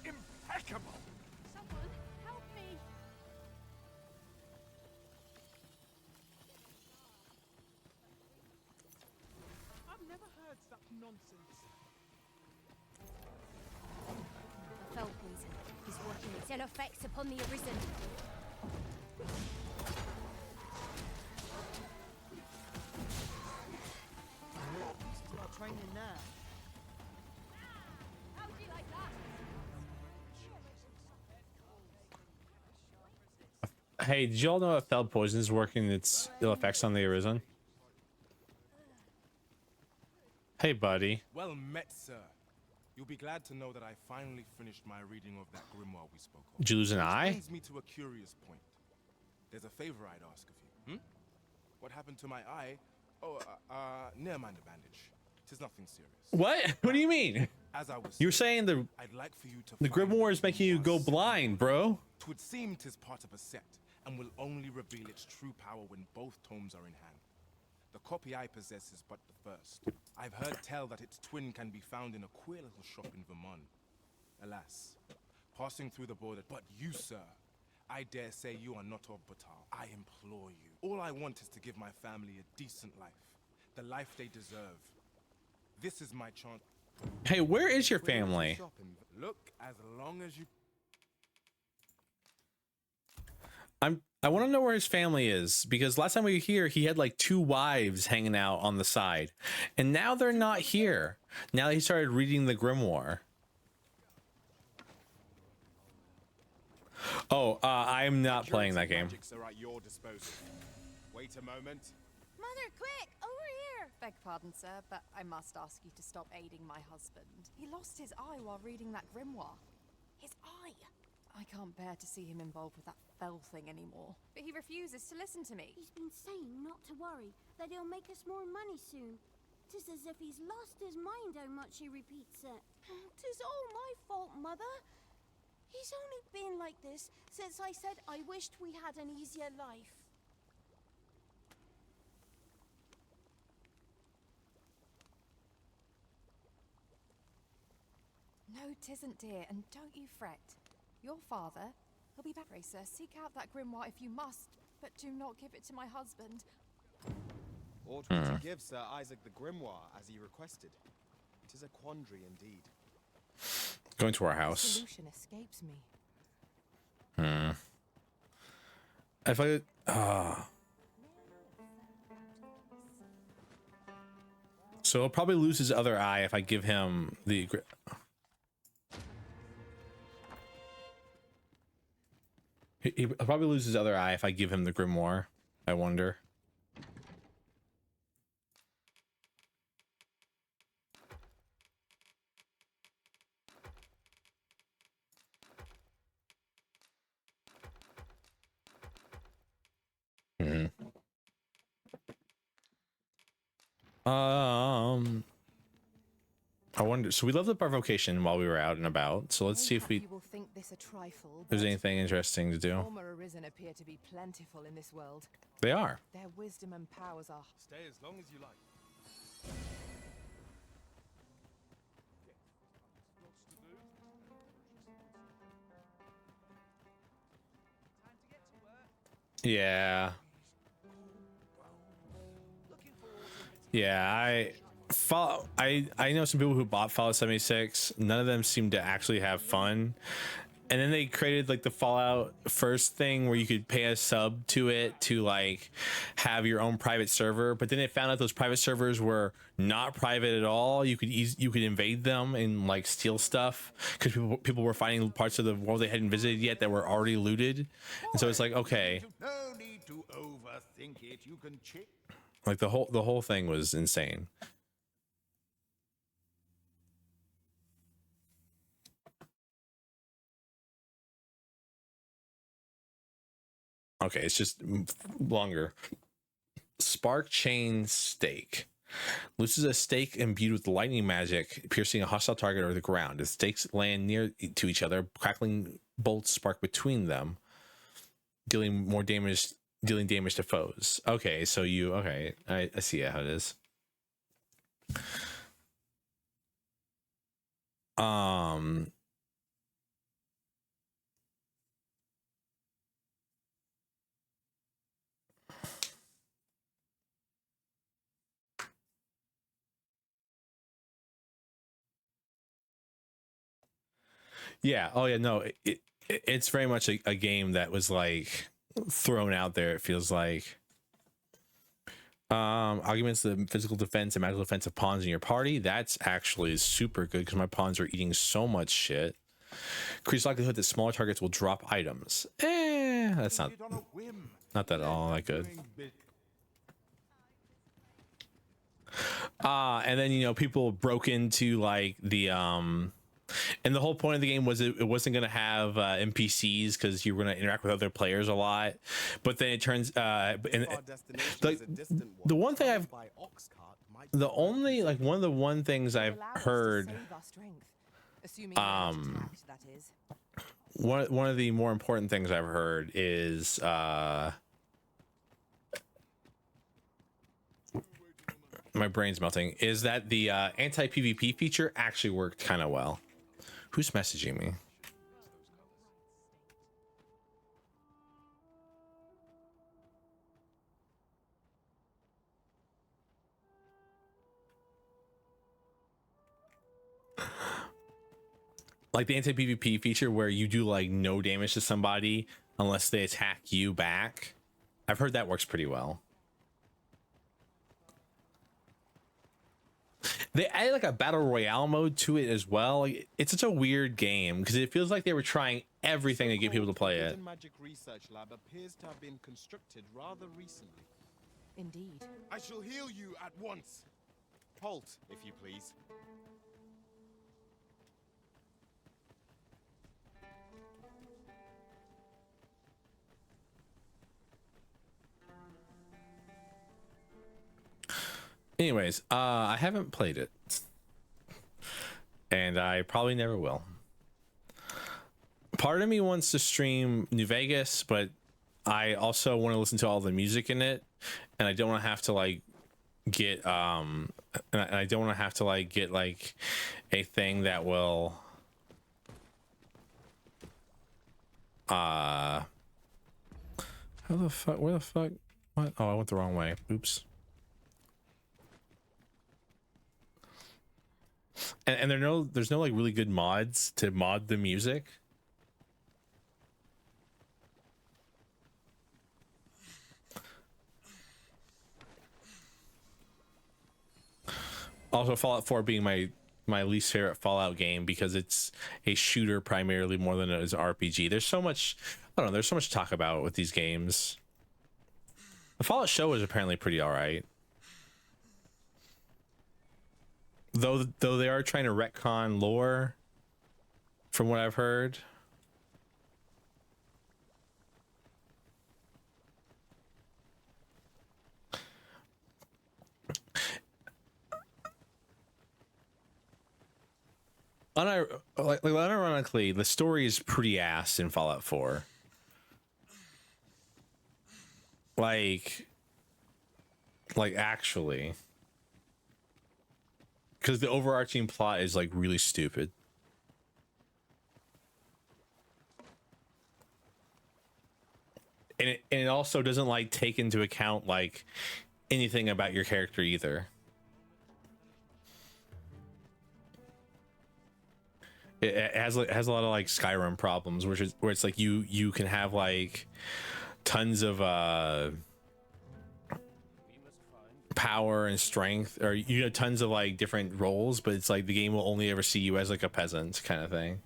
Speaker 9: Impeccable!
Speaker 10: Someone help me!
Speaker 11: I've never heard such nonsense.
Speaker 10: The fell poison is working its ill effects upon the Arisen.
Speaker 12: Used to our training there.
Speaker 10: How do you like that?
Speaker 1: Hey, did y'all know that fell poison is working its ill effects on the Arisen? Hey, buddy.
Speaker 11: Well met, sir. You'll be glad to know that I finally finished my reading of that grimoire we spoke of.
Speaker 1: Did you lose an
Speaker 11: Which
Speaker 1: eye?
Speaker 11: brings me to a curious point. There's a favor I'd ask of you. What happened to my eye? Oh, never mind the bandage. 'Tis nothing serious.
Speaker 1: What? What do you mean?
Speaker 11: As I was
Speaker 1: You're saying
Speaker 11: I'd like for you to
Speaker 1: the
Speaker 11: find
Speaker 1: grimoire is making you go blind, bro.
Speaker 11: 'Twould seem 'tis part of a set, and will only reveal its true power when both tomes are in hand. The copy I possess is but the first. I've heard tell that its twin can be found in a queer little shop in Vermont. Alas, passing through the border. But you, sir, I dare say you are not of Batal. I implore you. All I want is to give my family a decent life. The life they deserve. This is my chance.
Speaker 1: Hey, where is your family?
Speaker 11: Look, as long as you...
Speaker 1: I want to know where his family is, because last time we were here, he had like 2 wives hanging out on the side, and now they're not here. Now that he started reading the grimoire. Oh, I'm not playing that game.
Speaker 11: Magics are at your disposal. Wait a moment.
Speaker 2: Mother, quick! Over here!
Speaker 15: Beg pardon, sir, but I must ask you to stop aiding my husband.
Speaker 2: He lost his eye while reading that grimoire. His eye! I can't bear to see him involved with that fell thing anymore.
Speaker 15: But he refuses to listen to me.
Speaker 16: He's been saying not to worry, that he'll make us more money soon. 'Tis as if he's lost his mind how much he repeats it.
Speaker 2: 'Tis all my fault, Mother. He's only been like this since I said I wished we had an easier life.
Speaker 15: No, 'tisn't, dear, and don't you fret. Your father, he'll be back, Racer. Seek out that grimoire if you must, but do not give it to my husband.
Speaker 11: Ought we to give Sir Isaac the grimoire as he requested? 'Tis a quandary indeed.
Speaker 1: Going to our
Speaker 2: The
Speaker 1: house.
Speaker 2: solution escapes me.
Speaker 1: If I so he'll probably lose his other eye if I give him the he'll probably lose his other eye if I give him the grimoire. I wonder. I wonder. So we leveled up our vocation while we were out and about. So let's see if
Speaker 2: You will think this a trifle,
Speaker 1: there's
Speaker 2: but
Speaker 1: anything interesting to do.
Speaker 2: former Arisen appear to be plentiful in this world.
Speaker 1: They are.
Speaker 2: Their wisdom and powers are.
Speaker 11: Stay as long as you like.
Speaker 1: Yeah. Yeah, I know some people who bought Fallout 76. None of them seem to actually have fun. And then they created like the Fallout first thing where you could pay a sub to it to like have your own private server. But then they found out those private servers were not private at all. You could invade them and like steal stuff because people were finding parts of the world they hadn't visited yet that were already looted. And so it's like, okay,
Speaker 7: No need to overthink it. You can check.
Speaker 1: like the whole thing was insane. Okay, it's just longer. Spark chain stake. Looses a stake imbued with lightning magic, piercing a hostile target or the ground. As stakes land near to each other, crackling bolts spark between them, dealing damage to foes. Okay, so I see how it is. Yeah. Oh yeah. No. It's very much a game that was like thrown out there. It feels like. Arguments the physical defense and magical defense of pawns in your party. That's actually super good because my pawns are eating so much shit. Increase likelihood that smaller targets will drop items. That's not that all that good. And then people broke into like the and the whole point of the game was it wasn't going to have NPCs because you were going to interact with other players a lot. But then it turns the one thing one of the one things I've heard one of the more important things I've heard is my brain's melting, is that the anti-PvP feature actually worked kind of well. Who's messaging me? Like the anti-PvP feature where you do like no damage to somebody unless they attack you back. I've heard that works pretty well. They added like a battle royale mode to it as well. Like, it's such a weird game because it feels like they were trying everything to get people to play it.
Speaker 11: Magic research lab appears to have been constructed rather recently.
Speaker 2: Indeed.
Speaker 11: I shall heal you at once. Halt, if you please.
Speaker 1: Anyways, I haven't played it, and I probably never will. Part of me wants to stream New Vegas, but I also want to listen to all the music in it, and I don't want to have to like get and I don't want to have to like get like a thing that will how the fuck, where the fuck, what? Oh, I went the wrong way. Oops. And there's no like really good mods to mod the music. Also, Fallout 4 being my least favorite Fallout game because it's a shooter primarily more than it is an RPG. There's so much, I don't know, there's so much to talk about with these games. The Fallout show is apparently pretty all right. Though they are trying to retcon lore, from what I've heard. unironically, the story is pretty ass in Fallout 4. Like actually, because the overarching plot is like really stupid. And it also doesn't like take into account like anything about your character either. It has a lot of like Skyrim problems, where it's like you can have like tons of power and strength, or you know, tons of like different roles, but it's like the game will only ever see you as like a peasant kind of thing.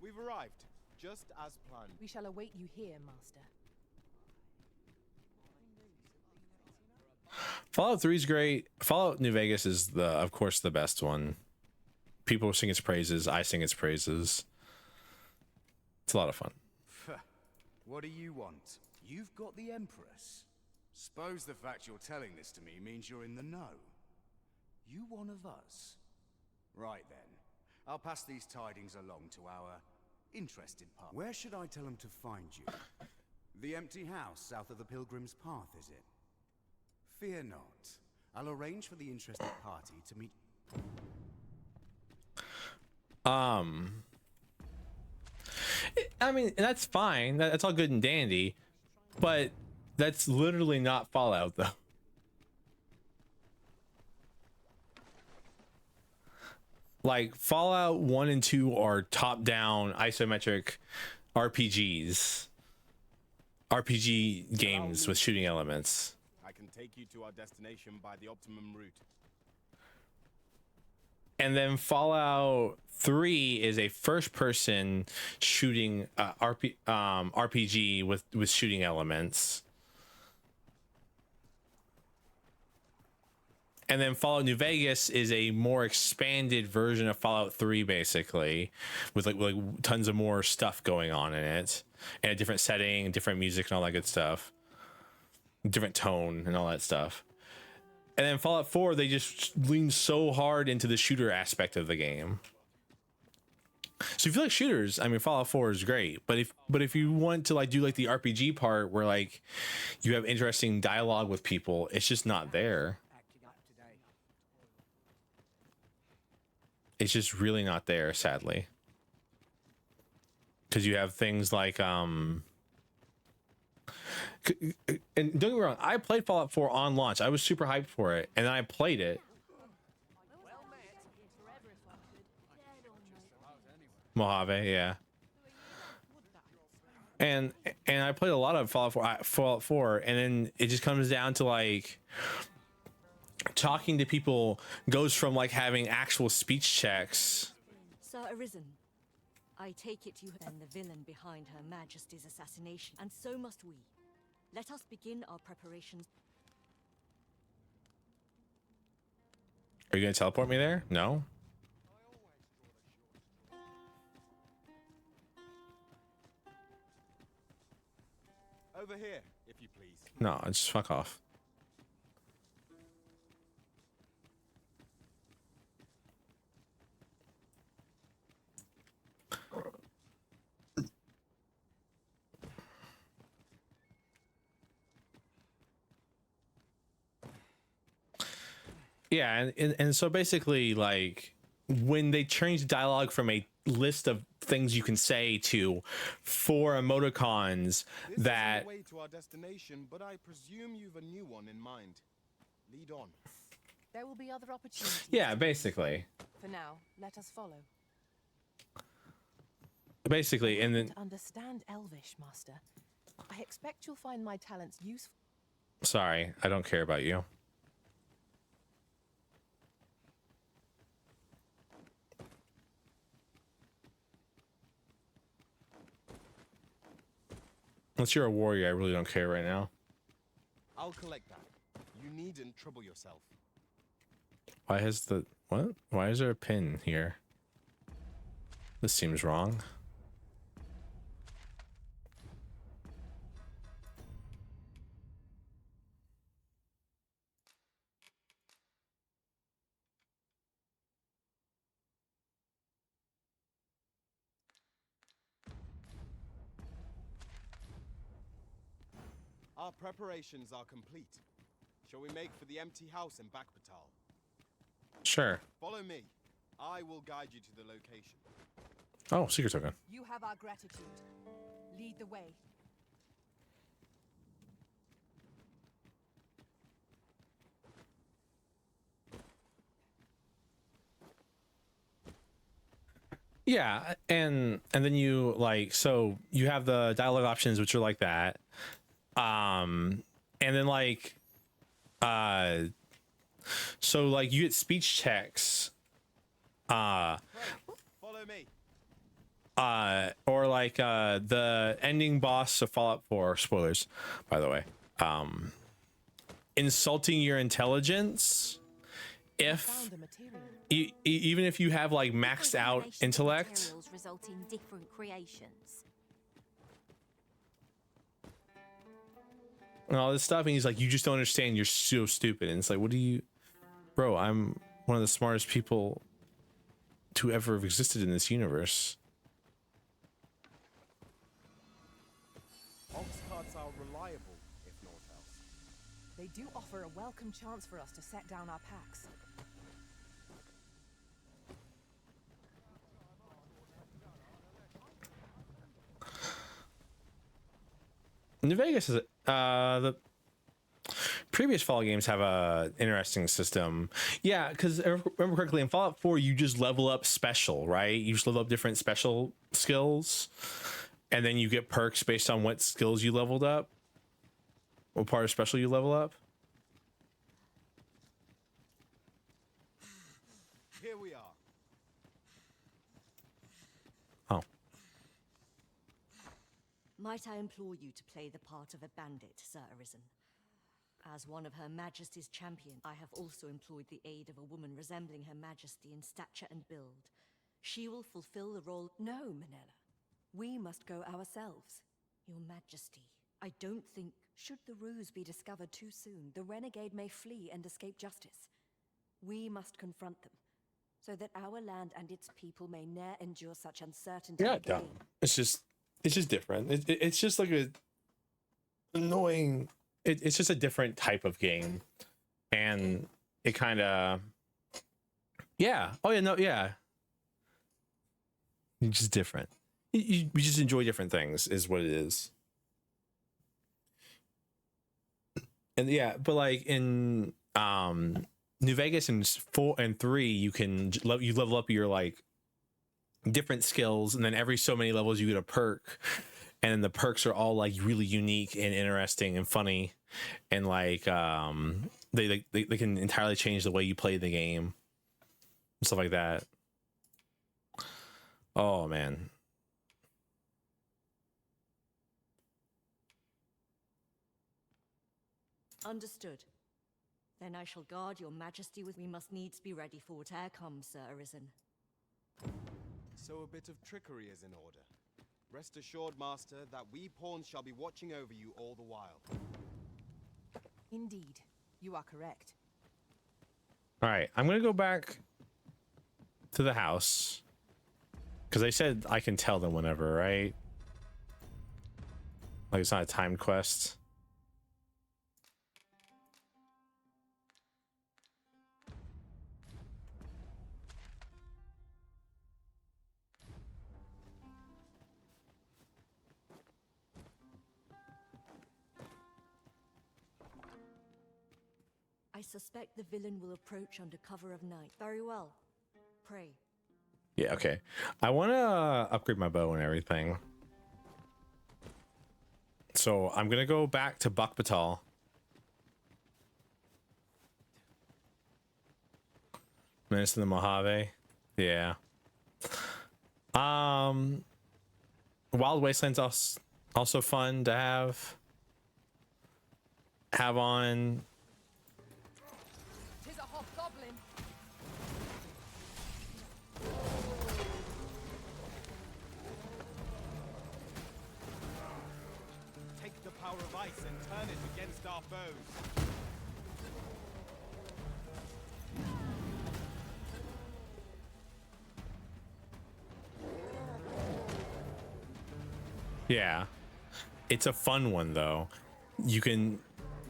Speaker 11: We've arrived, just as planned.
Speaker 2: We shall await you here, Master.
Speaker 1: Fallout 3 is great. Fallout New Vegas is of course the best one. People sing its praises. I sing its praises. It's a lot of fun.
Speaker 9: What do you want? You've got the Empress. Suppose the fact you're telling this to me means you're in the know. You one of us? Right then. I'll pass these tidings along to our interested party. Where should I tell them to find you? The empty house south of the Pilgrim's Path, is it? Fear not. I'll arrange for the interested party to meet...
Speaker 1: I mean, that's fine. That's all good and dandy, but that's literally not Fallout, though. Like, Fallout 1 and 2 are top-down isometric RPGs. RPG games with shooting elements.
Speaker 11: I can take you to our destination by the optimum route.
Speaker 1: And then Fallout 3 is a first-person shooting RPG with shooting elements. And then Fallout New Vegas is a more expanded version of Fallout 3, basically, with like tons of more stuff going on in it, and a different setting, different music, and all that good stuff, different tone, and all that stuff. And then Fallout 4, they just lean so hard into the shooter aspect of the game. So if you like shooters, I mean, Fallout 4 is great. But if you want to like do like the RPG part where like you have interesting dialogue with people, it's just not there. It's just really not there, sadly. Because you have things like and don't get me wrong, I played Fallout 4 on launch. I was super hyped for it, and then I played it. Mojave, yeah. And I played a lot of Fallout 4, and then it just comes down to like talking to people goes from like having actual speech checks.
Speaker 8: Sir Arisen, I take it you have been the villain behind Her Majesty's assassination, and so must we. Let us begin our preparations.
Speaker 1: Are you gonna teleport me there? No.
Speaker 11: Over here, if you please.
Speaker 1: No, just fuck off. Yeah, and so basically, like, when they change dialogue from a list of things you can say to 4 emoticons that...
Speaker 11: This is the way to our destination, but I presume you've a new one in mind. Lead on.
Speaker 2: There will be other opportunities.
Speaker 1: Yeah, basically.
Speaker 2: For now, let us follow.
Speaker 1: Basically, and then...
Speaker 2: To understand Elvish, Master, I expect you'll find my talents useful.
Speaker 1: Sorry, I don't care about you. Unless you're a warrior, I really don't care right now.
Speaker 11: I'll collect that. You needn't trouble yourself.
Speaker 1: Why has the... What? Why is there a pin here? This seems wrong.
Speaker 11: Our preparations are complete. Shall we make for the empty house in Bakbatal?
Speaker 1: Sure.
Speaker 11: Follow me. I will guide you to the location.
Speaker 1: Oh, secret token.
Speaker 2: You have our gratitude. Lead the way.
Speaker 1: Yeah, and then you like, so you have the dialogue options which are like that. And then like so like you get speech checks.
Speaker 11: Follow me.
Speaker 1: Or like the ending boss of Fallout 4, spoilers by the way, insulting your intelligence if even if you have like maxed out intellect.
Speaker 16: Result in different creations.
Speaker 1: And all this stuff, and he's like, you just don't understand, you're so stupid. And it's like, what do you, bro, I'm one of the smartest people to ever have existed in this universe.
Speaker 11: Ox carts are reliable, if naught else.
Speaker 2: They do offer a welcome chance for us to set down our packs.
Speaker 1: New Vegas is the previous Fallout games have a interesting system. Yeah, because if I remember correctly, in Fallout 4 you just level up special, right? You just level up different special skills, and then you get perks based on what skills you leveled up. What part of special you level up?
Speaker 11: Here we are.
Speaker 1: Oh.
Speaker 8: Might I implore you to play the part of a bandit, Sir Arisen? As one of Her Majesty's champion, I have also employed the aid of a woman resembling Her Majesty in stature and build. She will fulfill the role—
Speaker 15: No, Manella. We must go ourselves.
Speaker 8: Your Majesty, I don't think—
Speaker 15: Should the ruse be discovered too soon, the renegade may flee and escape justice. We must confront them, so that our land and its people may ne'er endure such uncertainty again.
Speaker 1: It's just different. It's just like a annoying. It's just a different type of game, and it kind of, yeah. Oh yeah, no, yeah. It's just different. We just enjoy different things, is what it is. And yeah, but like in New Vegas and 4 and 3, you can level up your like different skills, and then every so many levels you get a perk, and then the perks are all like really unique and interesting and funny, and like they can entirely change the way you play the game and stuff like that. Oh man.
Speaker 8: Understood. Then I shall guard your Majesty with— We must needs be ready for whate'er comes, Sir Arisen.
Speaker 11: So a bit of trickery is in order. Rest assured, Master, that we pawns shall be watching over you all the while.
Speaker 2: Indeed, you are correct.
Speaker 1: All right, I'm gonna go back to the house because they said I can tell them whenever, right? Like it's not a timed quest.
Speaker 8: I suspect the villain will approach under cover of night. Very well. Pray.
Speaker 1: Yeah, okay. I want to upgrade my bow and everything. So I'm going to go back to Bakbatal. Menace in the Mojave. Yeah. Wild Wasteland's also fun to have on.
Speaker 2: Tis a hobgoblin.
Speaker 11: Take the power of ice and turn it against our foes.
Speaker 1: Yeah. It's a fun one though. you can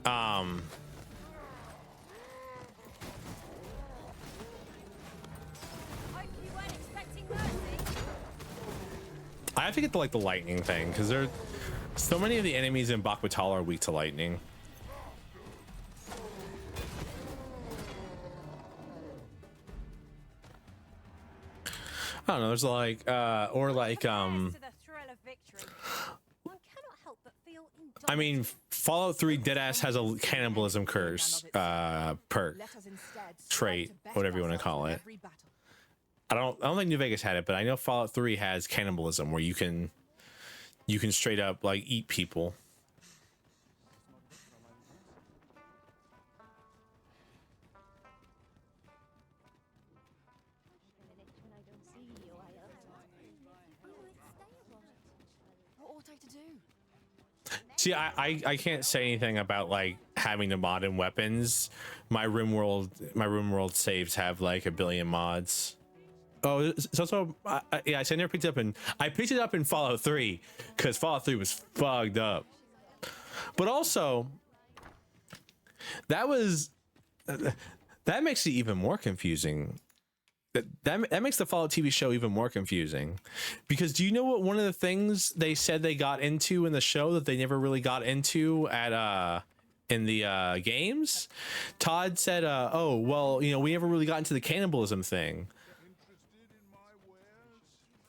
Speaker 1: I have to get the like the lightning thing because there so many of the enemies in Dogma II are weak to lightning. I don't know, there's like or like I mean Fallout 3 deadass has a cannibalism curse perk trait, whatever you want to call it. I don't think New Vegas had it, but I know Fallout 3 has cannibalism where you can straight up like eat people. See, I can't say anything about like having the mod in weapons. My RimWorld saves have like a billion mods. Oh, it's also yeah. So I never picked it up I picked it up in Fallout 3 because Fallout 3 was fucked up. But also, that makes it even more confusing. That makes the Fallout TV show even more confusing, because do you know what one of the things they said they got into in the show that they never really got into at in the games? Todd said, "Oh, well, you know, we never really got into the cannibalism thing."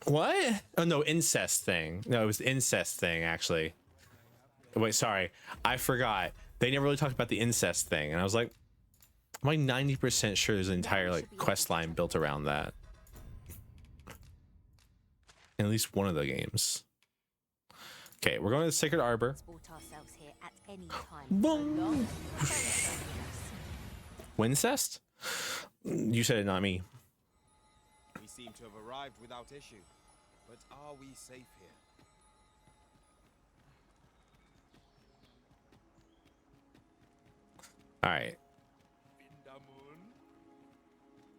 Speaker 1: What? Oh no, incest thing. No, it was the incest thing actually. Wait, sorry, I forgot. They never really talked about the incest thing, and I was like, I'm like 90% sure there's an entire like quest line built around that. In at least one of the games. Okay, we're going to the Sacred Arbor. Boom. Wincest? You said it, not me.
Speaker 11: We seem to have arrived without issue, but are we safe here?
Speaker 1: All right.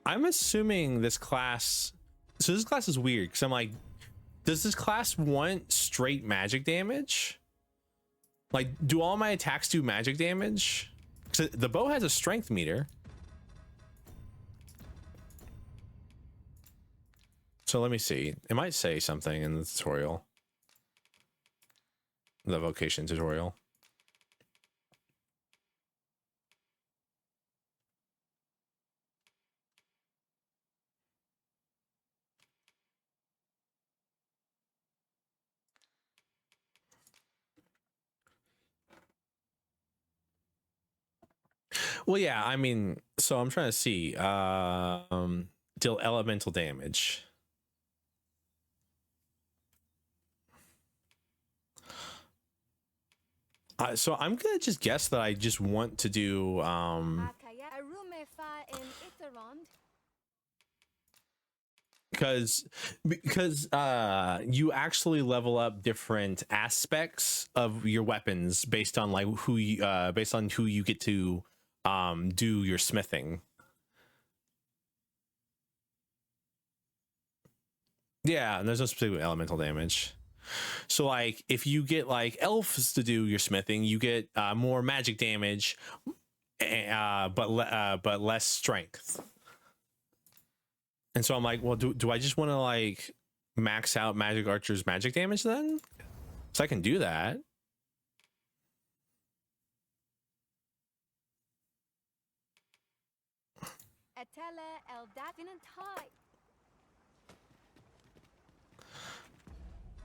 Speaker 1: I'm assuming this class. So this class is weird because I'm like, does this class want straight magic damage? Like, do all my attacks do magic damage? Because the bow has a strength meter. So let me see. It might say something in the tutorial. The vocation tutorial. Well, yeah, I mean, so I'm trying to see. Deal elemental damage. So I'm gonna just guess that I just want to do because you actually level up different aspects of your weapons based on like who you get to do your smithing. Yeah, and there's no specific elemental damage. So like if you get like elves to do your smithing, you get more magic damage, but less strength. And so I'm like, well, do I just want to like max out magic archer's magic damage then? So I can do that.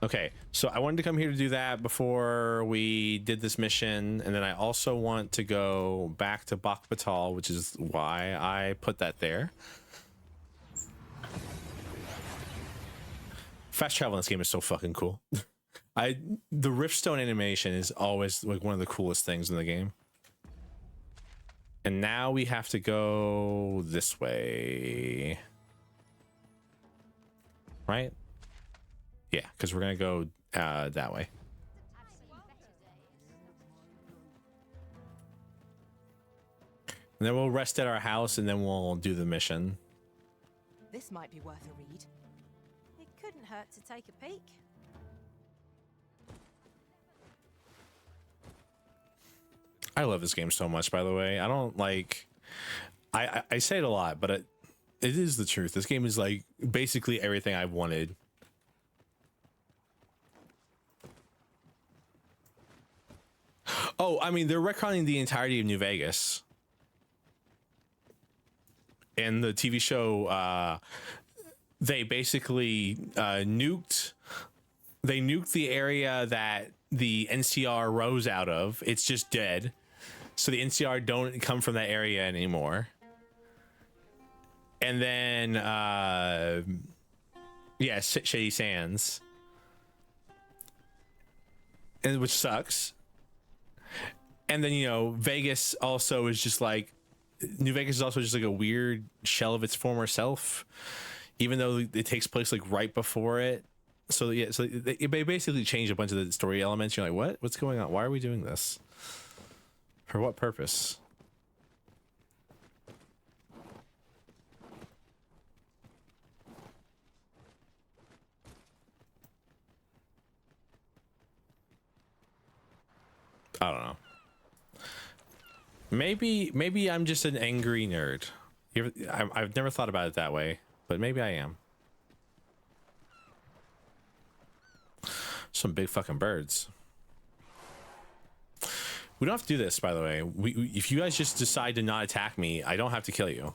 Speaker 1: Okay, so I wanted to come here to do that before we did this mission, and then I also want to go back to Dogma II, which is why I put that there. Fast travel in this game is so fucking cool. The Riftstone animation is always like one of the coolest things in the game. And now we have to go this way. Right? Yeah, because we're gonna go that way. And then we'll rest at our house and then we'll do the mission.
Speaker 2: This might be worth a read.
Speaker 10: It couldn't hurt to take a peek.
Speaker 1: I love this game so much, by the way. I don't like... I say it a lot, but it is the truth. This game is like basically everything I've wanted. Oh, I mean, they're retconning the entirety of New Vegas. In the TV show, they basically nuked the area that the NCR rose out of. It's just dead. So the NCR don't come from that area anymore. And then, yeah, Shady Sands. And which sucks. And then, you know, Vegas also is just like, New Vegas is also just like a weird shell of its former self, even though it takes place like right before it. So yeah, so they basically changed a bunch of the story elements. You're like, what's going on? Why are we doing this? For what purpose? I don't know. Maybe I'm just an angry nerd. I've never thought about it that way, but maybe I am. Some big fucking birds. We don't have to do this, by the way. If you guys just decide to not attack me, I don't have to kill you.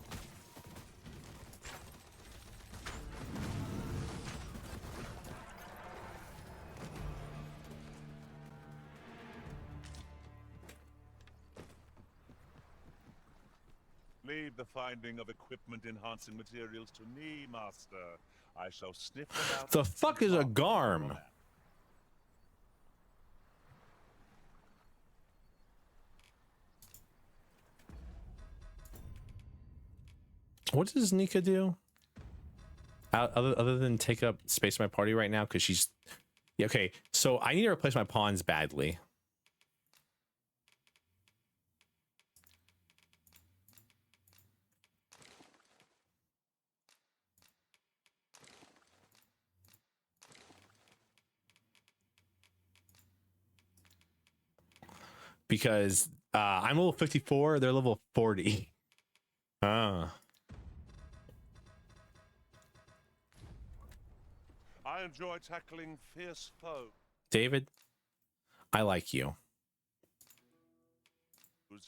Speaker 7: Leave the finding of equipment-enhancing materials to me, Master. I shall sniff them out.
Speaker 1: The fuck is a garm? What does Nika do? Other than take up space in my party right now, because she's... Yeah, okay, so I need to replace my pawns badly. Because I'm level 54, they're level 40. Ah.
Speaker 7: I enjoy tackling fierce foes.
Speaker 1: David, I like you. It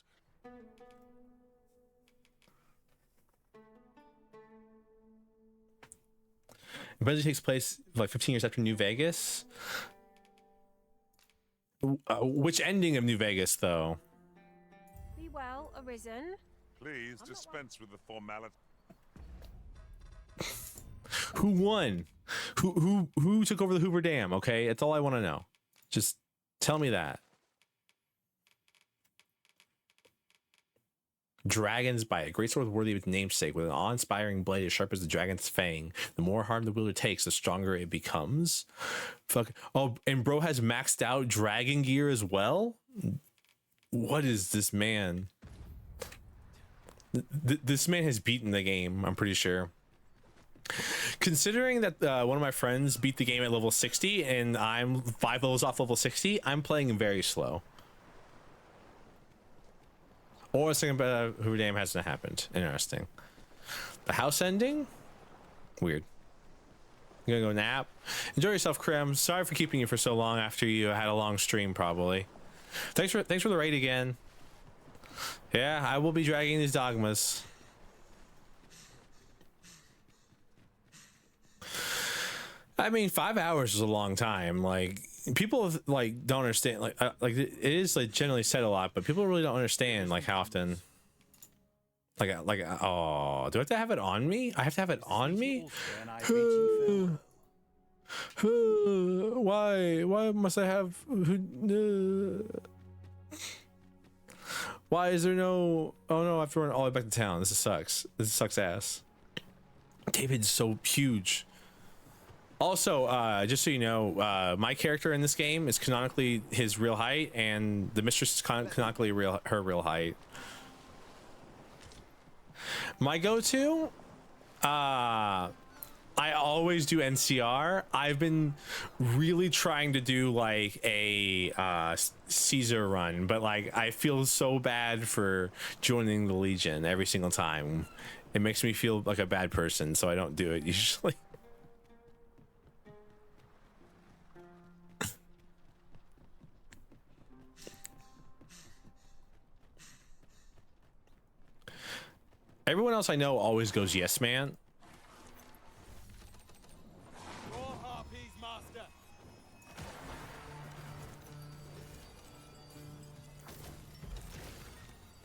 Speaker 1: basically takes place like 15 years after New Vegas. Which ending of New Vegas, though?
Speaker 10: Be well, Arisen.
Speaker 7: Please dispense with the formality.
Speaker 1: Who won? Who took over the Hoover Dam? Okay, that's all I want to know. Just tell me that. Dragons by a great sword worthy of its namesake, with an awe-inspiring blade as sharp as the dragon's fang. The more harm the wielder takes, the stronger it becomes. Fuck. Oh, and bro has maxed out dragon gear as well? What is this man? This man has beaten the game, I'm pretty sure. Considering that one of my friends beat the game at level 60 and I'm 5 levels off level 60, I'm playing very slow. Or something about Hoover Dam hasn't happened. Interesting. The house ending? Weird. I'm gonna go nap. Enjoy yourself, Krem. Sorry for keeping you for so long after you had a long stream, probably. Thanks for the raid again. Yeah, I will be dragging these dogmas. I mean, 5 hours is a long time. Like, people like don't understand. Like it is like generally said a lot, but people really don't understand like how often. Like oh, do I have to have it on me? I have to have it on me. Why must I have? Why is there no? Oh no, I have to run all the way back to town. This sucks. This sucks ass. David's so huge. Also, just so you know, my character in this game is canonically his real height, and the mistress is canonically her real height. My go-to, I always do NCR. I've been really trying to do like a Caesar run, but like I feel so bad for joining the Legion every single time. It makes me feel like a bad person, so I don't do it usually. Everyone else I know always goes yes, man.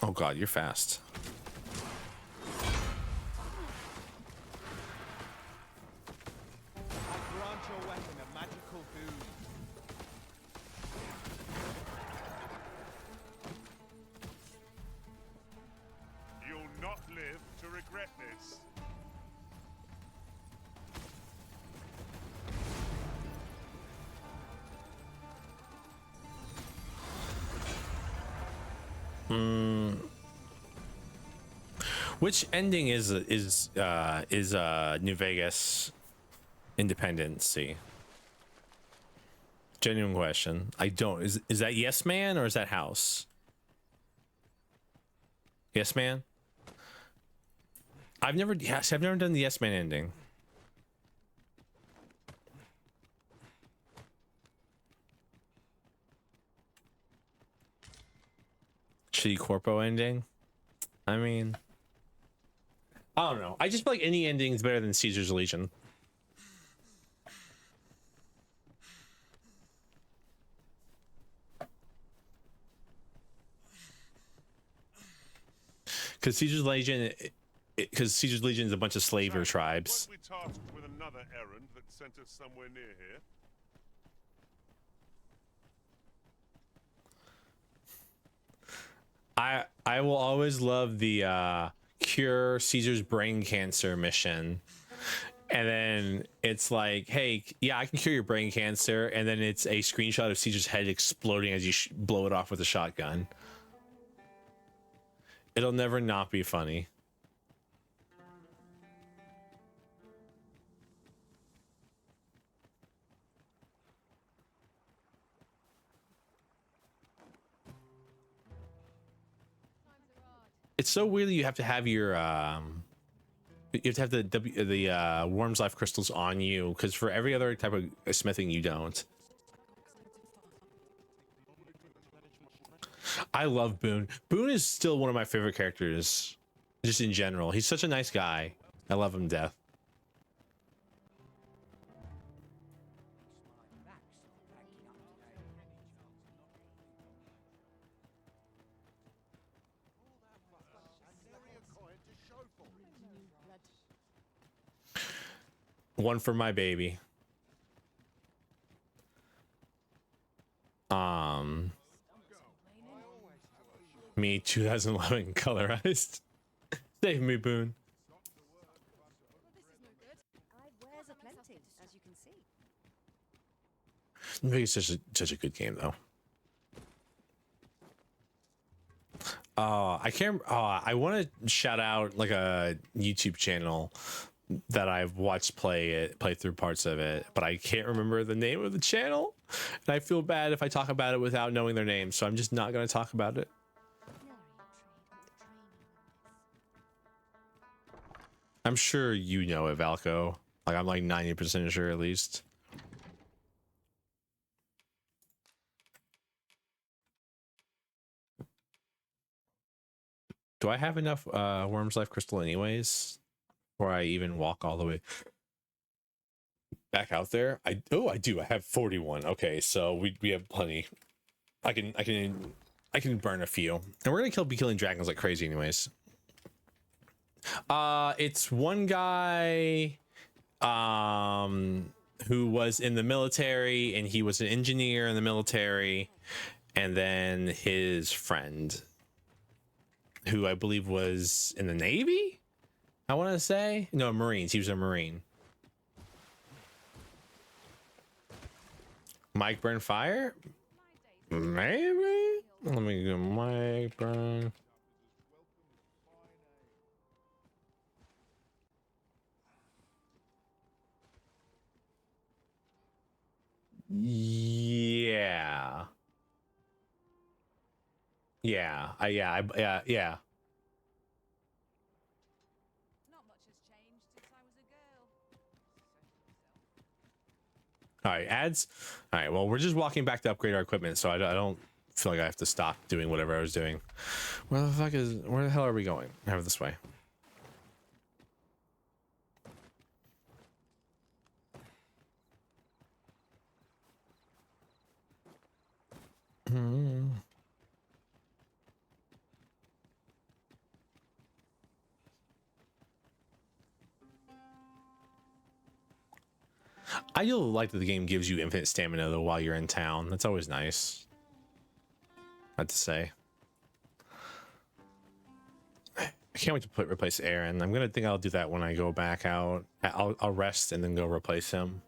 Speaker 1: Oh god, you're fast.
Speaker 7: You'll not live to regret this.
Speaker 1: Which ending is New Vegas Independency? Genuine question. I don't. Is that Yes Man or is that House? Yes Man. I've never done the Yes Man ending. Shitty Corpo ending. I mean, I don't know. I just feel like any ending is better than Caesar's Legion. Because Caesar's Legion is a bunch of slaver tribes.
Speaker 7: Weren't we tasked with another errand that sent us somewhere near here?
Speaker 1: I will always love the cure Caesar's brain cancer mission. And then it's like, hey, yeah, I can cure your brain cancer. And then it's a screenshot of Caesar's head exploding as you blow it off with a shotgun. It'll never not be funny. It's so weird that you have to have your you have to have the Worm's Life crystals on you, because for every other type of smithing you don't. I love Boone. Boone is still one of my favorite characters, just in general. He's such a nice guy. I love him to death. One for my baby. Me 2011 colorized. Save me, Boone.
Speaker 15: Wares are plenty, as you can see.
Speaker 1: It's such a good game though. I can't. I want to shout out like a YouTube channel that I've watched play through parts of it, but I can't remember the name of the channel, and I feel bad if I talk about it without knowing their name, so I'm just not going to talk about it. I'm sure you know it, Valco. Like, I'm like 90% sure at least. Do I have enough Worm's Life Crystal anyways? Before I even walk all the way back out there? I do. I have 41. Okay, so we have plenty. I can burn a few. And we're gonna be killing dragons like crazy anyways. It's one guy who was in the military, and he was an engineer in the military, and then his friend, who I believe was in the Navy, I want to say. No, Marines. He was a Marine. Mike Burn Fire? Maybe? Let me go Mike Burn. Yeah. Yeah. Yeah. All right, ads. All right, well, we're just walking back to upgrade our equipment, so I don't feel like I have to stop doing whatever I was doing. Where the hell are we going? Have this way. I do like that the game gives you infinite stamina though while you're in town. That's always nice. I have to say. I can't wait to replace Aaron. I'm gonna think I'll do that when I go back out. I'll rest and then go replace him.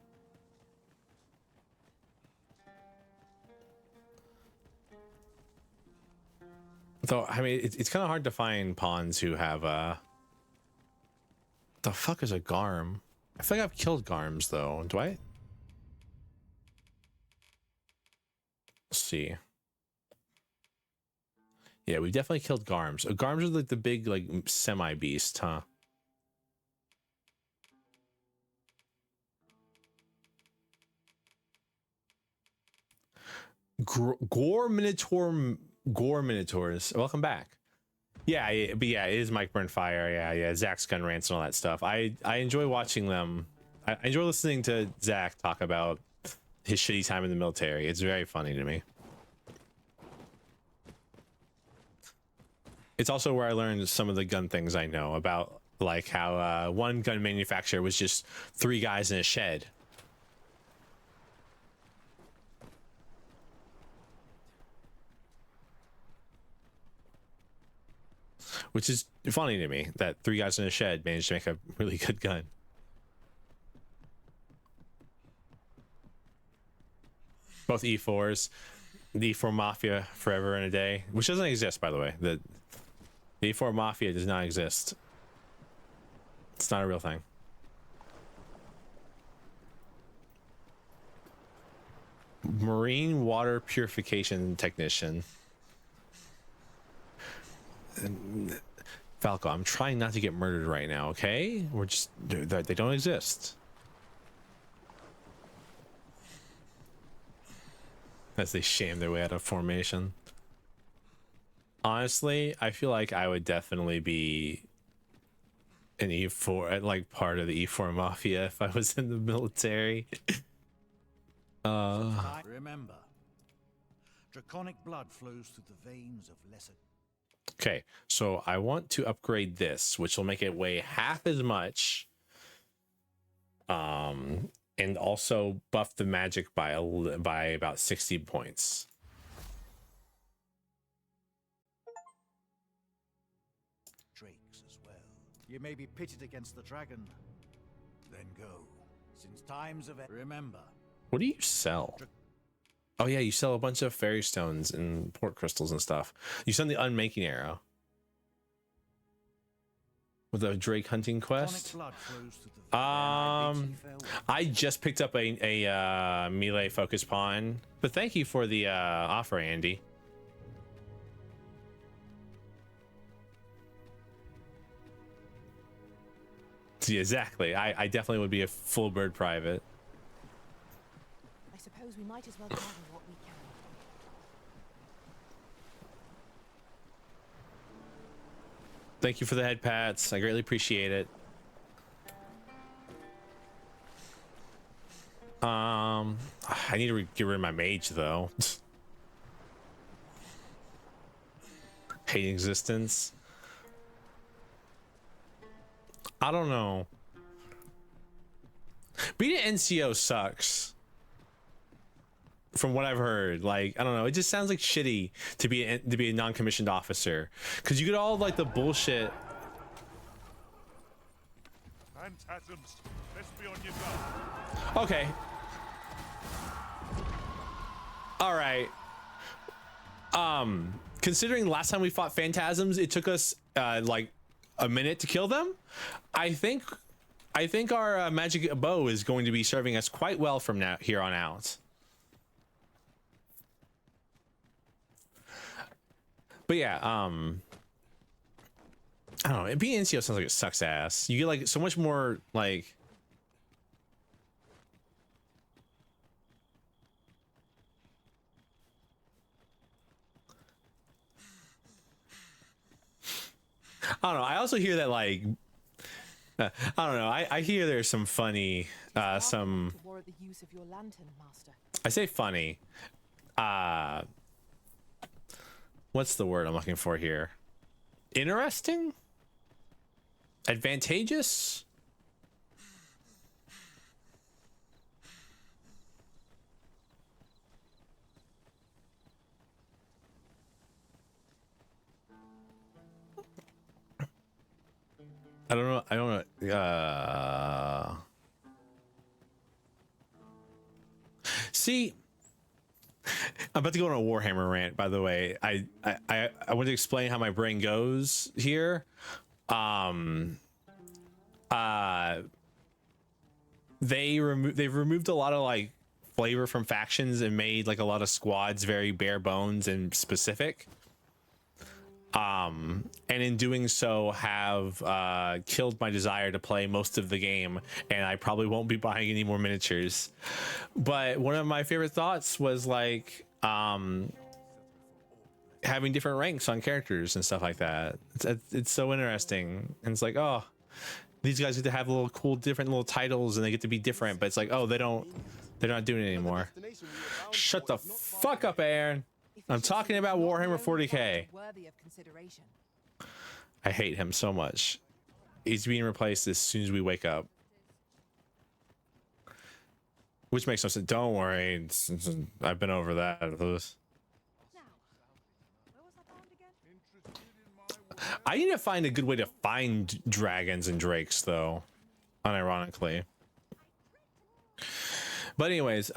Speaker 1: Though I mean, it's kind of hard to find pawns who have the fuck is a Garm? I feel like I've killed Garms though. Do I? Let's see. Yeah, we've definitely killed Garms. Garms are like the big like semi beast, huh? Gore Minotaurs. Welcome back. Yeah, but yeah, it is Mike Burnfire. Yeah, Zach's gun rants and all that stuff. I enjoy watching them. I enjoy listening to Zach talk about his shitty time in the military. It's very funny to me. It's also where I learned some of the gun things I know about, like how one gun manufacturer was just 3 guys in a shed. Which is funny to me that 3 guys in a shed managed to make a really good gun. Both E4s, the E4 Mafia Forever and a Day, which doesn't exist, by the way. The E4 Mafia does not exist. It's not a real thing. Marine water purification technician. Falco, I'm trying not to get murdered right now, okay? We're just, they don't exist. As they shame their way out of formation. Honestly, I feel like I would definitely be an E4, like part of the E4 Mafia if I was in the military.
Speaker 17: Remember, draconic blood flows through the veins of lesser.
Speaker 1: Okay, so I want to upgrade this, which will make it weigh half as much. And also buff the magic by about 60 points.
Speaker 17: Drakes as well. You may be pitted against the dragon. Then go. Since times of remember.
Speaker 1: What do you sell? Oh yeah, you sell a bunch of fairy stones and port crystals and stuff. You sell the unmaking arrow with a Drake hunting quest. I just picked up a melee focus pawn, but thank you for the offer, Andy. See, exactly. I definitely would be a full bird private.
Speaker 2: I suppose we might as well gather what we can.
Speaker 1: Thank you for the head pats. I greatly appreciate it. I need to get rid of my mage though. Hate existence. I don't know. Being an NCO sucks. From what I've heard, like, I don't know, it just sounds like shitty to be a non-commissioned officer, because you get all like the bullshit.
Speaker 7: Phantasms, let's be on your guard.
Speaker 1: Okay. All right. Considering last time we fought phantasms, it took us like a minute to kill them. I think our magic bow is going to be serving us quite well from here on out. But yeah, I don't know. Being NCO sounds like it sucks ass. You get like so much more like. I don't know. I also hear that like. I don't know. I hear there's some funny, some.
Speaker 2: The use of your lantern, Master.
Speaker 1: I say funny. What's the word I'm looking for here? Interesting? Advantageous? I don't know. I don't know. See, I'm about to go on a Warhammer rant, by the way. I want to explain how my brain goes here. They've removed a lot of like flavor from factions and made like a lot of squads very bare bones and specific. And in doing so have killed my desire to play most of the game, and I probably won't be buying any more miniatures. But one of my favorite thoughts was like having different ranks on characters and stuff like that. It's so interesting, and it's like, oh, these guys get to have little cool different little titles and they get to be different, but it's like, oh, they're not doing it anymore. Shut the fuck up, Aaron. I'm talking about Warhammer 40k.
Speaker 2: Worthy of consideration.
Speaker 1: I hate him so much. He's being replaced as soon as we wake up. Which makes no sense. Don't worry. I've been over that. I need to find a good way to find dragons and drakes, though. Unironically. But anyways,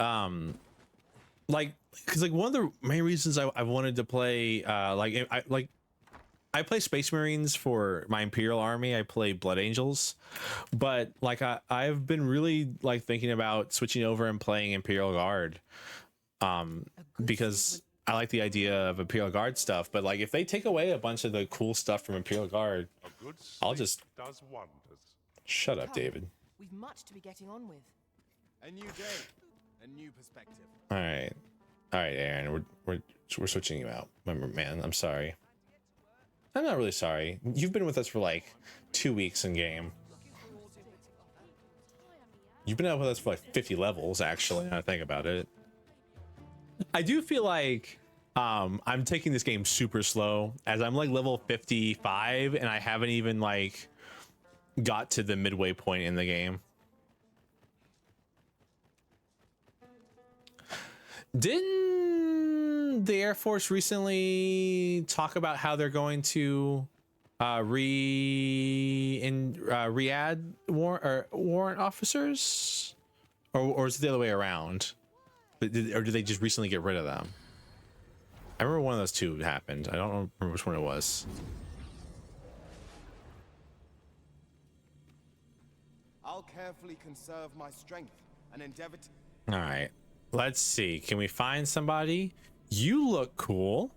Speaker 1: like, because like one of the main reasons I wanted to play, I play Space Marines for my Imperial Army. I play Blood Angels, but like I've been really like thinking about switching over and playing Imperial Guard, because I like the idea of Imperial Guard stuff. But like if they take away a bunch of the cool stuff from Imperial Guard, I'll just shut up, David.
Speaker 2: We've much to be getting on with.
Speaker 3: A new day, a new perspective.
Speaker 1: All right, Aaron, we're switching you out. Remember, man, I'm sorry. I'm not really sorry. You've been with us for like 2 weeks in game. You've been out with us for like 50 levels, actually, now I think about it. I do feel like I'm taking this game super slow, as I'm like level 55 and I haven't even like got to the midway point in the game. Didn't the Air Force recently talk about how they're going to re-add warrant officers, or is it the other way around? Or did they just recently get rid of them? I remember one of those two happened. I don't remember which one it was.
Speaker 3: I'll carefully conserve my strength and endeavor to...
Speaker 1: All right. Let's see. Can we find somebody? You look cool.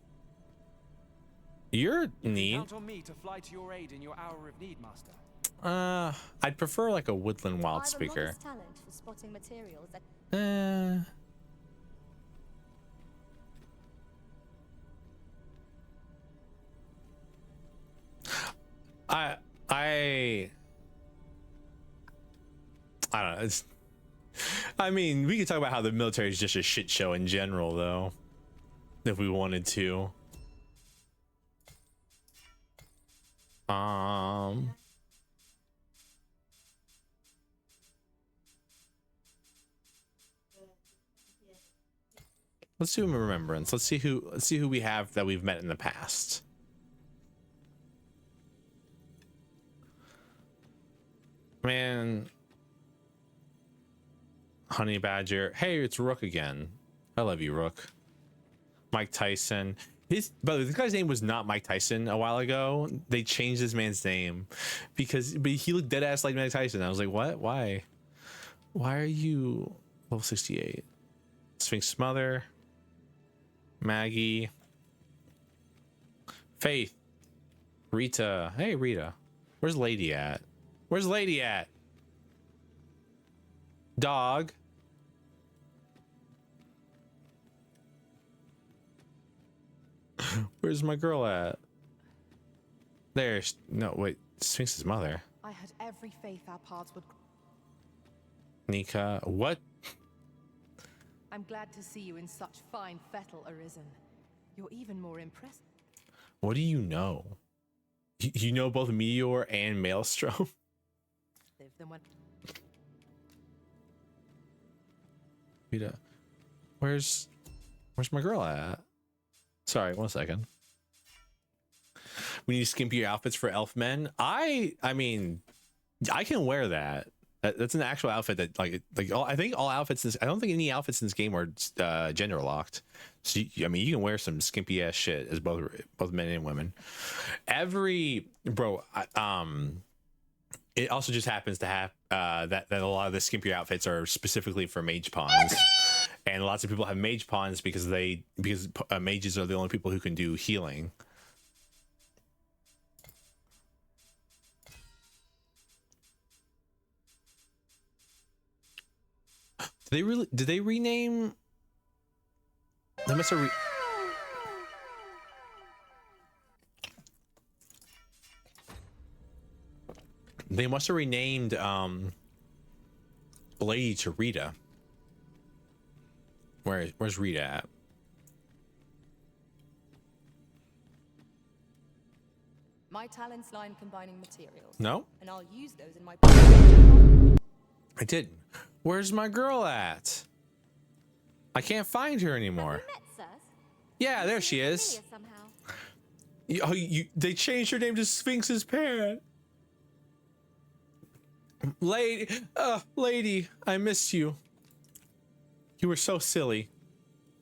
Speaker 1: You're neat.
Speaker 18: Count on me to fly to your aid in your hour of need, Master.
Speaker 1: I'd prefer like a woodland wild speaker.
Speaker 15: Talent for spotting materials that...
Speaker 1: I don't know. I mean, we could talk about how the military is just a shit show in general, though, if we wanted to. Let's do a remembrance. Let's see who we have that we've met in the past. Man. Honey Badger. Hey, it's Rook again. I love you, Rook. Mike Tyson. By the way, this guy's name was not Mike Tyson a while ago. They changed this man's name because he looked dead ass like Mike Tyson. I was like, what? Why? Why are you level 68? Sphinx Mother. Maggie. Faith. Rita. Hey, Rita. Where's Lady at? Where's Lady at? Dog. Where's my girl at? There's no wait. Sphinx's mother.
Speaker 2: I had every faith our paths would.
Speaker 1: Nika. What?
Speaker 2: I'm glad to see you in such fine fettle, Arisen. You're even more impressed.
Speaker 1: What do you know? You know both Meteor and Maelstrom.
Speaker 2: Than when...
Speaker 1: Rita. Where's my girl at? Sorry, 1 second. We need skimpier outfits for elf men. I mean, I can wear that. That's an actual outfit that I think all outfits. I don't think any outfits in this game are gender locked. So I mean, you can wear some skimpy ass shit as both men and women. It also just happens to have that a lot of the skimpier outfits are specifically for mage pawns, and lots of people have mage pawns because mages are the only people who can do healing. Did they rename? They must have They must have renamed Lady to Rita. Where's Rita at?
Speaker 19: My talents lie in combining materials.
Speaker 1: No.
Speaker 19: And I'll use those in my.
Speaker 1: I didn't. Where's my girl at? I can't find her anymore. Yeah, there she is. They changed her name to Sphinx's parent. Lady, I missed you. You were so silly.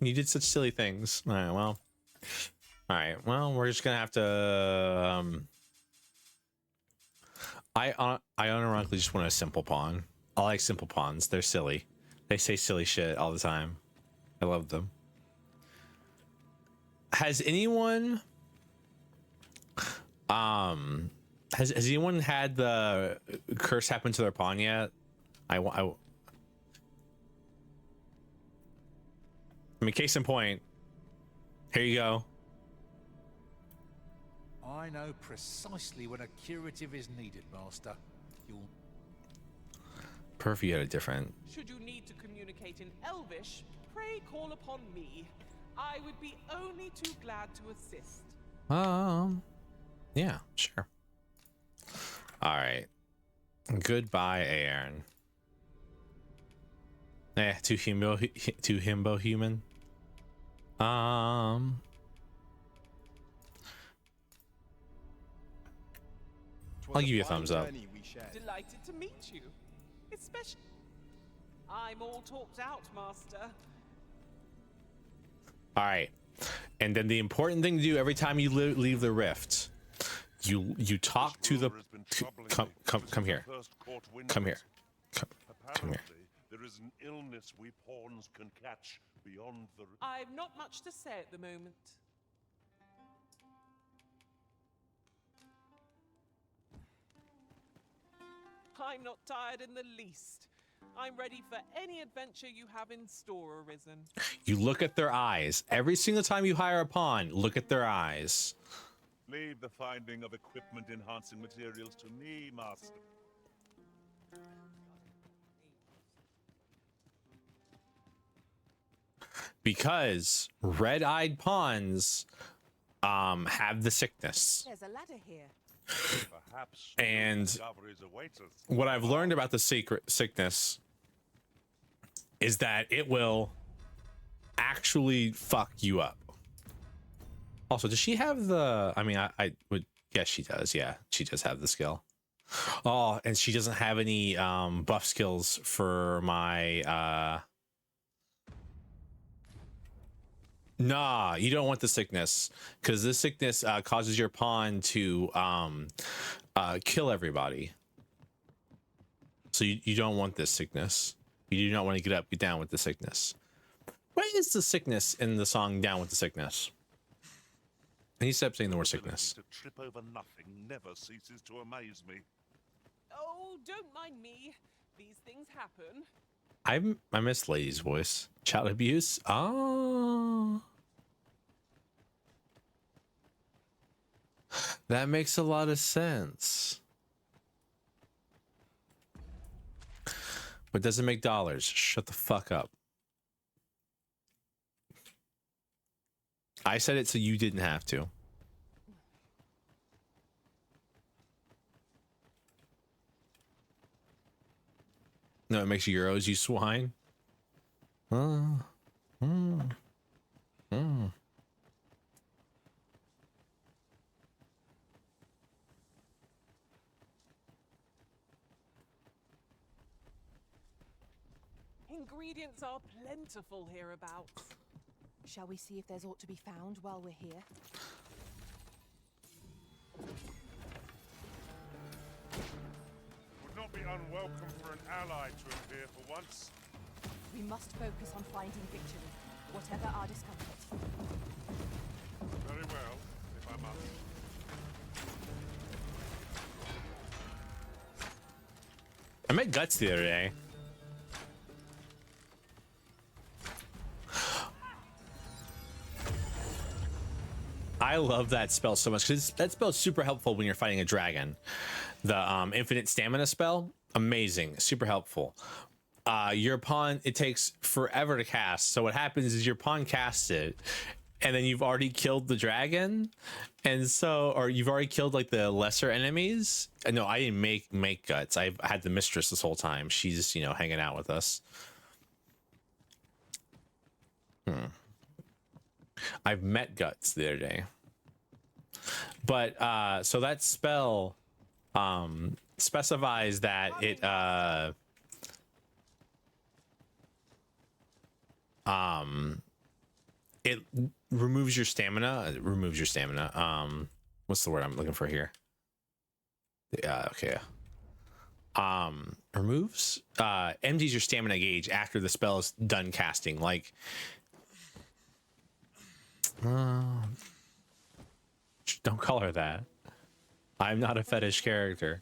Speaker 1: You did such silly things. All right, well, we're just gonna have to. I unironically just want a simple pawn. I like simple pawns. They're silly. They say silly shit all the time. I love them. Has anyone has anyone had the curse happen to their pawn yet? I mean, case in point, here you go.
Speaker 17: I know precisely when a curative is needed, Master. You'll...
Speaker 1: Perf, you had a different...
Speaker 20: Should you need to communicate in Elvish, pray call upon me. I would be only too glad to assist.
Speaker 1: Yeah, sure. All right. Goodbye, Aaron. To himbo human. I'll give you a thumbs up.
Speaker 20: Delighted to meet you. Especially, I'm all talked out, Master.
Speaker 1: All right, and then the important thing to do every time you leave the rift, you talk to the come here, come here, come here.
Speaker 7: There is an illness we pawns can catch beyond the...
Speaker 20: I've not much to say at the moment. I'm not tired in the least. I'm ready for any adventure you have in store, Arisen.
Speaker 1: You look at their eyes. Every single time you hire a pawn, look at their eyes.
Speaker 7: Leave the finding of equipment enhancing materials to me, Master.
Speaker 1: Because red-eyed pawns have the sickness.
Speaker 2: There's a ladder here.
Speaker 7: Perhaps
Speaker 1: and what I've learned about the sickness is that it will actually fuck you up. Also, does she have the... I mean, I would guess she does. Yeah, she does have the skill. Oh, and she doesn't have any buff skills for my... Nah, you don't want the sickness, because this sickness causes your pawn to kill everybody. So you don't want this sickness. You do not want to get down with the sickness. What is the sickness in the song Down with the Sickness? And he stopped saying the word sickness.
Speaker 7: To trip over nothing never ceases to amaze me.
Speaker 20: Oh, don't mind me. These things happen.
Speaker 1: I miss Lady's voice. Child abuse? Oh. That makes a lot of sense. But doesn't make dollars. Shut the fuck up. I said it so you didn't have to. No, it makes you euros, you swine.
Speaker 20: Ingredients are plentiful hereabouts.
Speaker 2: Shall we see if there's aught to be found while we're here?
Speaker 7: Would not be unwelcome for an ally to appear for once.
Speaker 2: We must focus on finding victory, whatever our discomfort.
Speaker 7: Very well, if I must.
Speaker 1: I met Guts the other day. I love that spell so much because that spell is super helpful when you're fighting a dragon. The infinite stamina spell, amazing, super helpful. Your pawn, it takes forever to cast. So what happens is your pawn casts it, and then you've already killed the dragon, and so, or you've already killed like the lesser enemies. No, I didn't make Guts. I've had the mistress this whole time. She's, you know, hanging out with us. I've met Guts the other day. But so that spell specifies that it it removes your stamina. It removes your stamina. What's the word I'm looking for here? Yeah, okay. Removes empties your stamina gauge after the spell is done casting. Like don't call her that. I'm not a fetish character.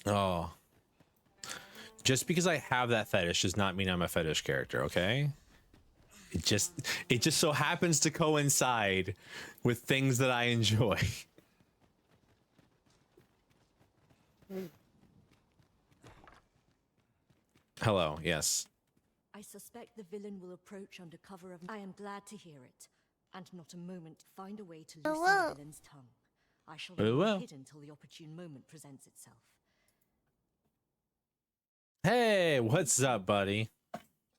Speaker 1: Oh. Just because I have that fetish does not mean I'm a fetish character, okay? It just so happens to coincide with things that I enjoy. Hello, yes.
Speaker 8: I suspect the villain will approach under cover of... I am glad to hear it, and not a moment find a way to loosen the villain's tongue. I shall remain hidden till the opportune moment presents itself.
Speaker 1: Hey, what's up, buddy?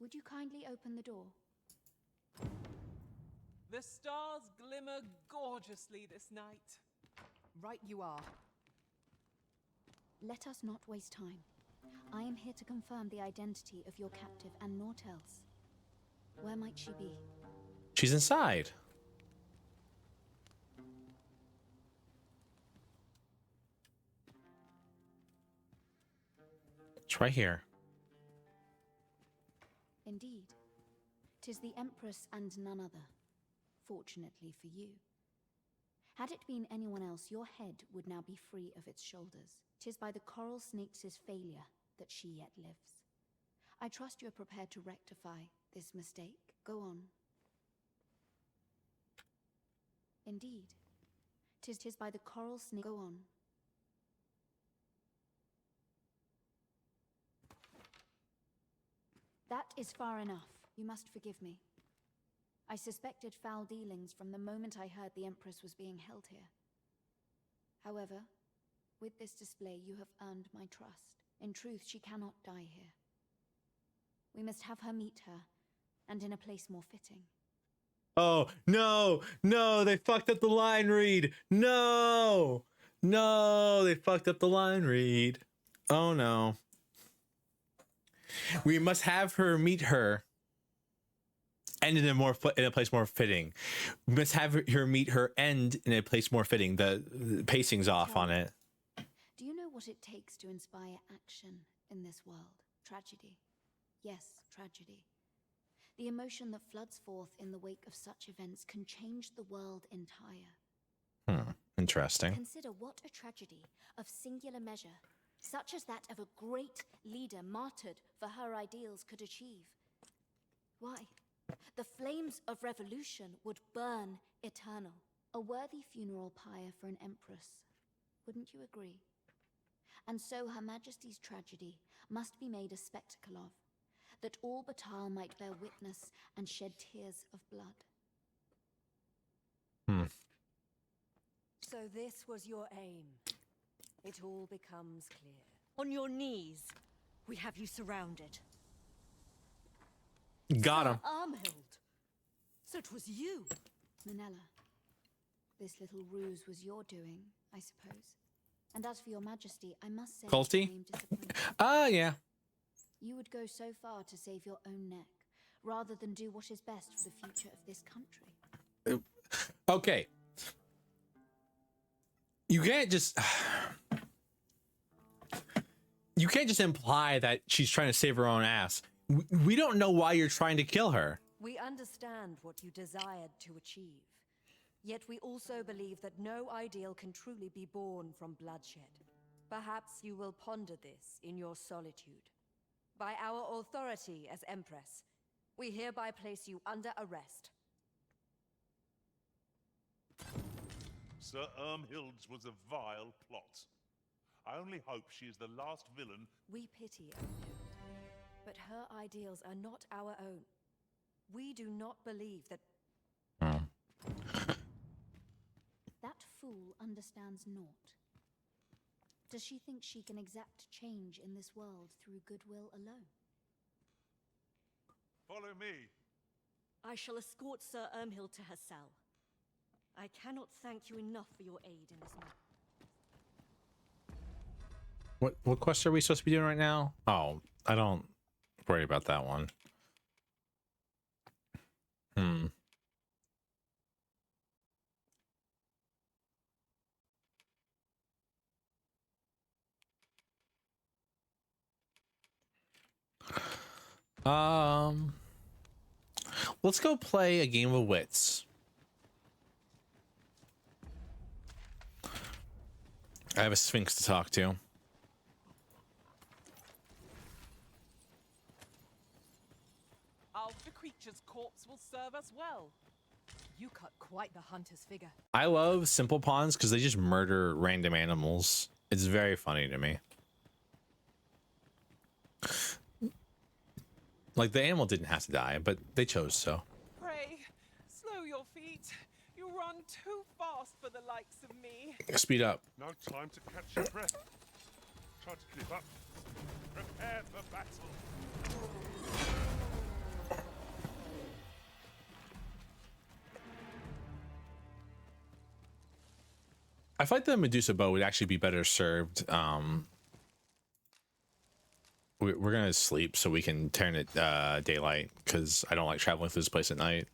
Speaker 16: Would you kindly open the door?
Speaker 20: The stars glimmer gorgeously this night.
Speaker 2: Right you are.
Speaker 16: Let us not waste time. I am here to confirm the identity of your captive and naught else. Where might she be?
Speaker 1: She's inside. It's right here.
Speaker 16: Indeed. 'Tis the Empress and none other. Fortunately for you. Had it been anyone else, your head would now be free of its shoulders. 'Tis by the coral snake's failure that she yet lives. I trust you are prepared to rectify this mistake. Go on. Indeed. 'Tis by the coral snake. Go on. That is far enough. You must forgive me. I suspected foul dealings from the moment I heard the Empress was being held here. However, with this display you have earned my trust. In truth, she cannot die here. We must have her meet her, and in a place more fitting.
Speaker 1: Oh, no, no, they fucked up the line read. No, no, they fucked up the line read. Oh, no. We must have her meet her, and in a place more fitting. We must have her meet her end in a place more fitting. The pacing's off on it.
Speaker 16: Do you know what it takes to inspire action in this world? Tragedy. Yes, tragedy. The emotion that floods forth in the wake of such events can change the world entire.
Speaker 1: Interesting.
Speaker 16: Consider what a tragedy of singular measure, such as that of a great leader martyred for her ideals, could achieve. Why? The flames of revolution would burn eternal. A worthy funeral pyre for an empress. Wouldn't you agree? And so Her Majesty's tragedy must be made a spectacle of, that all Batal might bear witness and shed tears of blood.
Speaker 8: So this was your aim. It all becomes clear. On your knees, we have you surrounded.
Speaker 1: Got him.
Speaker 8: Armhild. So it was you.
Speaker 16: Manella, this little ruse was your doing, I suppose. And as for your Majesty, I must say
Speaker 1: Culty?
Speaker 16: I am disappointed.
Speaker 1: Yeah.
Speaker 16: You would go so far to save your own neck, rather than do what is best for the future of this country.
Speaker 1: Okay. You can't just imply that she's trying to save her own ass. We don't know why you're trying to kill her.
Speaker 8: We understand what you desired to achieve. Yet we also believe that no ideal can truly be born from bloodshed. Perhaps you will ponder this in your solitude. By our authority as Empress, we hereby place you under arrest.
Speaker 7: Sir Ermhild's was a vile plot. I only hope she is the last villain.
Speaker 8: We pity Ermhild, but her ideals are not our own. We do not believe that...
Speaker 16: That fool understands naught. Does she think she can exact change in this world through goodwill alone?
Speaker 7: Follow me.
Speaker 8: I shall escort Sir Ermhild to her cell. I cannot thank you enough for your aid in this matter.
Speaker 1: What quest are we supposed to be doing right now? Oh, I don't worry about that one. Let's go play a game of wits. I have a Sphinx to talk to.
Speaker 20: The creature's corpse will serve us well.
Speaker 19: You cut quite the hunter's figure.
Speaker 1: I love simple pawns because they just murder random animals. It's very funny to me. Like, the animal didn't have to die, but they chose so.
Speaker 20: Pray, slow your feet. You run too fast for the likes of me.
Speaker 1: Speed up.
Speaker 7: No time to catch your breath. Try to keep up. Prepare for battle.
Speaker 1: I feel like the Medusa bow would actually be better served. We're gonna sleep so we can turn it daylight because I don't like traveling through this place at night.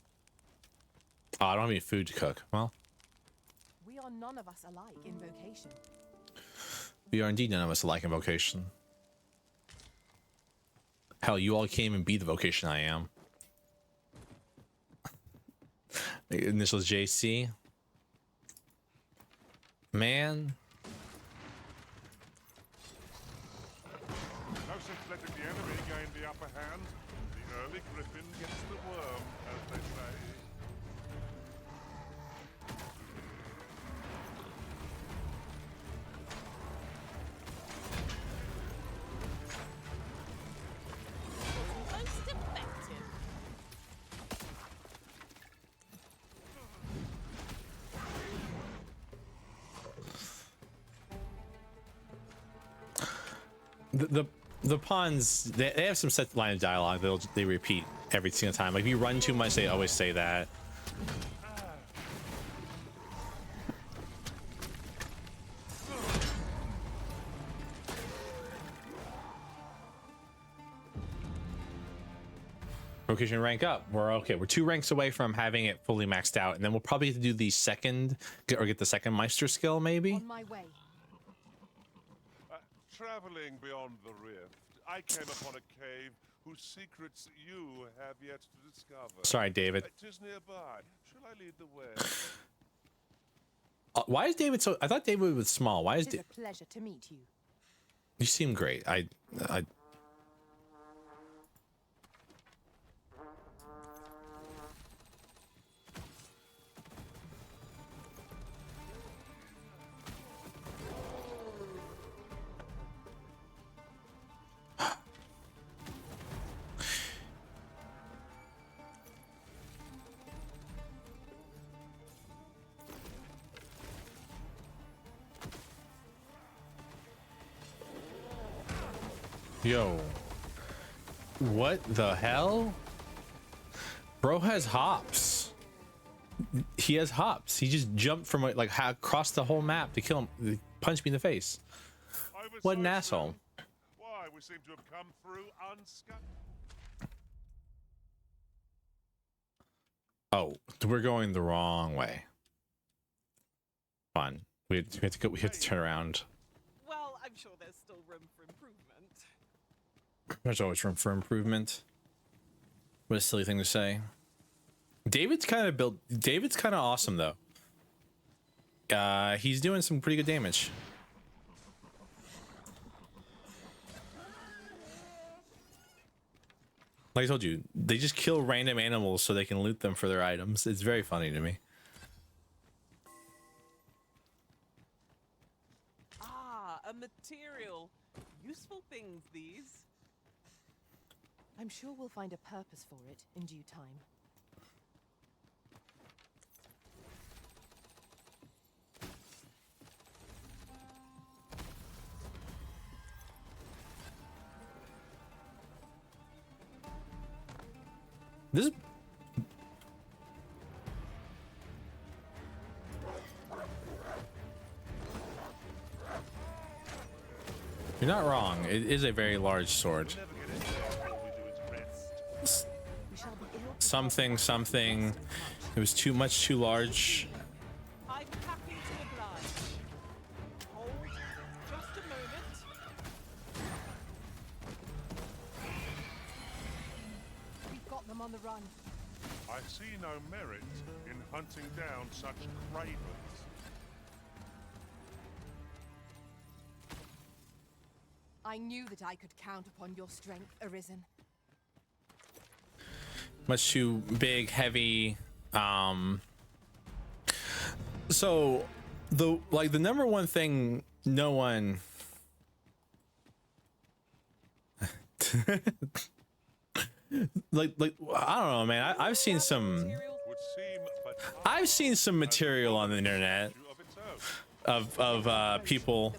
Speaker 1: Oh, I don't have any food to cook. Well,
Speaker 19: We are none of us alike in vocation.
Speaker 1: we are indeed none of us alike in vocation. Hell, you all can't even be the vocation I am. Initials JC. Man.
Speaker 7: No sense letting the enemy gain the upper hand. The early griffin gets the worm, as they say.
Speaker 20: Most effective.
Speaker 1: The pawns, they have some set line of dialogue they repeat every single time. Like, if you run too much, they always say that. Vocation rank up. We're okay. We're 2 ranks away from having it fully maxed out, and then we'll probably have to do the second, or get the second Meister skill, maybe.
Speaker 19: On my way.
Speaker 7: Traveling beyond the rift, I came upon a cave whose secrets you have yet to discover.
Speaker 1: Sorry, David.
Speaker 7: 'Tis nearby. Shall I lead the way?
Speaker 1: Why is David so? I thought David was small. Why is
Speaker 2: It is a pleasure to meet you.
Speaker 1: You seem great. I Yo, what the hell? Bro has hops. He has hops. He just jumped from like across the whole map to kill him. Punch me in the face. What an asshole.
Speaker 7: Why, we seem to have come through unscathed.
Speaker 1: Oh, we're going the wrong way. Fun. We have to go. We have to turn around.
Speaker 20: Well, I'm sure there's still room for improvement.
Speaker 1: There's always room for improvement. What a silly thing to say. David's kind of awesome though. He's doing some pretty good damage. Like I told you, they just kill random animals so they can loot them for their items. It's very funny to me.
Speaker 20: Ah, a material. Useful things, these.
Speaker 2: I'm sure we'll find a purpose for it in due time.
Speaker 1: This is... You're not wrong. It is a very large sword. Something. It was too large.
Speaker 20: I'm happy to oblige. Hold just a moment.
Speaker 2: We've got them on the run.
Speaker 7: I see no merit in hunting down such cravens.
Speaker 2: I knew that I could count upon your strength, Arisen.
Speaker 1: Much too big, heavy. So the number one thing no one like I don't know, man. I've seen some material on the internet of people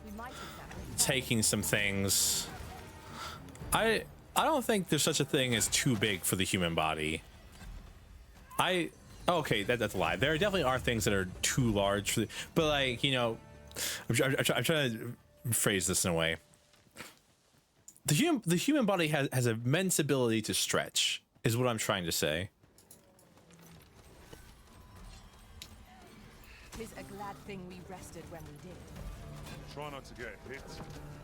Speaker 1: taking some things. I don't think there's such a thing as too big for the human body. Okay, that's a lie. There definitely are things that are too large for but like, you know, I'm trying to phrase this in a way. The human body has immense ability to stretch, is what I'm trying to say.
Speaker 2: 'Tis a glad thing we rested when we did.
Speaker 7: Try not to get hit,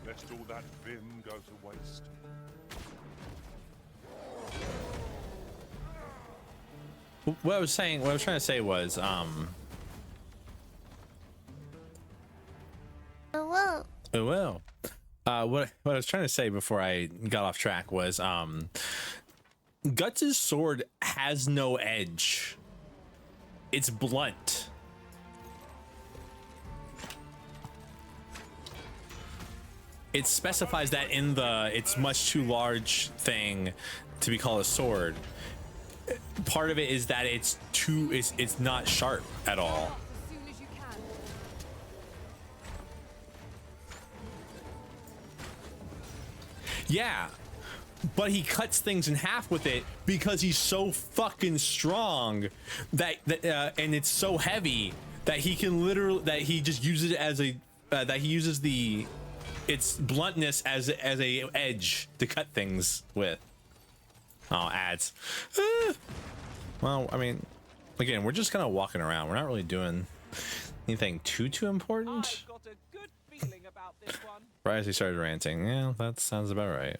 Speaker 7: lest all that vim go to waste.
Speaker 1: What I was trying to say was,
Speaker 21: Oh well.
Speaker 1: Oh well. What I was trying to say before I got off track was, Guts' sword has no edge. It's blunt. It specifies that in the "it's much too large" thing to be called a sword. Part of it is that it's not sharp at all. Yeah, but he cuts things in half with it because he's so fucking strong that and it's so heavy that he can he just uses it as he uses its bluntness as a edge to cut things with. Oh, ads. Well, I mean, again, we're just kind of walking around. We're not really doing anything too important.
Speaker 20: I've got a good feeling about this one.
Speaker 1: Right as he started ranting. Yeah, that sounds about right.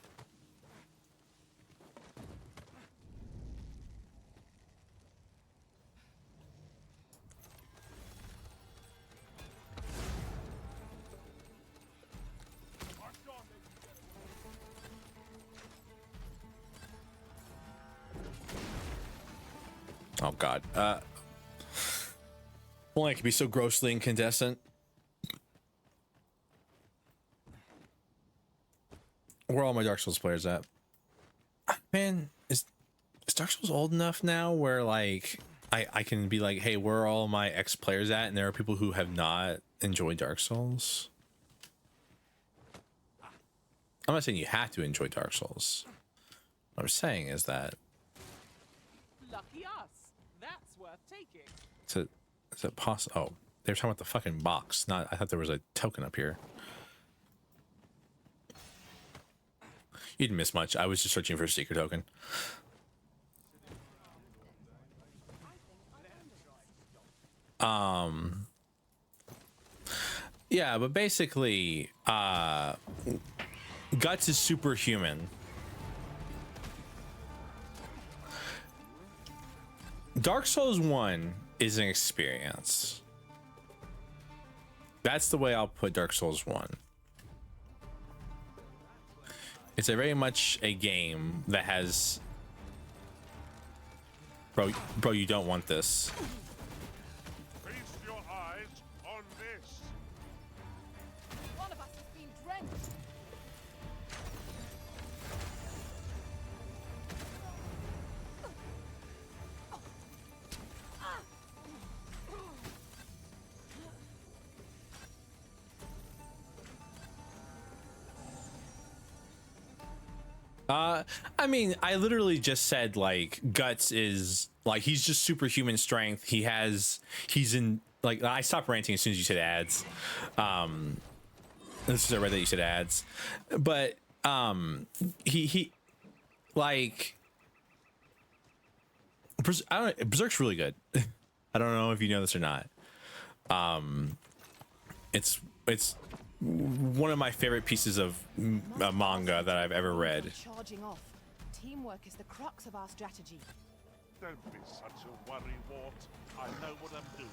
Speaker 1: Oh God. Only I could be so grossly incandescent. Where are all my Dark Souls players at? Man, is Dark Souls old enough now where like I can be like, hey, where are all my ex players at? And there are people who have not enjoyed Dark Souls. I'm not saying you have to enjoy Dark Souls. What I'm saying is that
Speaker 20: Lucky us. That's worth taking.
Speaker 1: is it possible? Oh, they were talking about the fucking box. Not. I thought there was a token up here. You didn't miss much. I was just searching for a secret token. Yeah, but basically, Guts is superhuman. Dark Souls 1 is an experience. That's the way I'll put Dark Souls 1. It's a very much a game that has... Bro, you don't want this.
Speaker 7: Feast your eyes on this.
Speaker 19: One of us has been drenched.
Speaker 1: I mean, I literally just said like Guts is like he's just superhuman strength. He's in like I stopped ranting as soon as you said ads. This is I read that you said ads, but he like I don't know, Berserk's really good. I don't know if you know this or not. It's one of my favorite pieces of manga that I've ever read.
Speaker 2: Charging off. Teamwork is the crux of our strategy.
Speaker 7: Don't be such a worry, Wart. I know what I'm doing.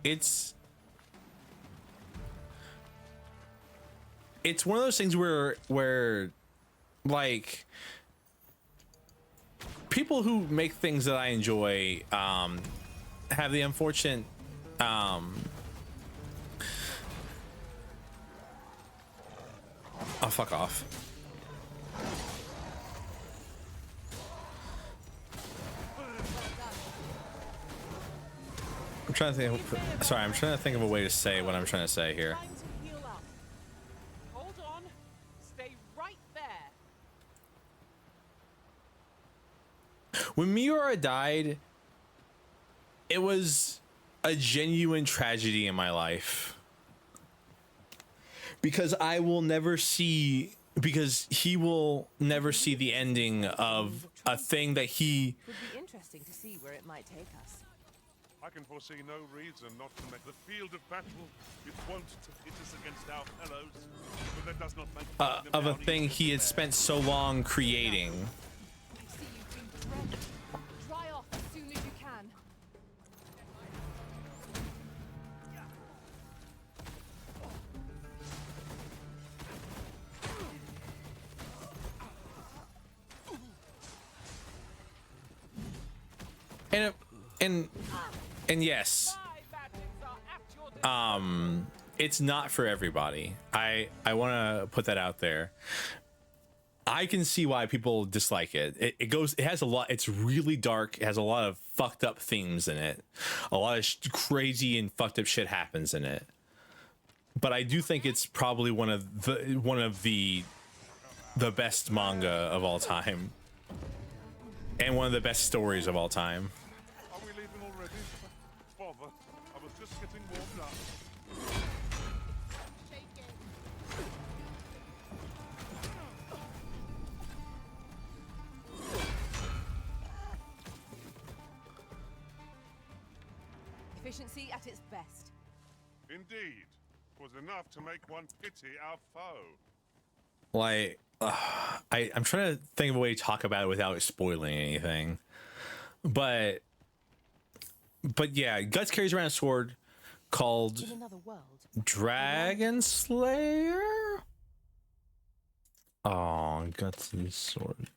Speaker 1: It's one of those things where like people who make things that I enjoy have the unfortunate oh, fuck off. I'm trying to think sorry, I'm trying to think of a way to say what I'm trying to say here.
Speaker 20: Hold on. Stay right there.
Speaker 1: When Miura died, it was a genuine tragedy in my life. Because he will never see the ending of a thing that he...
Speaker 2: Would be interesting to see where it might take us.
Speaker 7: I can foresee no reason not to make the field of battle. It won't to pit us against our fellows, but that does not make
Speaker 1: of a thing he had spent so long creating.
Speaker 19: I see you've been drenched. Dry off as soon as you can.
Speaker 1: And yes, it's not for everybody. I want to put that out there. I can see why people dislike it. It has a lot. It's really dark. It has a lot of fucked up themes in it. A lot of crazy and fucked up shit happens in it. But I do think it's probably one of the best manga of all time, and one of the best stories of all time.
Speaker 7: Are we leaving already? Bother. I was just getting warmed up.
Speaker 2: Efficiency at its best.
Speaker 7: Indeed. Was enough to make one pity our foe.
Speaker 1: Like, I'm trying to think of a way to talk about it without spoiling anything. But yeah, Guts carries around a sword. called
Speaker 2: In another world,
Speaker 1: Dragon Slayer. Oh, Guts' sword.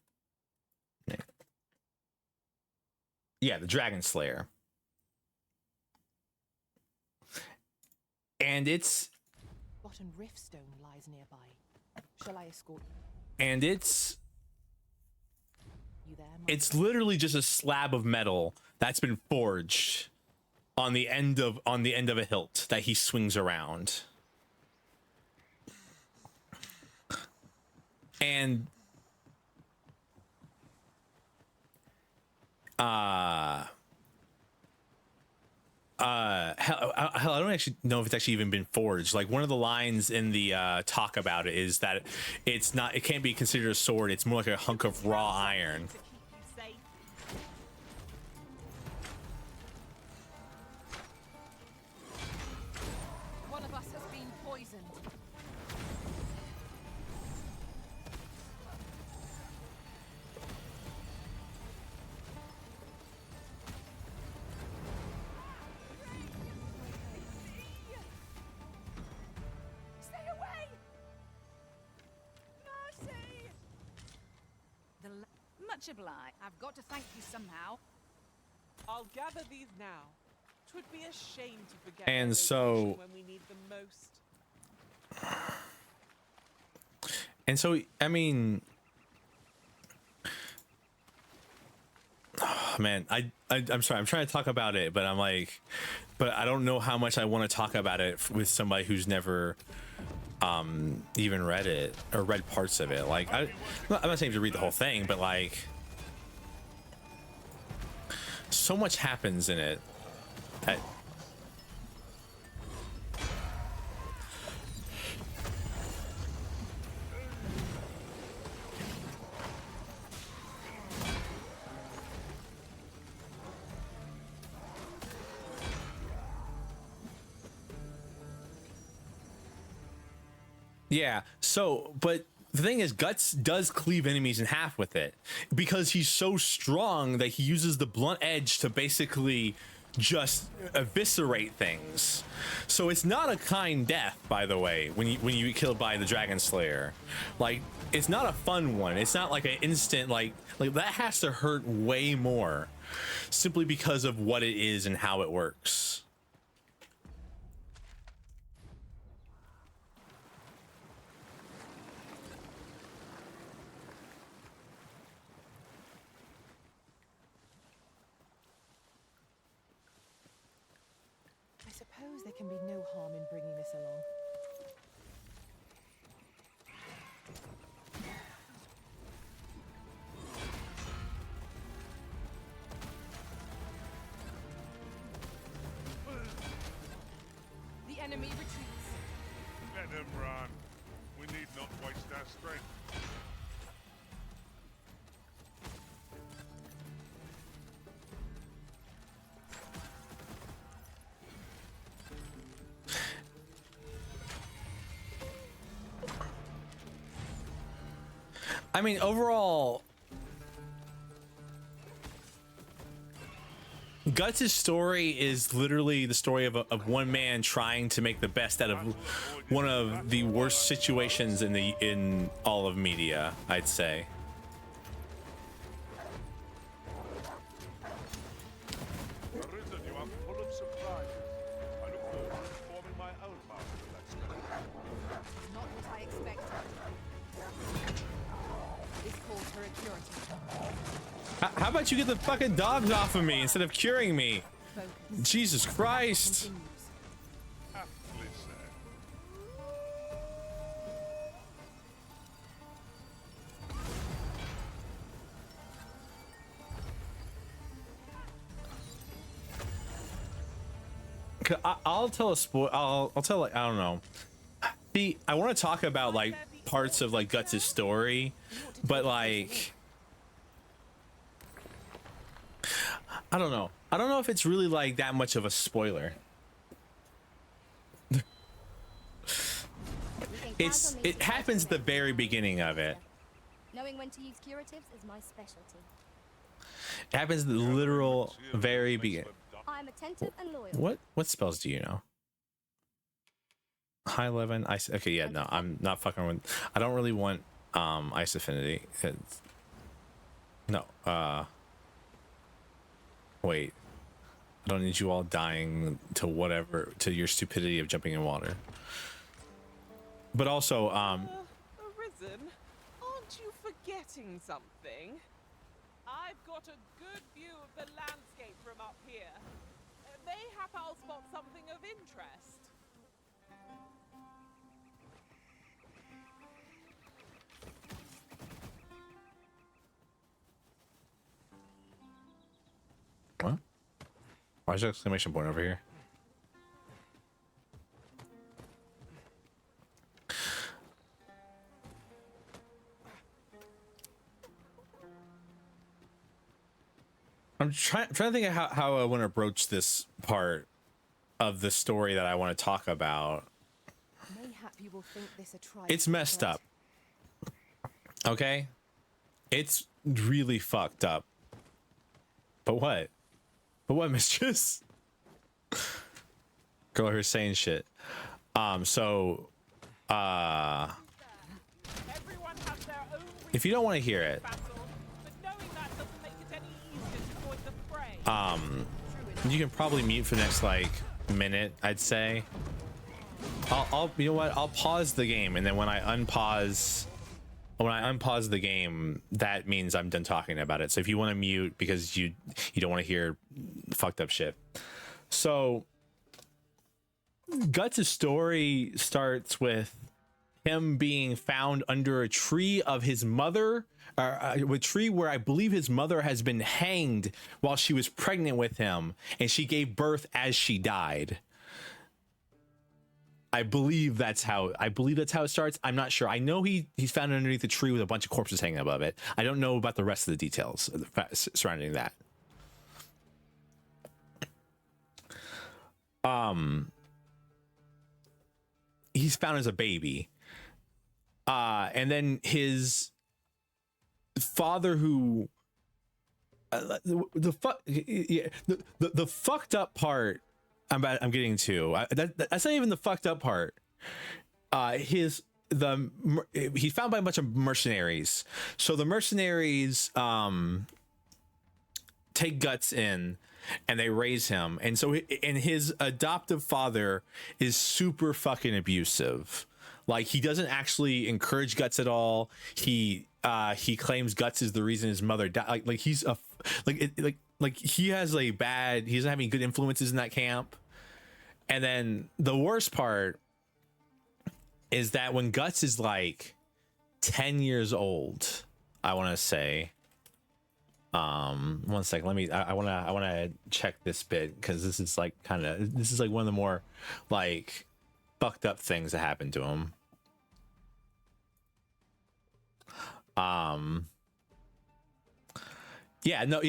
Speaker 1: Yeah, the Dragon Slayer. And it's
Speaker 2: Botan Riftstone lies nearby. Shall I escort you?
Speaker 1: And it's
Speaker 2: there,
Speaker 1: it's literally just a slab of metal that's been forged on the end of a hilt that he swings around. And hell, I don't actually know if it's actually even been forged. Like, one of the lines in the talk about it is that it can't be considered a sword. It's more like a hunk of raw iron.
Speaker 19: One of us has been poisoned.
Speaker 10: Stay away! Mercy!
Speaker 19: Much obliged. I've got to thank you somehow.
Speaker 20: I'll gather these now. 'Twould be a shame to forget
Speaker 1: And
Speaker 20: their
Speaker 1: so-
Speaker 20: location when we need them most.
Speaker 1: And so, I mean, oh, man, I'm sorry, I'm trying to talk about it, but I'm like, but I don't know how much I want to talk about it with somebody who's never even read it or read parts of it. Like, I'm not saying to read the whole thing, but like, so much happens in it. Yeah, so, but the thing is, Guts does cleave enemies in half with it because he's so strong that he uses the blunt edge to basically just eviscerate things. So it's not a kind death, by the way, when you get killed by the Dragon Slayer. Like, it's not a fun one. It's not like an instant, like that has to hurt way more simply because of what it is and how it works.
Speaker 2: I suppose there can be no harm in bringing this along.
Speaker 19: The enemy retreats.
Speaker 7: Let them run. We need not waste our strength.
Speaker 1: I mean, overall, Guts' story is literally the story of one man trying to make the best out of one of the worst situations in all of media, I'd say.
Speaker 7: Arisen, you are full of surprises. I look forward to performing my own part of that story.
Speaker 19: Not what I expected. This calls for a curative.
Speaker 1: How about you get the fucking dogs off of me instead of curing me? Jesus Christ.
Speaker 7: Aptly said.
Speaker 1: I'll tell a spoil. I'll tell, like, I don't know. See, I want to talk about like parts of like Guts' story, but like, I don't know. I don't know if it's really like that much of a spoiler. It happens at the very beginning of it.
Speaker 10: Knowing when to use curatives is my specialty.
Speaker 1: It happens at the literal very beginning.
Speaker 10: I'm attentive and loyal.
Speaker 1: What spells do you know? High 11 ice. Okay, yeah, no, I'm not fucking with. I don't really want ice affinity. No, wait. I don't need you all dying to whatever, to your stupidity of jumping in water. But also,
Speaker 20: Arisen, aren't you forgetting something? I've got a good view of the landscape from up here. Mayhap I'll spot something of interest.
Speaker 1: what? Why is there an exclamation point over here? I'm trying to think of how I want to broach this part of the story that I want to talk about.
Speaker 2: Mayhap you will think this a tribe
Speaker 1: It's messed up. Okay? It's really fucked up. But what? But what, mistress? Girl here saying shit. If you don't want to hear it, you can probably mute for the next like minute, I'd say. I'll you know what? I'll pause the game, and then when I unpause the game, that means I'm done talking about it. So if you want to mute because you don't want to hear fucked up shit. So Guts' story starts with him being found under a tree of his mother, a tree where I believe his mother has been hanged while she was pregnant with him, and she gave birth as she died. I believe that's how it starts. I'm not sure. I know he's found underneath a tree with a bunch of corpses hanging above it. I don't know about the rest of the details surrounding that. He's found as a baby. And then his father, who the fucked up part I'm getting to, that's not even the fucked up part. He's found by a bunch of mercenaries. So the mercenaries take Guts in and they raise him, and so his adoptive father is super fucking abusive. Like, he doesn't actually encourage Guts at all. He claims Guts is the reason his mother died. Like he's a he has a bad. He doesn't have any good influences in that camp. And then the worst part is that when Guts is like 10 years old, I want to say. 1 second. Let me. I want to check this bit, because this is like one of the more like fucked up things that happened to him. Yeah, no,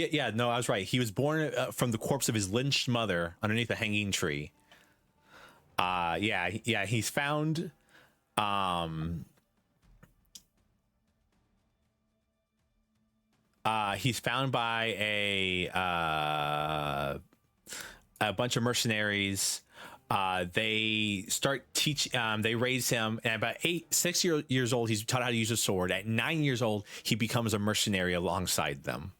Speaker 1: I was right. He was born from the corpse of his lynched mother underneath a hanging tree. He's found. He's found by a bunch of mercenaries. They start they raise him, and about 6 years old, he's taught how to use a sword. At 9 years old, he becomes a mercenary alongside them.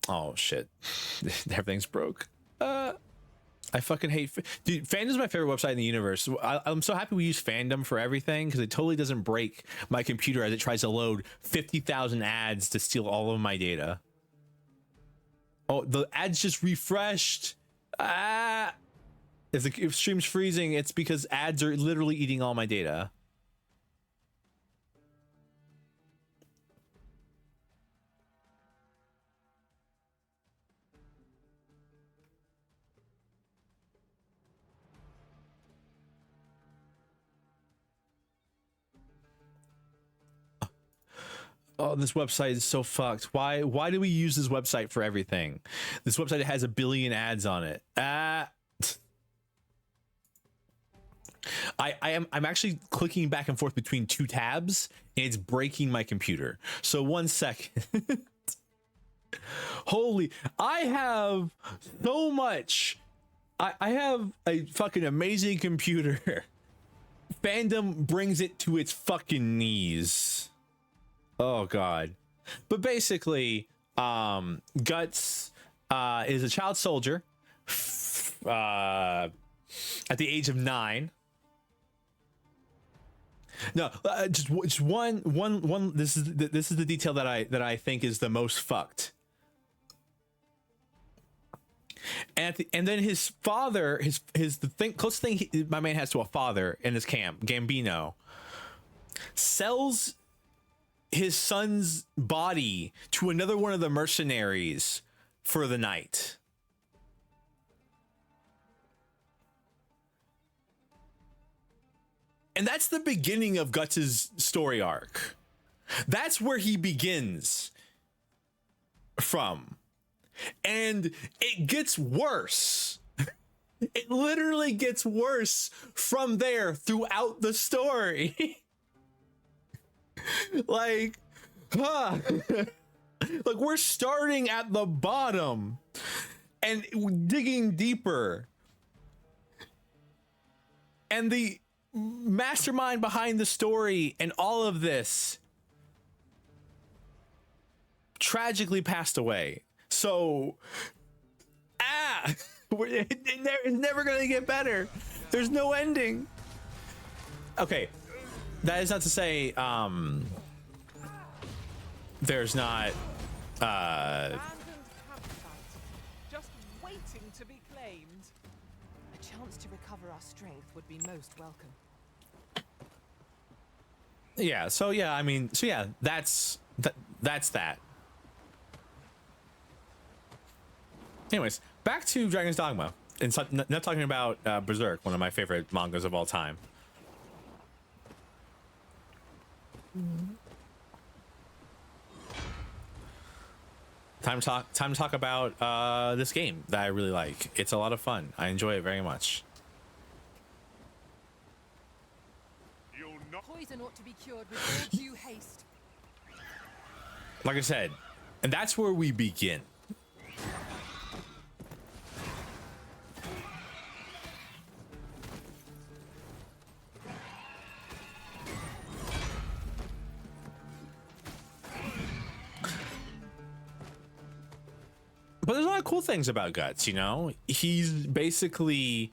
Speaker 1: Oh shit, everything's broke. I fucking hate dude. Fandom is my favorite website in the universe. I'm so happy we use Fandom for everything, because it totally doesn't break my computer as it tries to load 50,000 ads to steal all of my data. Oh, the ads just refreshed. If stream's freezing, it's because ads are literally eating all my data. Oh, this website is so fucked. Why do we use this website for everything? This website has 1 billion ads on it. I'm actually clicking back and forth between 2 tabs, and it's breaking my computer. So 1 second. Holy, I have so much. I have a fucking amazing computer. Fandom brings it to its fucking knees. Oh god. But basically, Guts is a child soldier at the age of 9. No, just one. This is the detail that I think is the most fucked. And then his father, the closest thing my man has to a father in his camp, Gambino, sells his son's body to another one of the mercenaries for the night. And that's the beginning of Guts' story arc. That's where he begins from. And it gets worse. It literally gets worse from there throughout the story. Like, like we're starting at the bottom and digging deeper. And the mastermind behind the story and all of this tragically passed away. So, it's never gonna get better. There's no ending. Okay, that is not to say there's not
Speaker 20: just waiting to be claimed.
Speaker 2: A chance to recover our strength would be most welcome.
Speaker 1: Yeah, so yeah, I mean, so yeah, that's that. Anyways, back to Dragon's Dogma, and not talking about Berserk, one of my favorite mangas of all time. Time to talk about this game that I really like. It's a lot of fun. I enjoy it very much.
Speaker 19: Poison ought to be cured with all due haste.
Speaker 1: Like I said, and that's where we begin. But there's a lot of cool things about Guts, you know? He's basically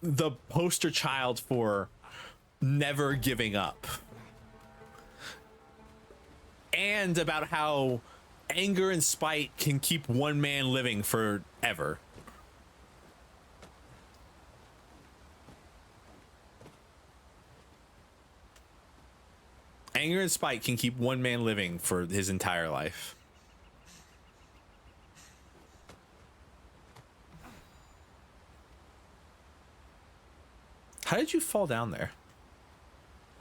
Speaker 1: the poster child for never giving up. And about how anger and spite can keep one man living forever. Anger and spite can keep one man living for his entire life. How did you fall down there?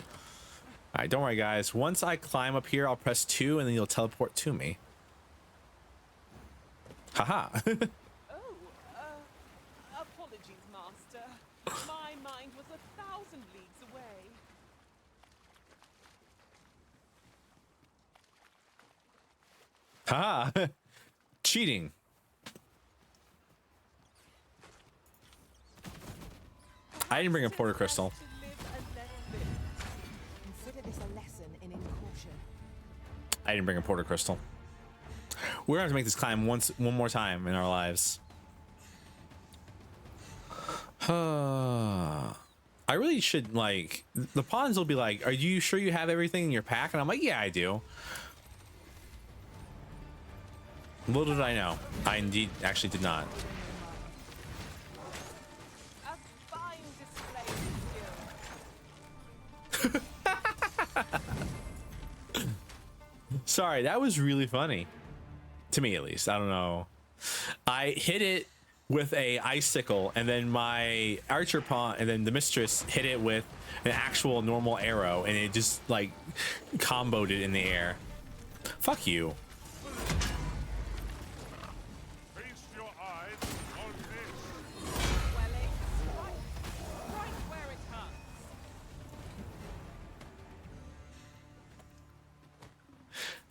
Speaker 1: All right, don't worry, guys. Once I climb up here, I'll press 2 and then you'll teleport to me. Haha.
Speaker 20: Apologies, Master. My mind was 1,000 leagues away.
Speaker 1: Haha. Cheating. I didn't bring a Porter Crystal.
Speaker 2: Consider this a lesson in caution.
Speaker 1: I didn't bring a Porter Crystal. We're gonna have to make this climb one more time in our lives. I really should, like, the pawns will be like, are you sure you have everything in your pack? And I'm like, yeah, I do. Little did I know, I indeed actually did not. Sorry, that was really funny. To me, at least. I don't know. I hit it with a icicle, and then my archer pawn, and then the mistress hit it with an actual normal arrow, and it just, like, comboed it in the air. Fuck you.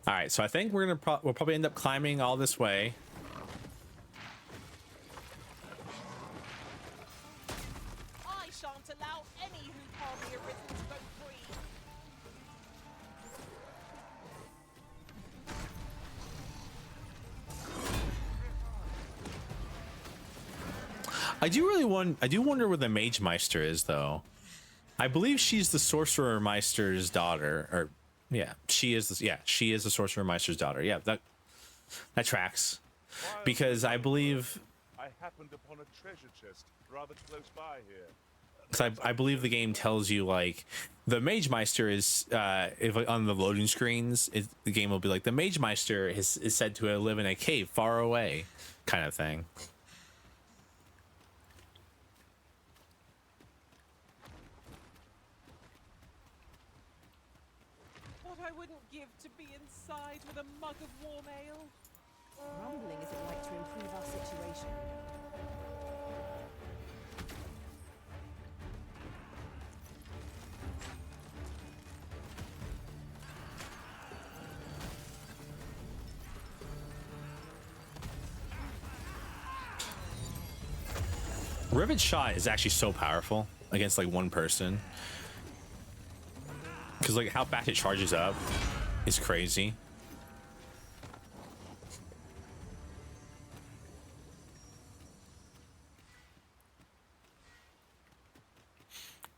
Speaker 1: All right, so I think we'll probably end up climbing all this way.
Speaker 20: I shan't allow any who can't be arisen to go free.
Speaker 1: I do wonder where the Mage Meister is, though. I believe she's the Sorcerer Meister's daughter, or yeah, she is the Sorcerer Meister's daughter. Yeah, that tracks. Because I believe
Speaker 7: I happened upon a treasure chest rather close by here.
Speaker 1: because I believe the game tells you, like, the Mage Meister is if like, on the loading screens, the game will be like, the Mage Meister is said to live in a cave far away, kind of thing.
Speaker 20: What I wouldn't give to be inside with a mug of warm ale.
Speaker 2: Grumbling isn't right to improve our situation.
Speaker 1: Rivet Shot is actually so powerful against like one person, because like how fast it charges up is crazy.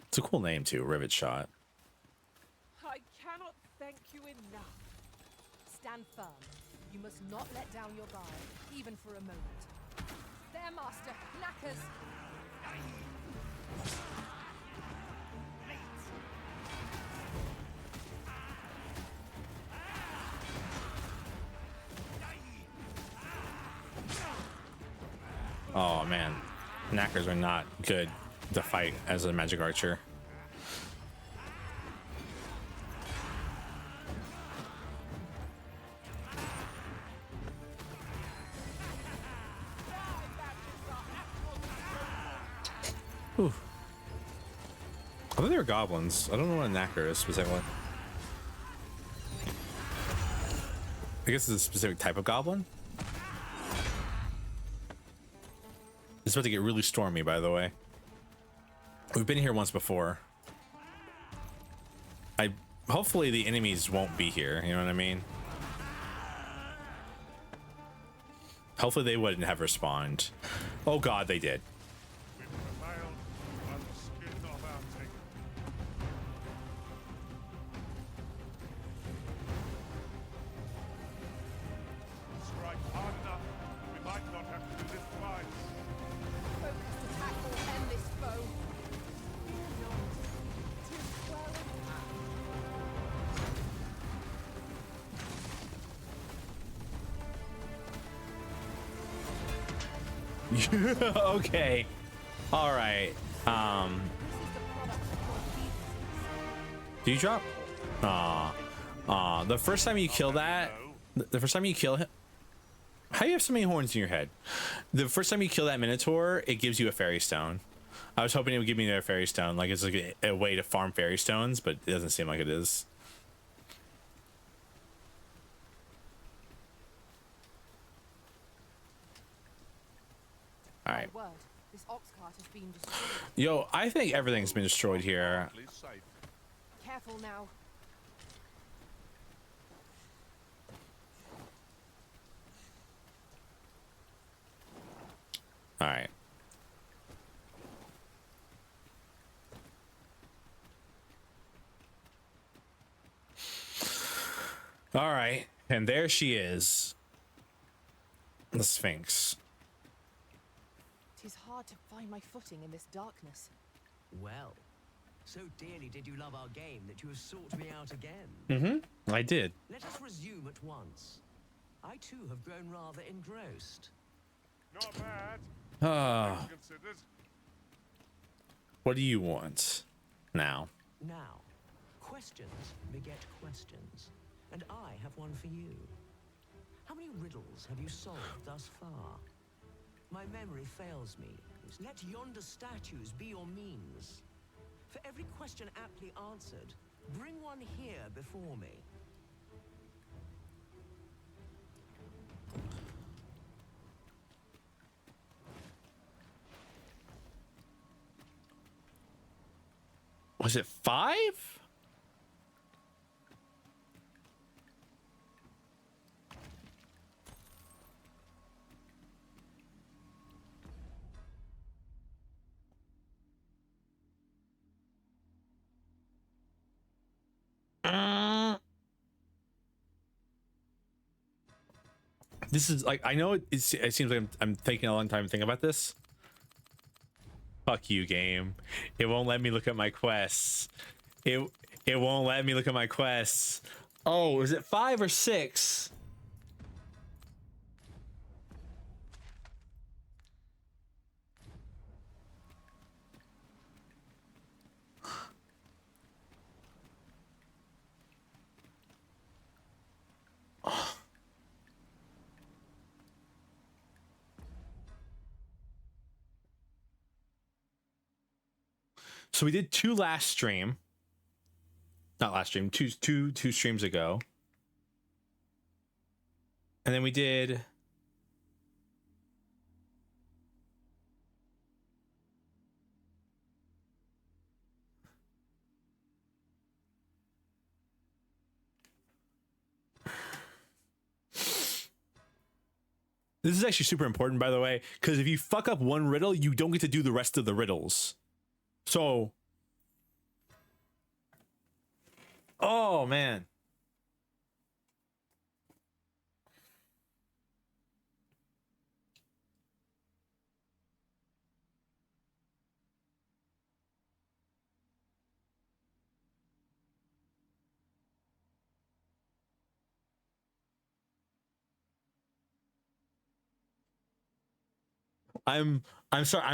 Speaker 1: It's a cool name too, Rivet Shot.
Speaker 20: I cannot thank you enough.
Speaker 2: Stand firm. You must not let down your guard, even for a moment. There, Master. Knackers.
Speaker 1: Oh man, Knackers are not good to fight as a magic archer. Whew. I thought they were goblins. I don't know what a knacker is specifically. I guess it's a specific type of goblin. It's about to get really stormy, by the way. We've been here once before. Hopefully the enemies won't be here, you know what I mean? Hopefully they wouldn't have respawned. Oh god, they did. Okay. All right. Do you drop? The first time you kill that, the first time you kill him, how do you have so many horns in your head? The first time you kill that Minotaur, it gives you a fairy stone. I was hoping it would give me another fairy stone, like it's like a way to farm fairy stones, but it doesn't seem like it is. All right.
Speaker 2: This ox cart has been destroyed.
Speaker 1: Yo, I think everything's been destroyed here.
Speaker 2: Careful now.
Speaker 1: All right. All right, and there she is, the Sphinx.
Speaker 2: Tis hard to find my footing in this darkness.
Speaker 21: Well, so dearly did you love our game that you have sought me out again.
Speaker 1: Mm-hmm, I did.
Speaker 21: Let us resume at once. I too have grown rather engrossed.
Speaker 7: Not bad.
Speaker 1: What do you want now?
Speaker 21: Now, questions beget questions, and I have one for you. How many riddles have you solved thus far? My memory fails me. Let yonder statues be your means. For every question aptly answered, bring one here before me.
Speaker 1: Was it 5? This is like, I know it seems like I'm taking a long time to think about this. Fuck you, game. It won't let me look at my quests. It won't let me look at my quests. Oh, is it 5 or 6? So we did 2 last stream. Not last stream, two streams ago. And then we did this is actually super important, by the way, because if you fuck up one riddle, you don't get to do the rest of the riddles. So, oh man. I'm sorry.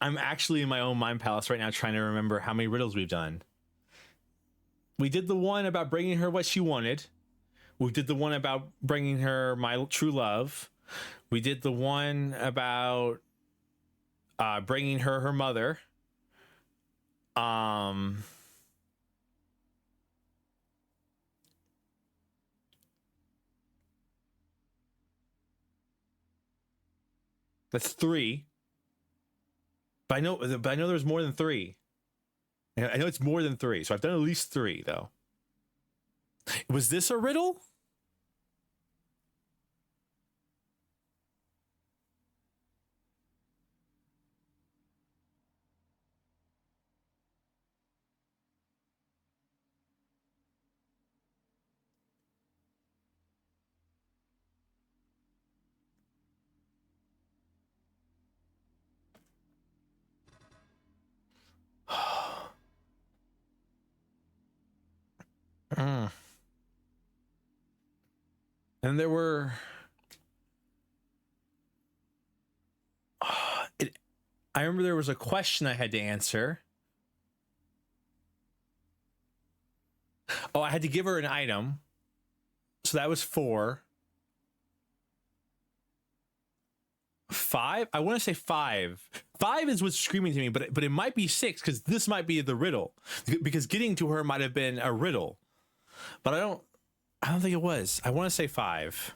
Speaker 1: I'm actually in my own mind palace right now trying to remember how many riddles we've done. We did the one about bringing her what she wanted. We did the one about bringing her my true love. We did the one about bringing her her mother. That's 3. But I know there's more than 3. I know it's more than 3, so I've done at least 3 though. Was this a riddle? And there were I remember there was a question I had to answer. Oh, I had to give her an item. So that was 4. 5? I want to say 5. 5 is what's screaming to me, but it might be 6 because this might be the riddle. Because getting to her might have been a riddle. But I don't think it was. I want to say 5.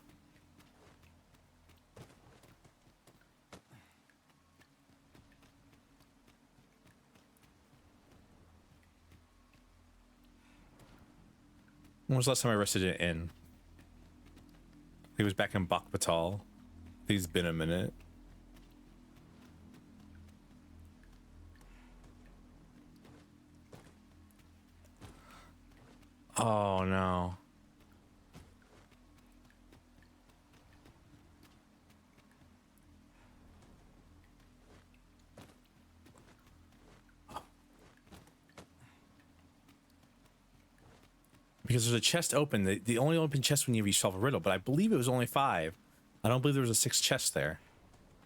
Speaker 1: When was the last time I rested it in? He was back in Bakbatal. He's been a minute. Oh no. Because there's a chest open. The only open chest when you solve a riddle, but I believe it was only 5. I don't believe there was a 6th chest there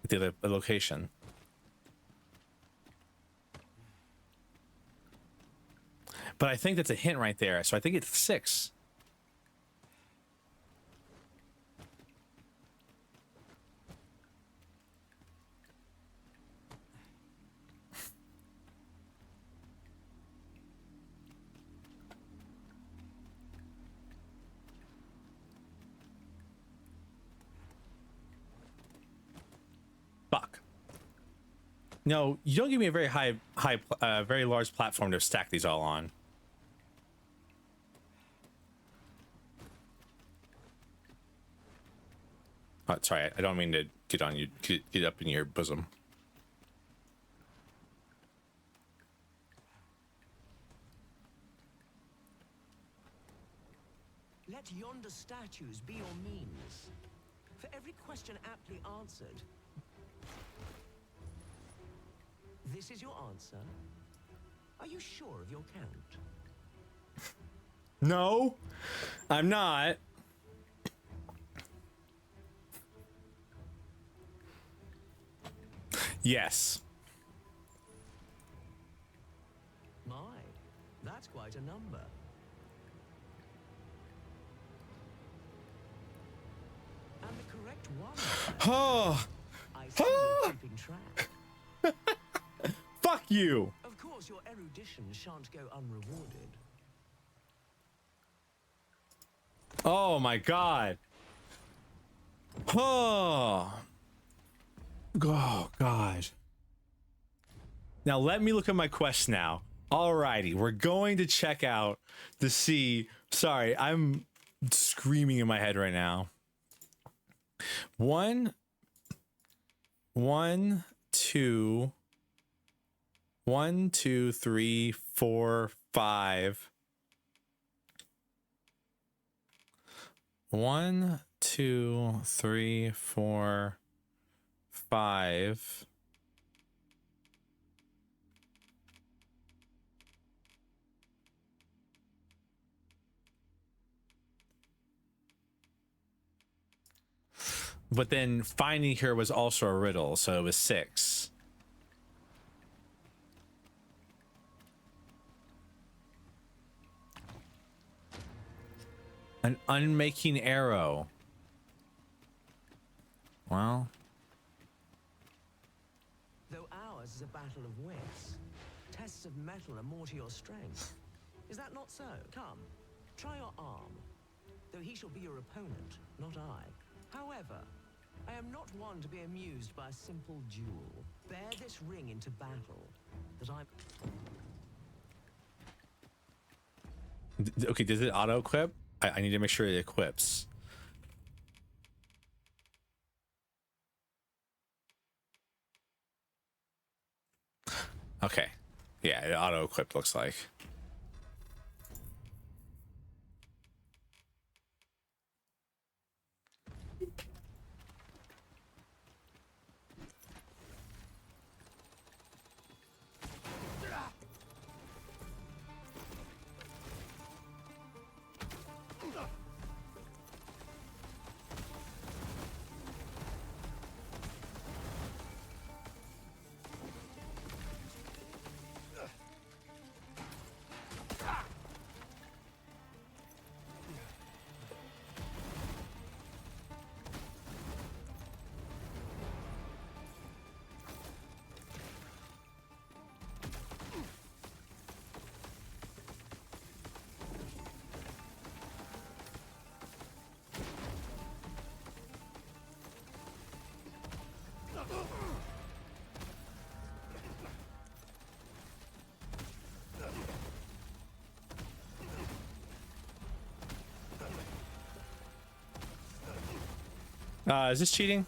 Speaker 1: at the other location. But I think that's a hint right there. So I think it's 6. Fuck. No, you don't give me a very very large platform to stack these all on. Oh, sorry, I don't mean to get on you, get up in your bosom.
Speaker 21: Let yonder statues be your means. For every question aptly answered, this is your answer. Are you sure of your count?
Speaker 1: No, I'm not. Yes.
Speaker 21: My, that's quite a number. And the correct one.
Speaker 1: Oh.
Speaker 21: I see you're keeping track.
Speaker 1: Fuck you.
Speaker 21: Of course, your erudition shan't go unrewarded.
Speaker 1: Oh my god. Oh. Oh god. Now let me look at my quest now. Alrighty, we're going to check out to see. Sorry, I'm screaming in my head right now. One, two, 3, 4, 5. 1, 2, 3, 4, 5. But then finding her was also a riddle, so it was 6. An unmaking arrow. Well.
Speaker 21: Though ours is a battle of wits, tests of metal are more to your strength. Is that not so? Come, try your arm. Though he shall be your opponent, not I. However, I am not one to be amused by a simple duel. Bear this ring into battle, that I...
Speaker 1: Okay, does it auto-equip? I need to make sure it equips. Okay. Yeah, it auto-equipped, looks like. Is this cheating?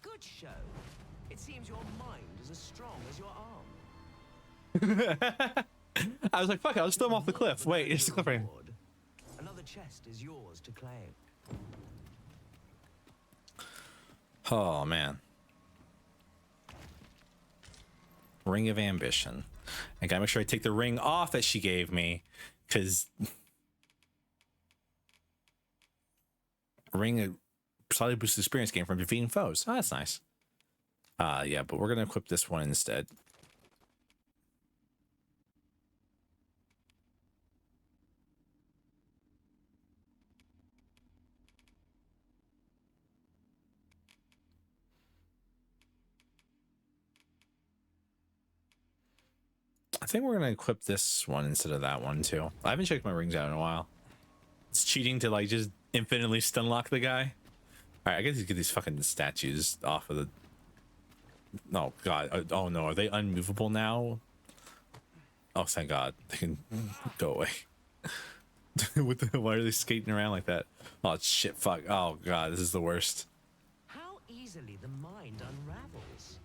Speaker 21: Good show. It seems your mind is as strong as your arm.
Speaker 1: I was like, fuck it, I'll just throw him off the cliff. Wait, it's the cliff right.
Speaker 21: Another chest is yours to claim.
Speaker 1: Oh, man. Ring of Ambition. I gotta make sure I take the ring off that she gave me, because ring of slightly boosted experience gain from defeating foes. Oh, that's nice. Yeah, but we're gonna equip this one instead. I think we're gonna equip this one instead of that one too. I haven't checked my rings out in a while. It's cheating to like just infinitely stun lock the guy. All right, I guess you get these fucking statues off of the. Oh god! Oh no, are they unmovable now? Oh thank God, they can go away. Why are they skating around like that? Oh shit! Fuck! Oh god, this is the worst.
Speaker 21: How easily the mind unravels.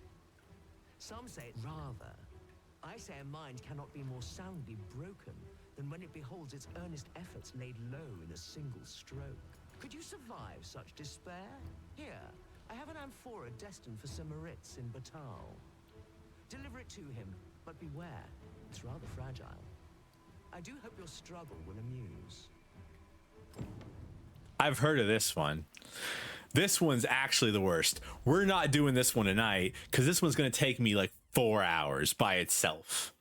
Speaker 21: Some say rather. I say a mind cannot be more soundly broken than when it beholds its earnest efforts laid low in a single stroke. Could you survive such despair? Here, I have an amphora destined for Sir Moritz in Batal. Deliver it to him, but beware, it's rather fragile. I do hope your struggle will amuse.
Speaker 1: I've heard of this one. This one's actually the worst. We're not doing this one tonight because this one's going to take me like 4 hours by itself.